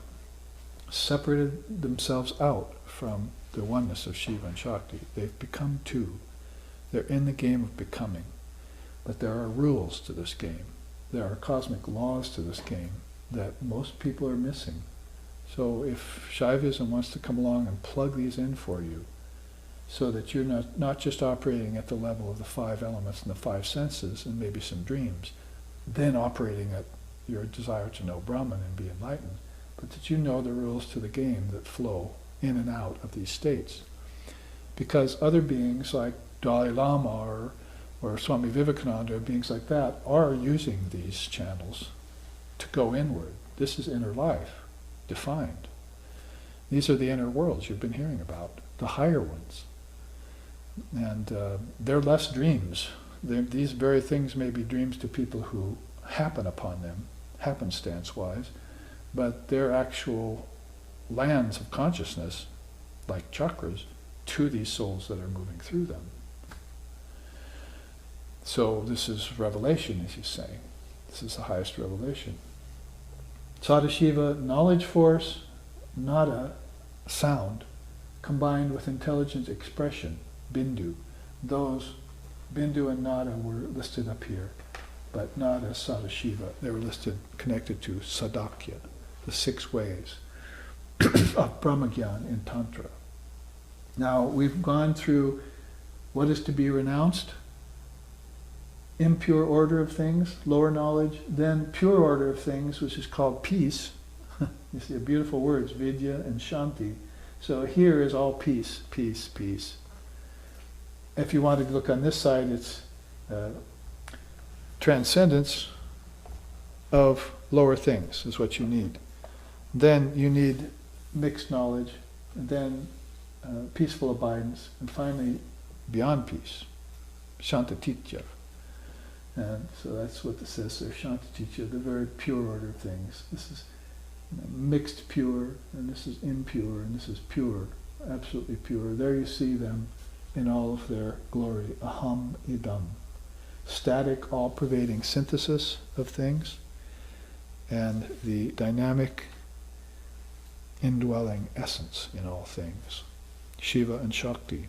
Speaker 1: separated themselves out from the oneness of Shiva and Shakhty. They've become two. They're in the game of becoming. But there are rules to this game. There are cosmic laws to this game that most people are missing. So if Shaivism wants to come along and plug these in for you, so that you're not just operating at the level of the 5 elements and the 5 senses and maybe some dreams, then operating at your desire to know Brahman and be enlightened, but that you know the rules to the game that flow in and out of these states. Because other beings like Dalai Lama or Swami Vivekananda, beings like that, are using these channels to go inward. This is inner life, defined. These are the inner worlds you've been hearing about, the higher ones. And they're less dreams. These very things may be dreams to people who happen upon them, happenstance-wise, but they're actual lands of consciousness, like chakras, to these souls that are moving through them. So this is revelation, as he's saying. This is the highest revelation. Sadashiva, knowledge force, nada, sound, combined with intelligent expression, bindu. Those, bindu and nada were listed up here, but not as Sadashiva. They were listed connected to Sadakya, the 6 ways of Brahmagyan in Tantra. Now, we've gone through what is to be renounced, impure order of things, lower knowledge, then pure order of things, which is called peace. You see, beautiful words, vidya and shanti. So here is all peace, peace, peace. If you wanted to look on this side, it's transcendence of lower things is what you need. Then you need mixed knowledge, and then peaceful abidance, and finally beyond peace, shantatitya. And so that's what this says there, shantatitya, the very pure order of things. This is mixed pure, and this is impure, and this is pure, absolutely pure. There you see them in all of their glory, aham idam. Static, all-pervading synthesis of things, and the dynamic, indwelling essence in all things, Shiva and Shakti.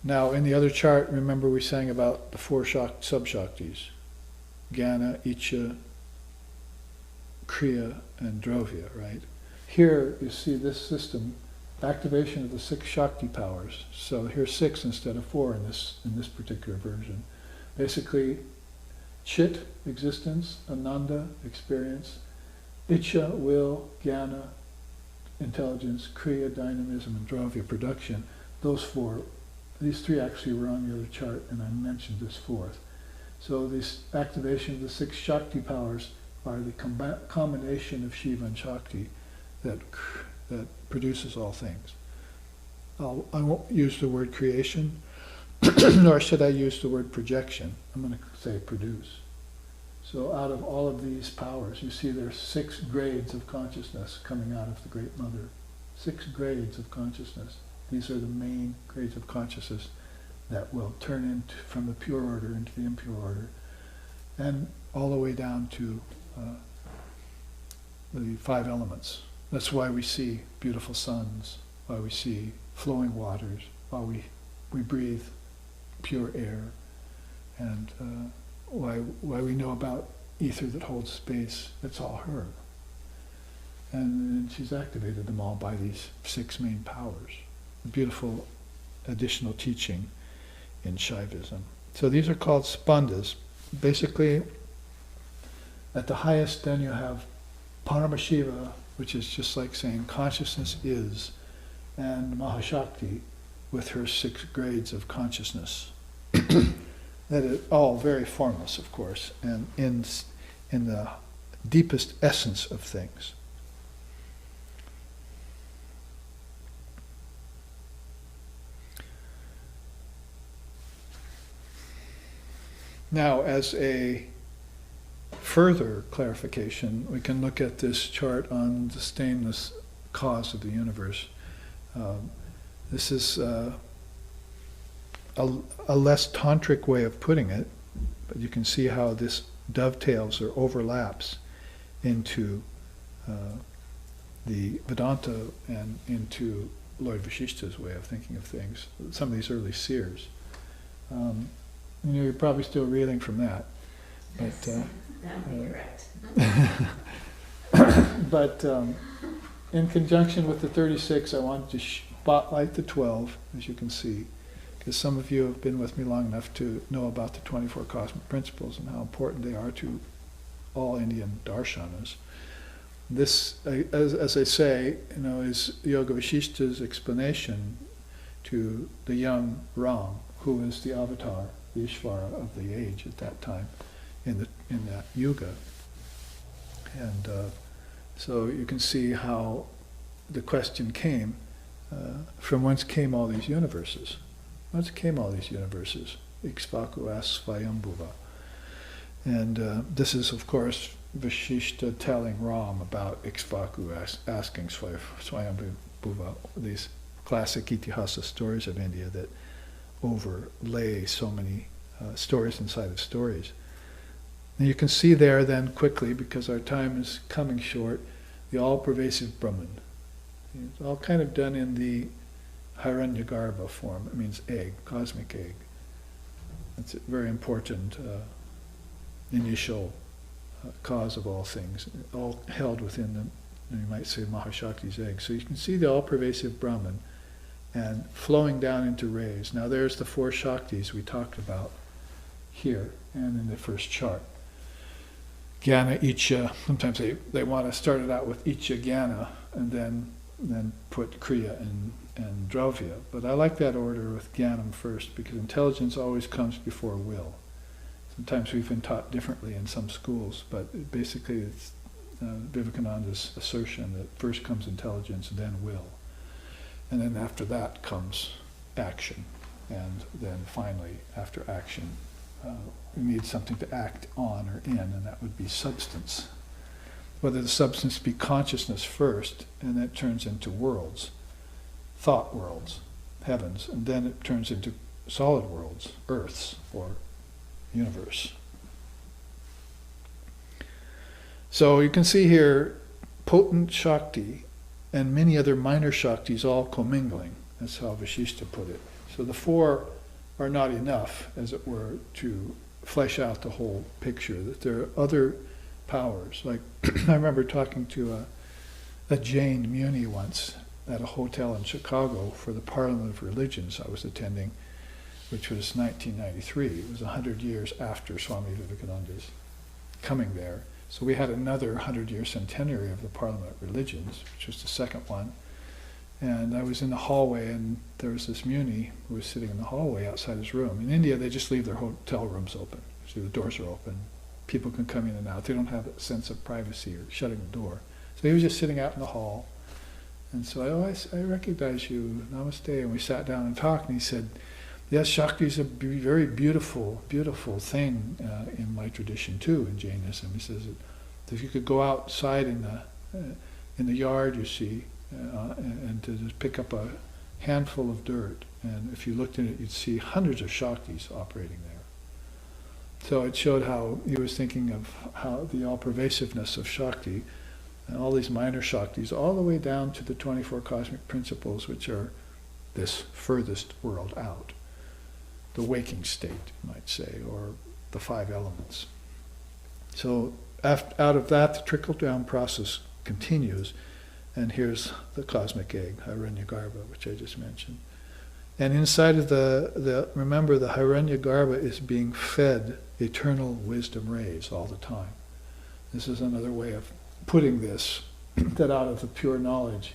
Speaker 1: Now, in the other chart, remember we sang about the 4 sub-Shaktis, Jnana, Icha, Kriya, and Drovya, right? Here, you see this system, activation of the 6 Shakti powers. So here's 6 instead of 4 in this particular version. Basically, Chit, existence, Ananda, experience, Icha, will, Jnana, intelligence, Kriya, dynamism, and Drovya, production. These 3 actually were on the other chart, and I mentioned this 4th. So this activation of the 6 Shakti powers are the combination of Shiva and Shakti that produces all things. I won't use the word creation, nor should I use the word projection. I'm going to say produce. So out of all of these powers, you see there's 6 grades of consciousness coming out of the Great Mother. 6 grades of consciousness. These are the main grades of consciousness that will turn from the pure order into the impure order, and all the way down to the 5 elements. That's why we see beautiful suns, why we see flowing waters, why we breathe pure air, and why we know about ether that holds space. It's all her. And she's activated them all by these 6 main powers. Beautiful additional teaching in Shaivism. So these are called spandhas. Basically, at the highest, then you have Paramasiva, which is just like saying consciousness is, and Mahashakti with her 6 grades of consciousness. That is all very formless, of course, and in the deepest essence of things. Now, as a further clarification, we can look at this chart on the stainless cause of the universe. This is a less tantric way of putting it, but you can see how this dovetails or overlaps into the Vedanta and into Lord Vashishta's way of thinking of things, some of these early seers. You're probably still reeling from that. But,
Speaker 3: That would be correct.
Speaker 1: but in conjunction with the 36, I wanted to spotlight the 12, as you can see, because some of you have been with me long enough to know about the 24 cosmic principles and how important they are to all Indian darshanas. This, as I say, is Yoga Vashishta's explanation to the young Ram, who is the avatar, the Ishvara of the age at that time, in that yuga. And so you can see how the question came, from whence came all these universes? Whence came all these universes? Ikshvaku asks Svayambhuva. And this is, of course, Vashishta telling Ram about Ikshvaku asking Svayambhuva, these classic itihasa stories of India that overlay so many stories inside of stories. And you can see there then quickly, because our time is coming short, the all-pervasive Brahman. It's all kind of done in the Hiranyagarbha form. It means egg, cosmic egg. It's a very important initial cause of all things, all held within the, you might say, Mahashakti's egg. So you can see the all-pervasive Brahman and flowing down into rays. Now there's the four Shaktis we talked about here and in the first chart. Jnana, Icha, sometimes they want to start it out with Icha, Jnana, and then put Kriya and Dravya. But I like that order with Jnanam first, because intelligence always comes before will. Sometimes we've been taught differently in some schools, but basically it's Vivekananda's assertion that first comes intelligence, then will. And then after that comes action. And then finally, after action, we need something to act on or in, and that would be substance. Whether the substance be consciousness first, and then it turns into worlds, thought worlds, heavens, and then it turns into solid worlds, earths, or universe. So you can see here potent Shakti and many other minor Shaktis all commingling. That's how Vasishtha put it. So the four are not enough, as it were, to flesh out the whole picture, that there are other powers. Like, I remember talking to a Jain Muni once at a hotel in Chicago for the Parliament of Religions I was attending, which was 1993. It was 100 years after Swami Vivekananda's coming there. So we had another 100-year centenary of the Parliament of Religions, which was the second one. And I was in the hallway, and there was this Muni who was sitting in the hallway outside his room. In India, they just leave their hotel rooms open. So the doors are open. People can come in and out. They don't have a sense of privacy or shutting the door. So he was just sitting out in the hall. And so I recognize you, namaste. And we sat down and talked, and he said, yes, Shakti is a very beautiful, beautiful thing in my tradition too, in Jainism. He says that if you could go outside in the yard, you see, and to just pick up a handful of dirt, and if you looked in it, you'd see hundreds of Shaktis operating there. So it showed how he was thinking of how the all-pervasiveness of Shakti, and all these minor Shaktis, all the way down to the 24 cosmic principles, which are this furthest world out. The waking state, you might say, or the 5 elements. So out of that, the trickle-down process continues, and here's the cosmic egg, Hiranyagarbha, which I just mentioned. And inside of remember, the Hiranyagarbha is being fed eternal wisdom rays all the time. This is another way of putting this, that out of the pure knowledge,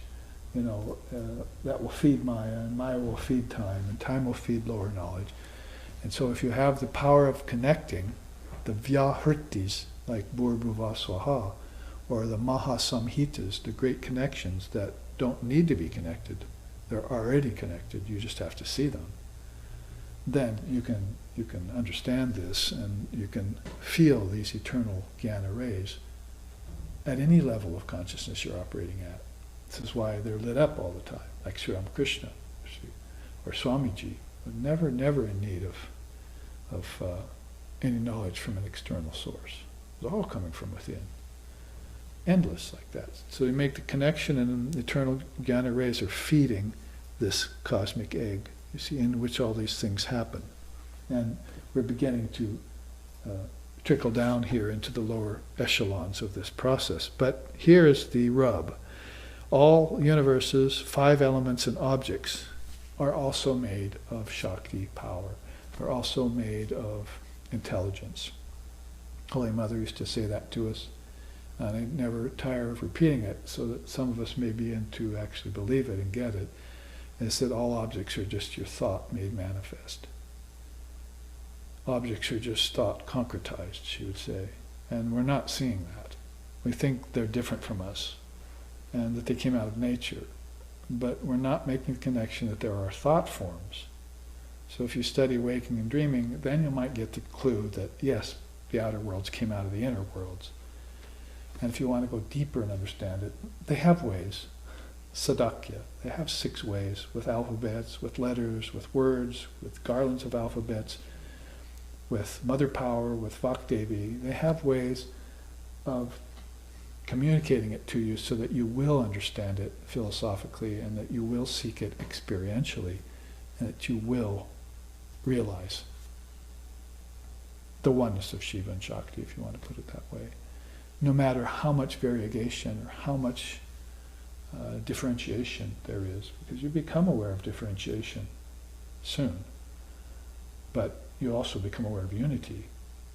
Speaker 1: that will feed Maya, and Maya will feed time, and time will feed lower knowledge. And so if you have the power of connecting, the Vyahritis, like Bhurbhuvaswaha, or the Mahasamhitas, the great connections that don't need to be connected, they're already connected, you just have to see them. Then you can understand this, and you can feel these eternal Jnana rays at any level of consciousness you're operating at. This is why they're lit up all the time, like Sri Ramakrishna or Swamiji, but never in need of any knowledge from an external source. It's all coming from within. Endless like that. So you make the connection, and the eternal Jnana rays are feeding this cosmic egg, you see, in which all these things happen. And we're beginning to trickle down here into the lower echelons of this process. But here is the rub. All universes, 5 elements and objects are also made of Shakti power. They're also made of intelligence. Holy Mother used to say that to us, and I never tire of repeating it, so that some of us may begin to actually believe it and get it. Is that all objects are just your thought made manifest. Objects are just thought concretized, she would say. And we're not seeing that. We think they're different from us, and that they came out of nature. But we're not making the connection that there are thought forms. So if you study waking and dreaming, then you might get the clue that, yes, the outer worlds came out of the inner worlds. And if you want to go deeper and understand it, they have ways. Sadakya, they have 6 ways, with alphabets, with letters, with words, with garlands of alphabets. with Mother Power, with Vakdevi. They have ways of communicating it to you so that you will understand it philosophically and that you will seek it experientially and that you will realize the oneness of Shiva and Shakti, if you want to put it that way. No matter how much variegation or how much differentiation there is, because you become aware of differentiation soon, but you also become aware of unity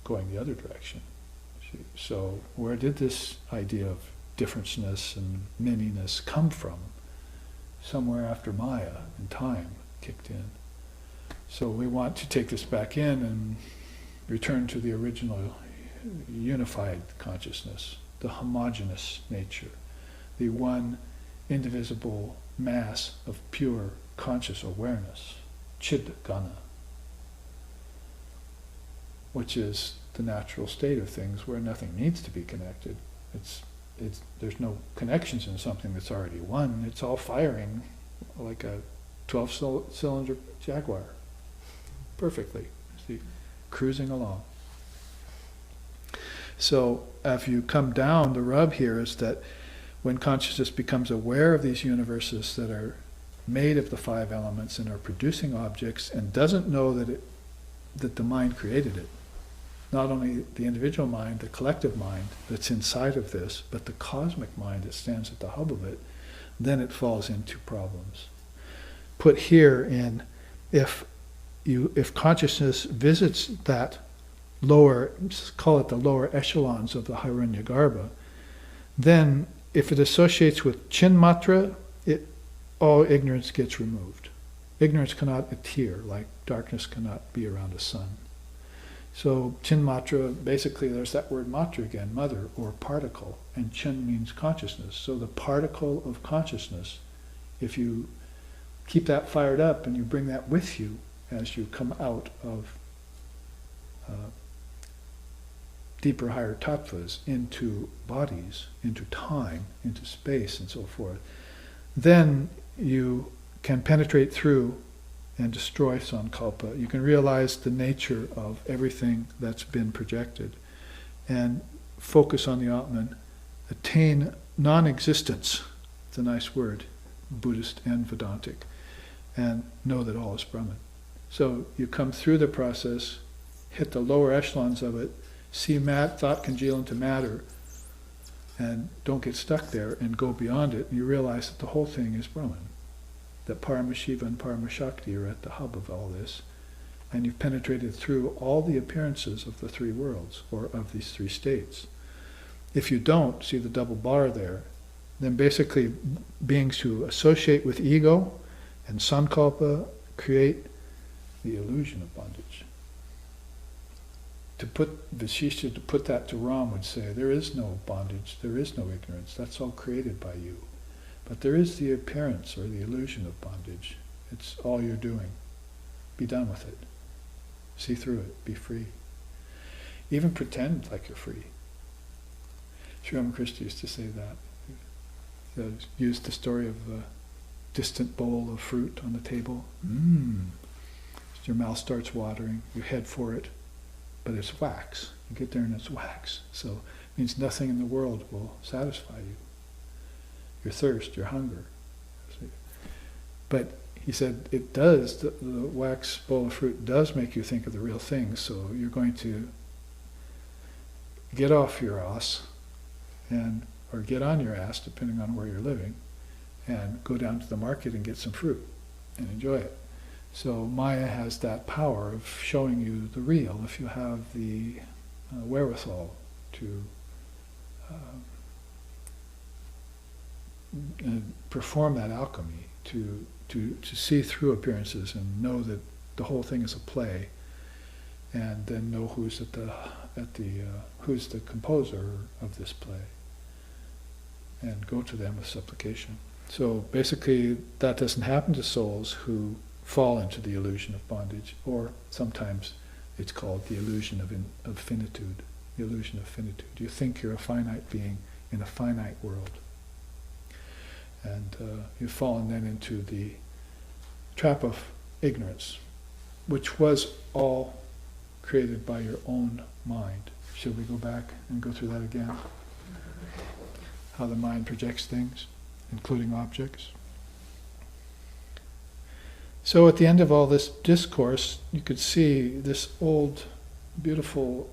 Speaker 1: going the other direction. So where did this idea of differenceness and manyness come from? Somewhere after Maya and time kicked in. So we want to take this back in and return to the original unified consciousness, the homogeneous nature, the one indivisible mass of pure conscious awareness, Chid-Gana, which is the natural state of things where nothing needs to be connected. There's no connections in something that's already one. It's all firing like a 12-cylinder Jaguar, perfectly. See, cruising along. So if you come down, the rub here is that when consciousness becomes aware of these universes that are made of the five elements and are producing objects and doesn't know that the mind created it, not only the individual mind, the collective mind that's inside of this, but the cosmic mind that stands at the hub of it, then it falls into problems. Put here in, if consciousness visits that lower, call it the lower echelons of the Hiranyagarbha, then if it associates with Chinmatra, all ignorance gets removed. Ignorance cannot adhere, like darkness cannot be around a sun. So Chinmatra, basically there's that word matra again, mother or particle, and Chin means consciousness. So the particle of consciousness, if you keep that fired up and you bring that with you as you come out of deeper, higher tattvas into bodies, into time, into space and so forth, then you can penetrate through and destroy sankalpa. You can realize the nature of everything that's been projected and focus on the Atman, attain non-existence, it's a nice word, Buddhist and Vedantic, and know that all is Brahman. So you come through the process, hit the lower echelons of it, see thought congeal into matter, and don't get stuck there and go beyond it, and you realize that the whole thing is Brahman. That Paramasiva and Parashakti are at the hub of all this, and you've penetrated through all the appearances of the three worlds, or of these three states. If you don't, see the double bar there, then basically beings who associate with ego and sankalpa create the illusion of bondage. To put Vasishtha, to put that to Ram, would say, there is no bondage, there is no ignorance, that's all created by you. But there is the appearance or the illusion of bondage. It's all you're doing. Be done with it. See through it. Be free. Even pretend like you're free. Sri Ramakrishna used to say that. He used the story of the distant bowl of fruit on the table. Your mouth starts watering. You head for it. But it's wax. You get there and it's wax. So it means nothing in the world will satisfy you. Your thirst, your hunger. But he said it does, the wax bowl of fruit does make you think of the real thing, so you're going to get off your ass, or get on your ass, depending on where you're living, and go down to the market and get some fruit and enjoy it. So Maya has that power of showing you the real if you have the wherewithal to perform that alchemy, to see through appearances and know that the whole thing is a play, and then know who's who's the composer of this play, and go to them with supplication. So basically, that doesn't happen to souls who fall into the illusion of bondage, or sometimes it's called the illusion of finitude. The illusion of finitude. You think you're a finite being in a finite world. And you've fallen then into the trap of ignorance, which was all created by your own mind. Should we go back and go through that again? How the mind projects things, including objects. So at the end of all this discourse, you could see this old, beautiful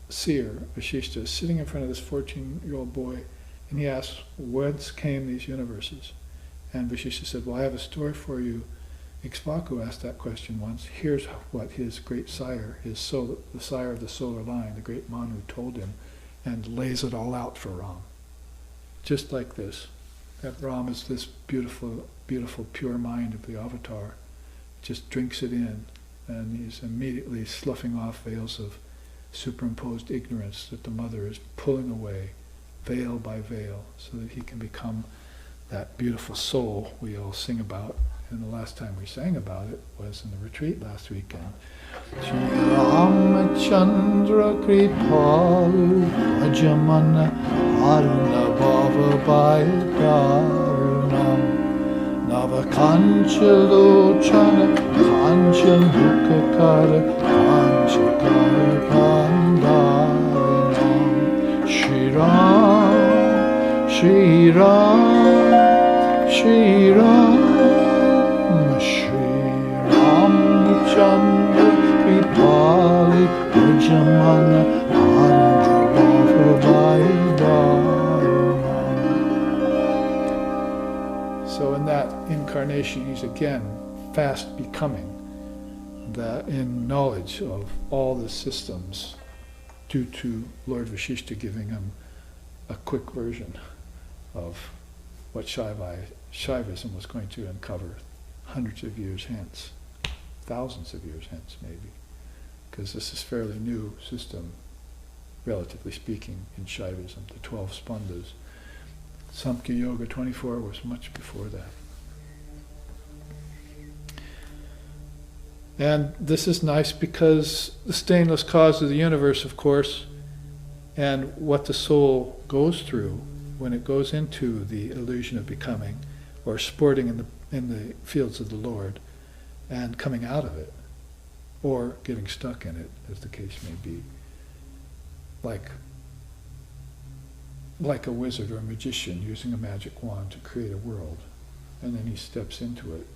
Speaker 1: seer, Vashishta, sitting in front of this 14-year-old boy, and he asks, whence came these universes? And Vashishta said, well, I have a story for you. Ikshvaku asked that question once. Here's what his great sire, the sire of the solar line, the great Manu, told him, and lays it all out for Ram. Just like this. That Ram is this beautiful, beautiful, pure mind of the avatar. Just drinks it in, and he's immediately sloughing off veils of superimposed ignorance that the mother is pulling away, veil by veil, so that he can become that beautiful soul we all sing about. And the last time we sang about it was in the retreat last weekend. Shri Ramachandra Kripalu Ajamana Aruna Bhava Bhaidarunam Nava Kanchalochana Kanchal Mukakara Kanchakara Pandaranam Shri Ram, Shri Ram, Shri Ram, Shri Ramachandra Kripali Ujamana Aruna Bhava So in that incarnation, he's again fast becoming in knowledge of all the systems due to Lord Vashishta giving him a quick version of what Shaivism was going to uncover hundreds of years hence, thousands of years hence maybe, because this is a fairly new system, relatively speaking, in Shaivism, the 12 spandhas. Samkhya Yoga 24 was much before that. And this is nice because the stainless cause of the universe, of course, and what the soul goes through when it goes into the illusion of becoming, or sporting in the fields of the Lord, and coming out of it, or getting stuck in it, as the case may be, like a wizard or a magician using a magic wand to create a world, and then he steps into it,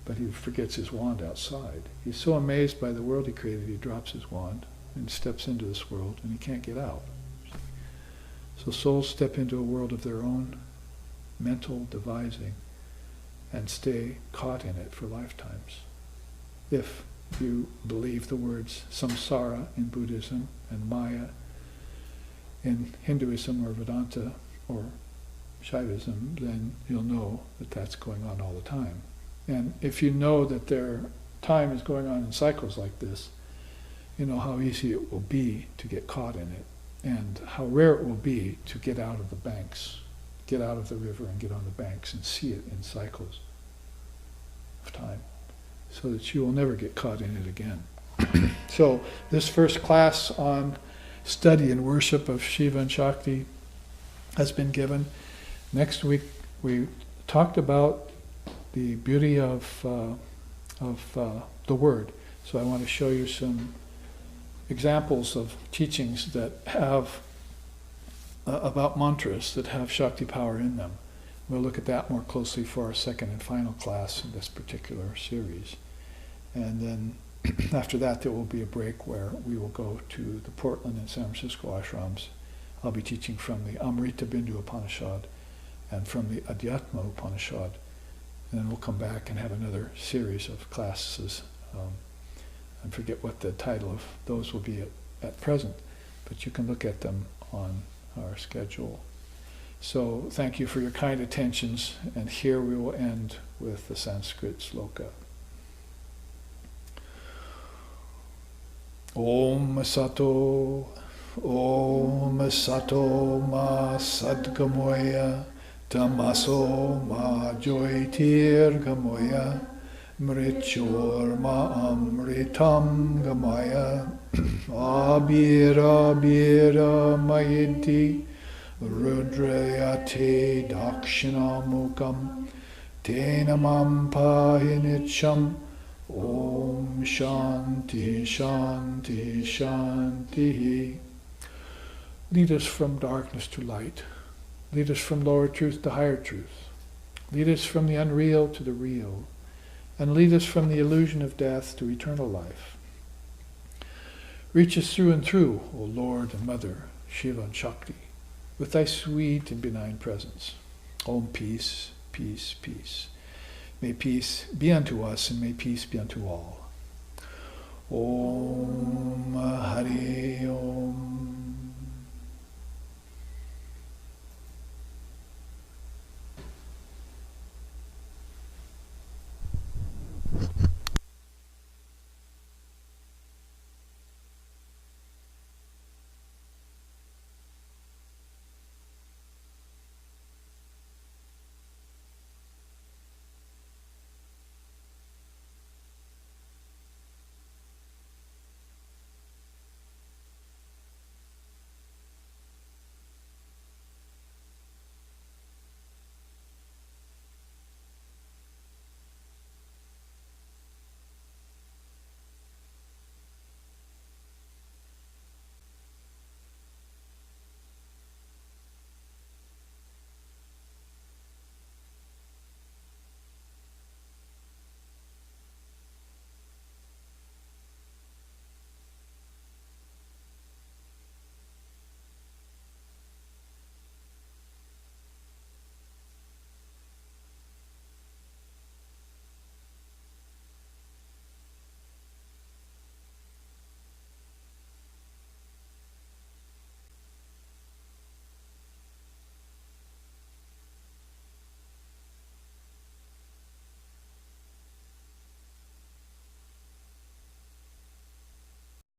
Speaker 1: but he forgets his wand outside. He's so amazed by the world he created, he drops his wand and steps into this world, and he can't get out. So souls step into a world of their own mental devising and stay caught in it for lifetimes. If you believe the words samsara in Buddhism and Maya in Hinduism or Vedanta or Shaivism, then you'll know that that's going on all the time. And if you know that their time is going on in cycles like this, you know how easy it will be to get caught in it, and how rare it will be to get out of the banks, get out of the river and get on the banks and see it in cycles of time, so that you will never get caught in it again. So this first class on study and worship of Shiva and Shakhty has been given. Next week we talked about the beauty of the word. So I want to show you some examples of teachings that have about mantras that have Shakti power in them. We'll look at that more closely for our second and final class in this particular series. And then after that there will be a break where we will go to the Portland and San Francisco ashrams. I'll be teaching from the Amrita Bindu Upanishad and from the Adhyatma Upanishad. And then we'll come back and have another series of classes. I forget what the title of those will be at present, but you can look at them on our schedule. So thank you for your kind attentions, and here we will end with the Sanskrit Sloka. Om Sato Ma Sadgamoya Tamaso Ma Joytir Gamoya Mrichor Ma Amritam Gamaya Abira Mayiti Rudrayate Dakshinamukam Tenamam Pahinicham Om Shanti Shanti Shanti. Lead us from darkness to light. Lead us from lower truth to higher truth. Lead us from the unreal to the real. And lead us from the illusion of death to eternal life. Reach us through and through, O Lord and Mother, Shiva and Shakti, with thy sweet and benign presence. Om peace, peace, peace. May peace be unto us, and may peace be unto all. Om Hari Om.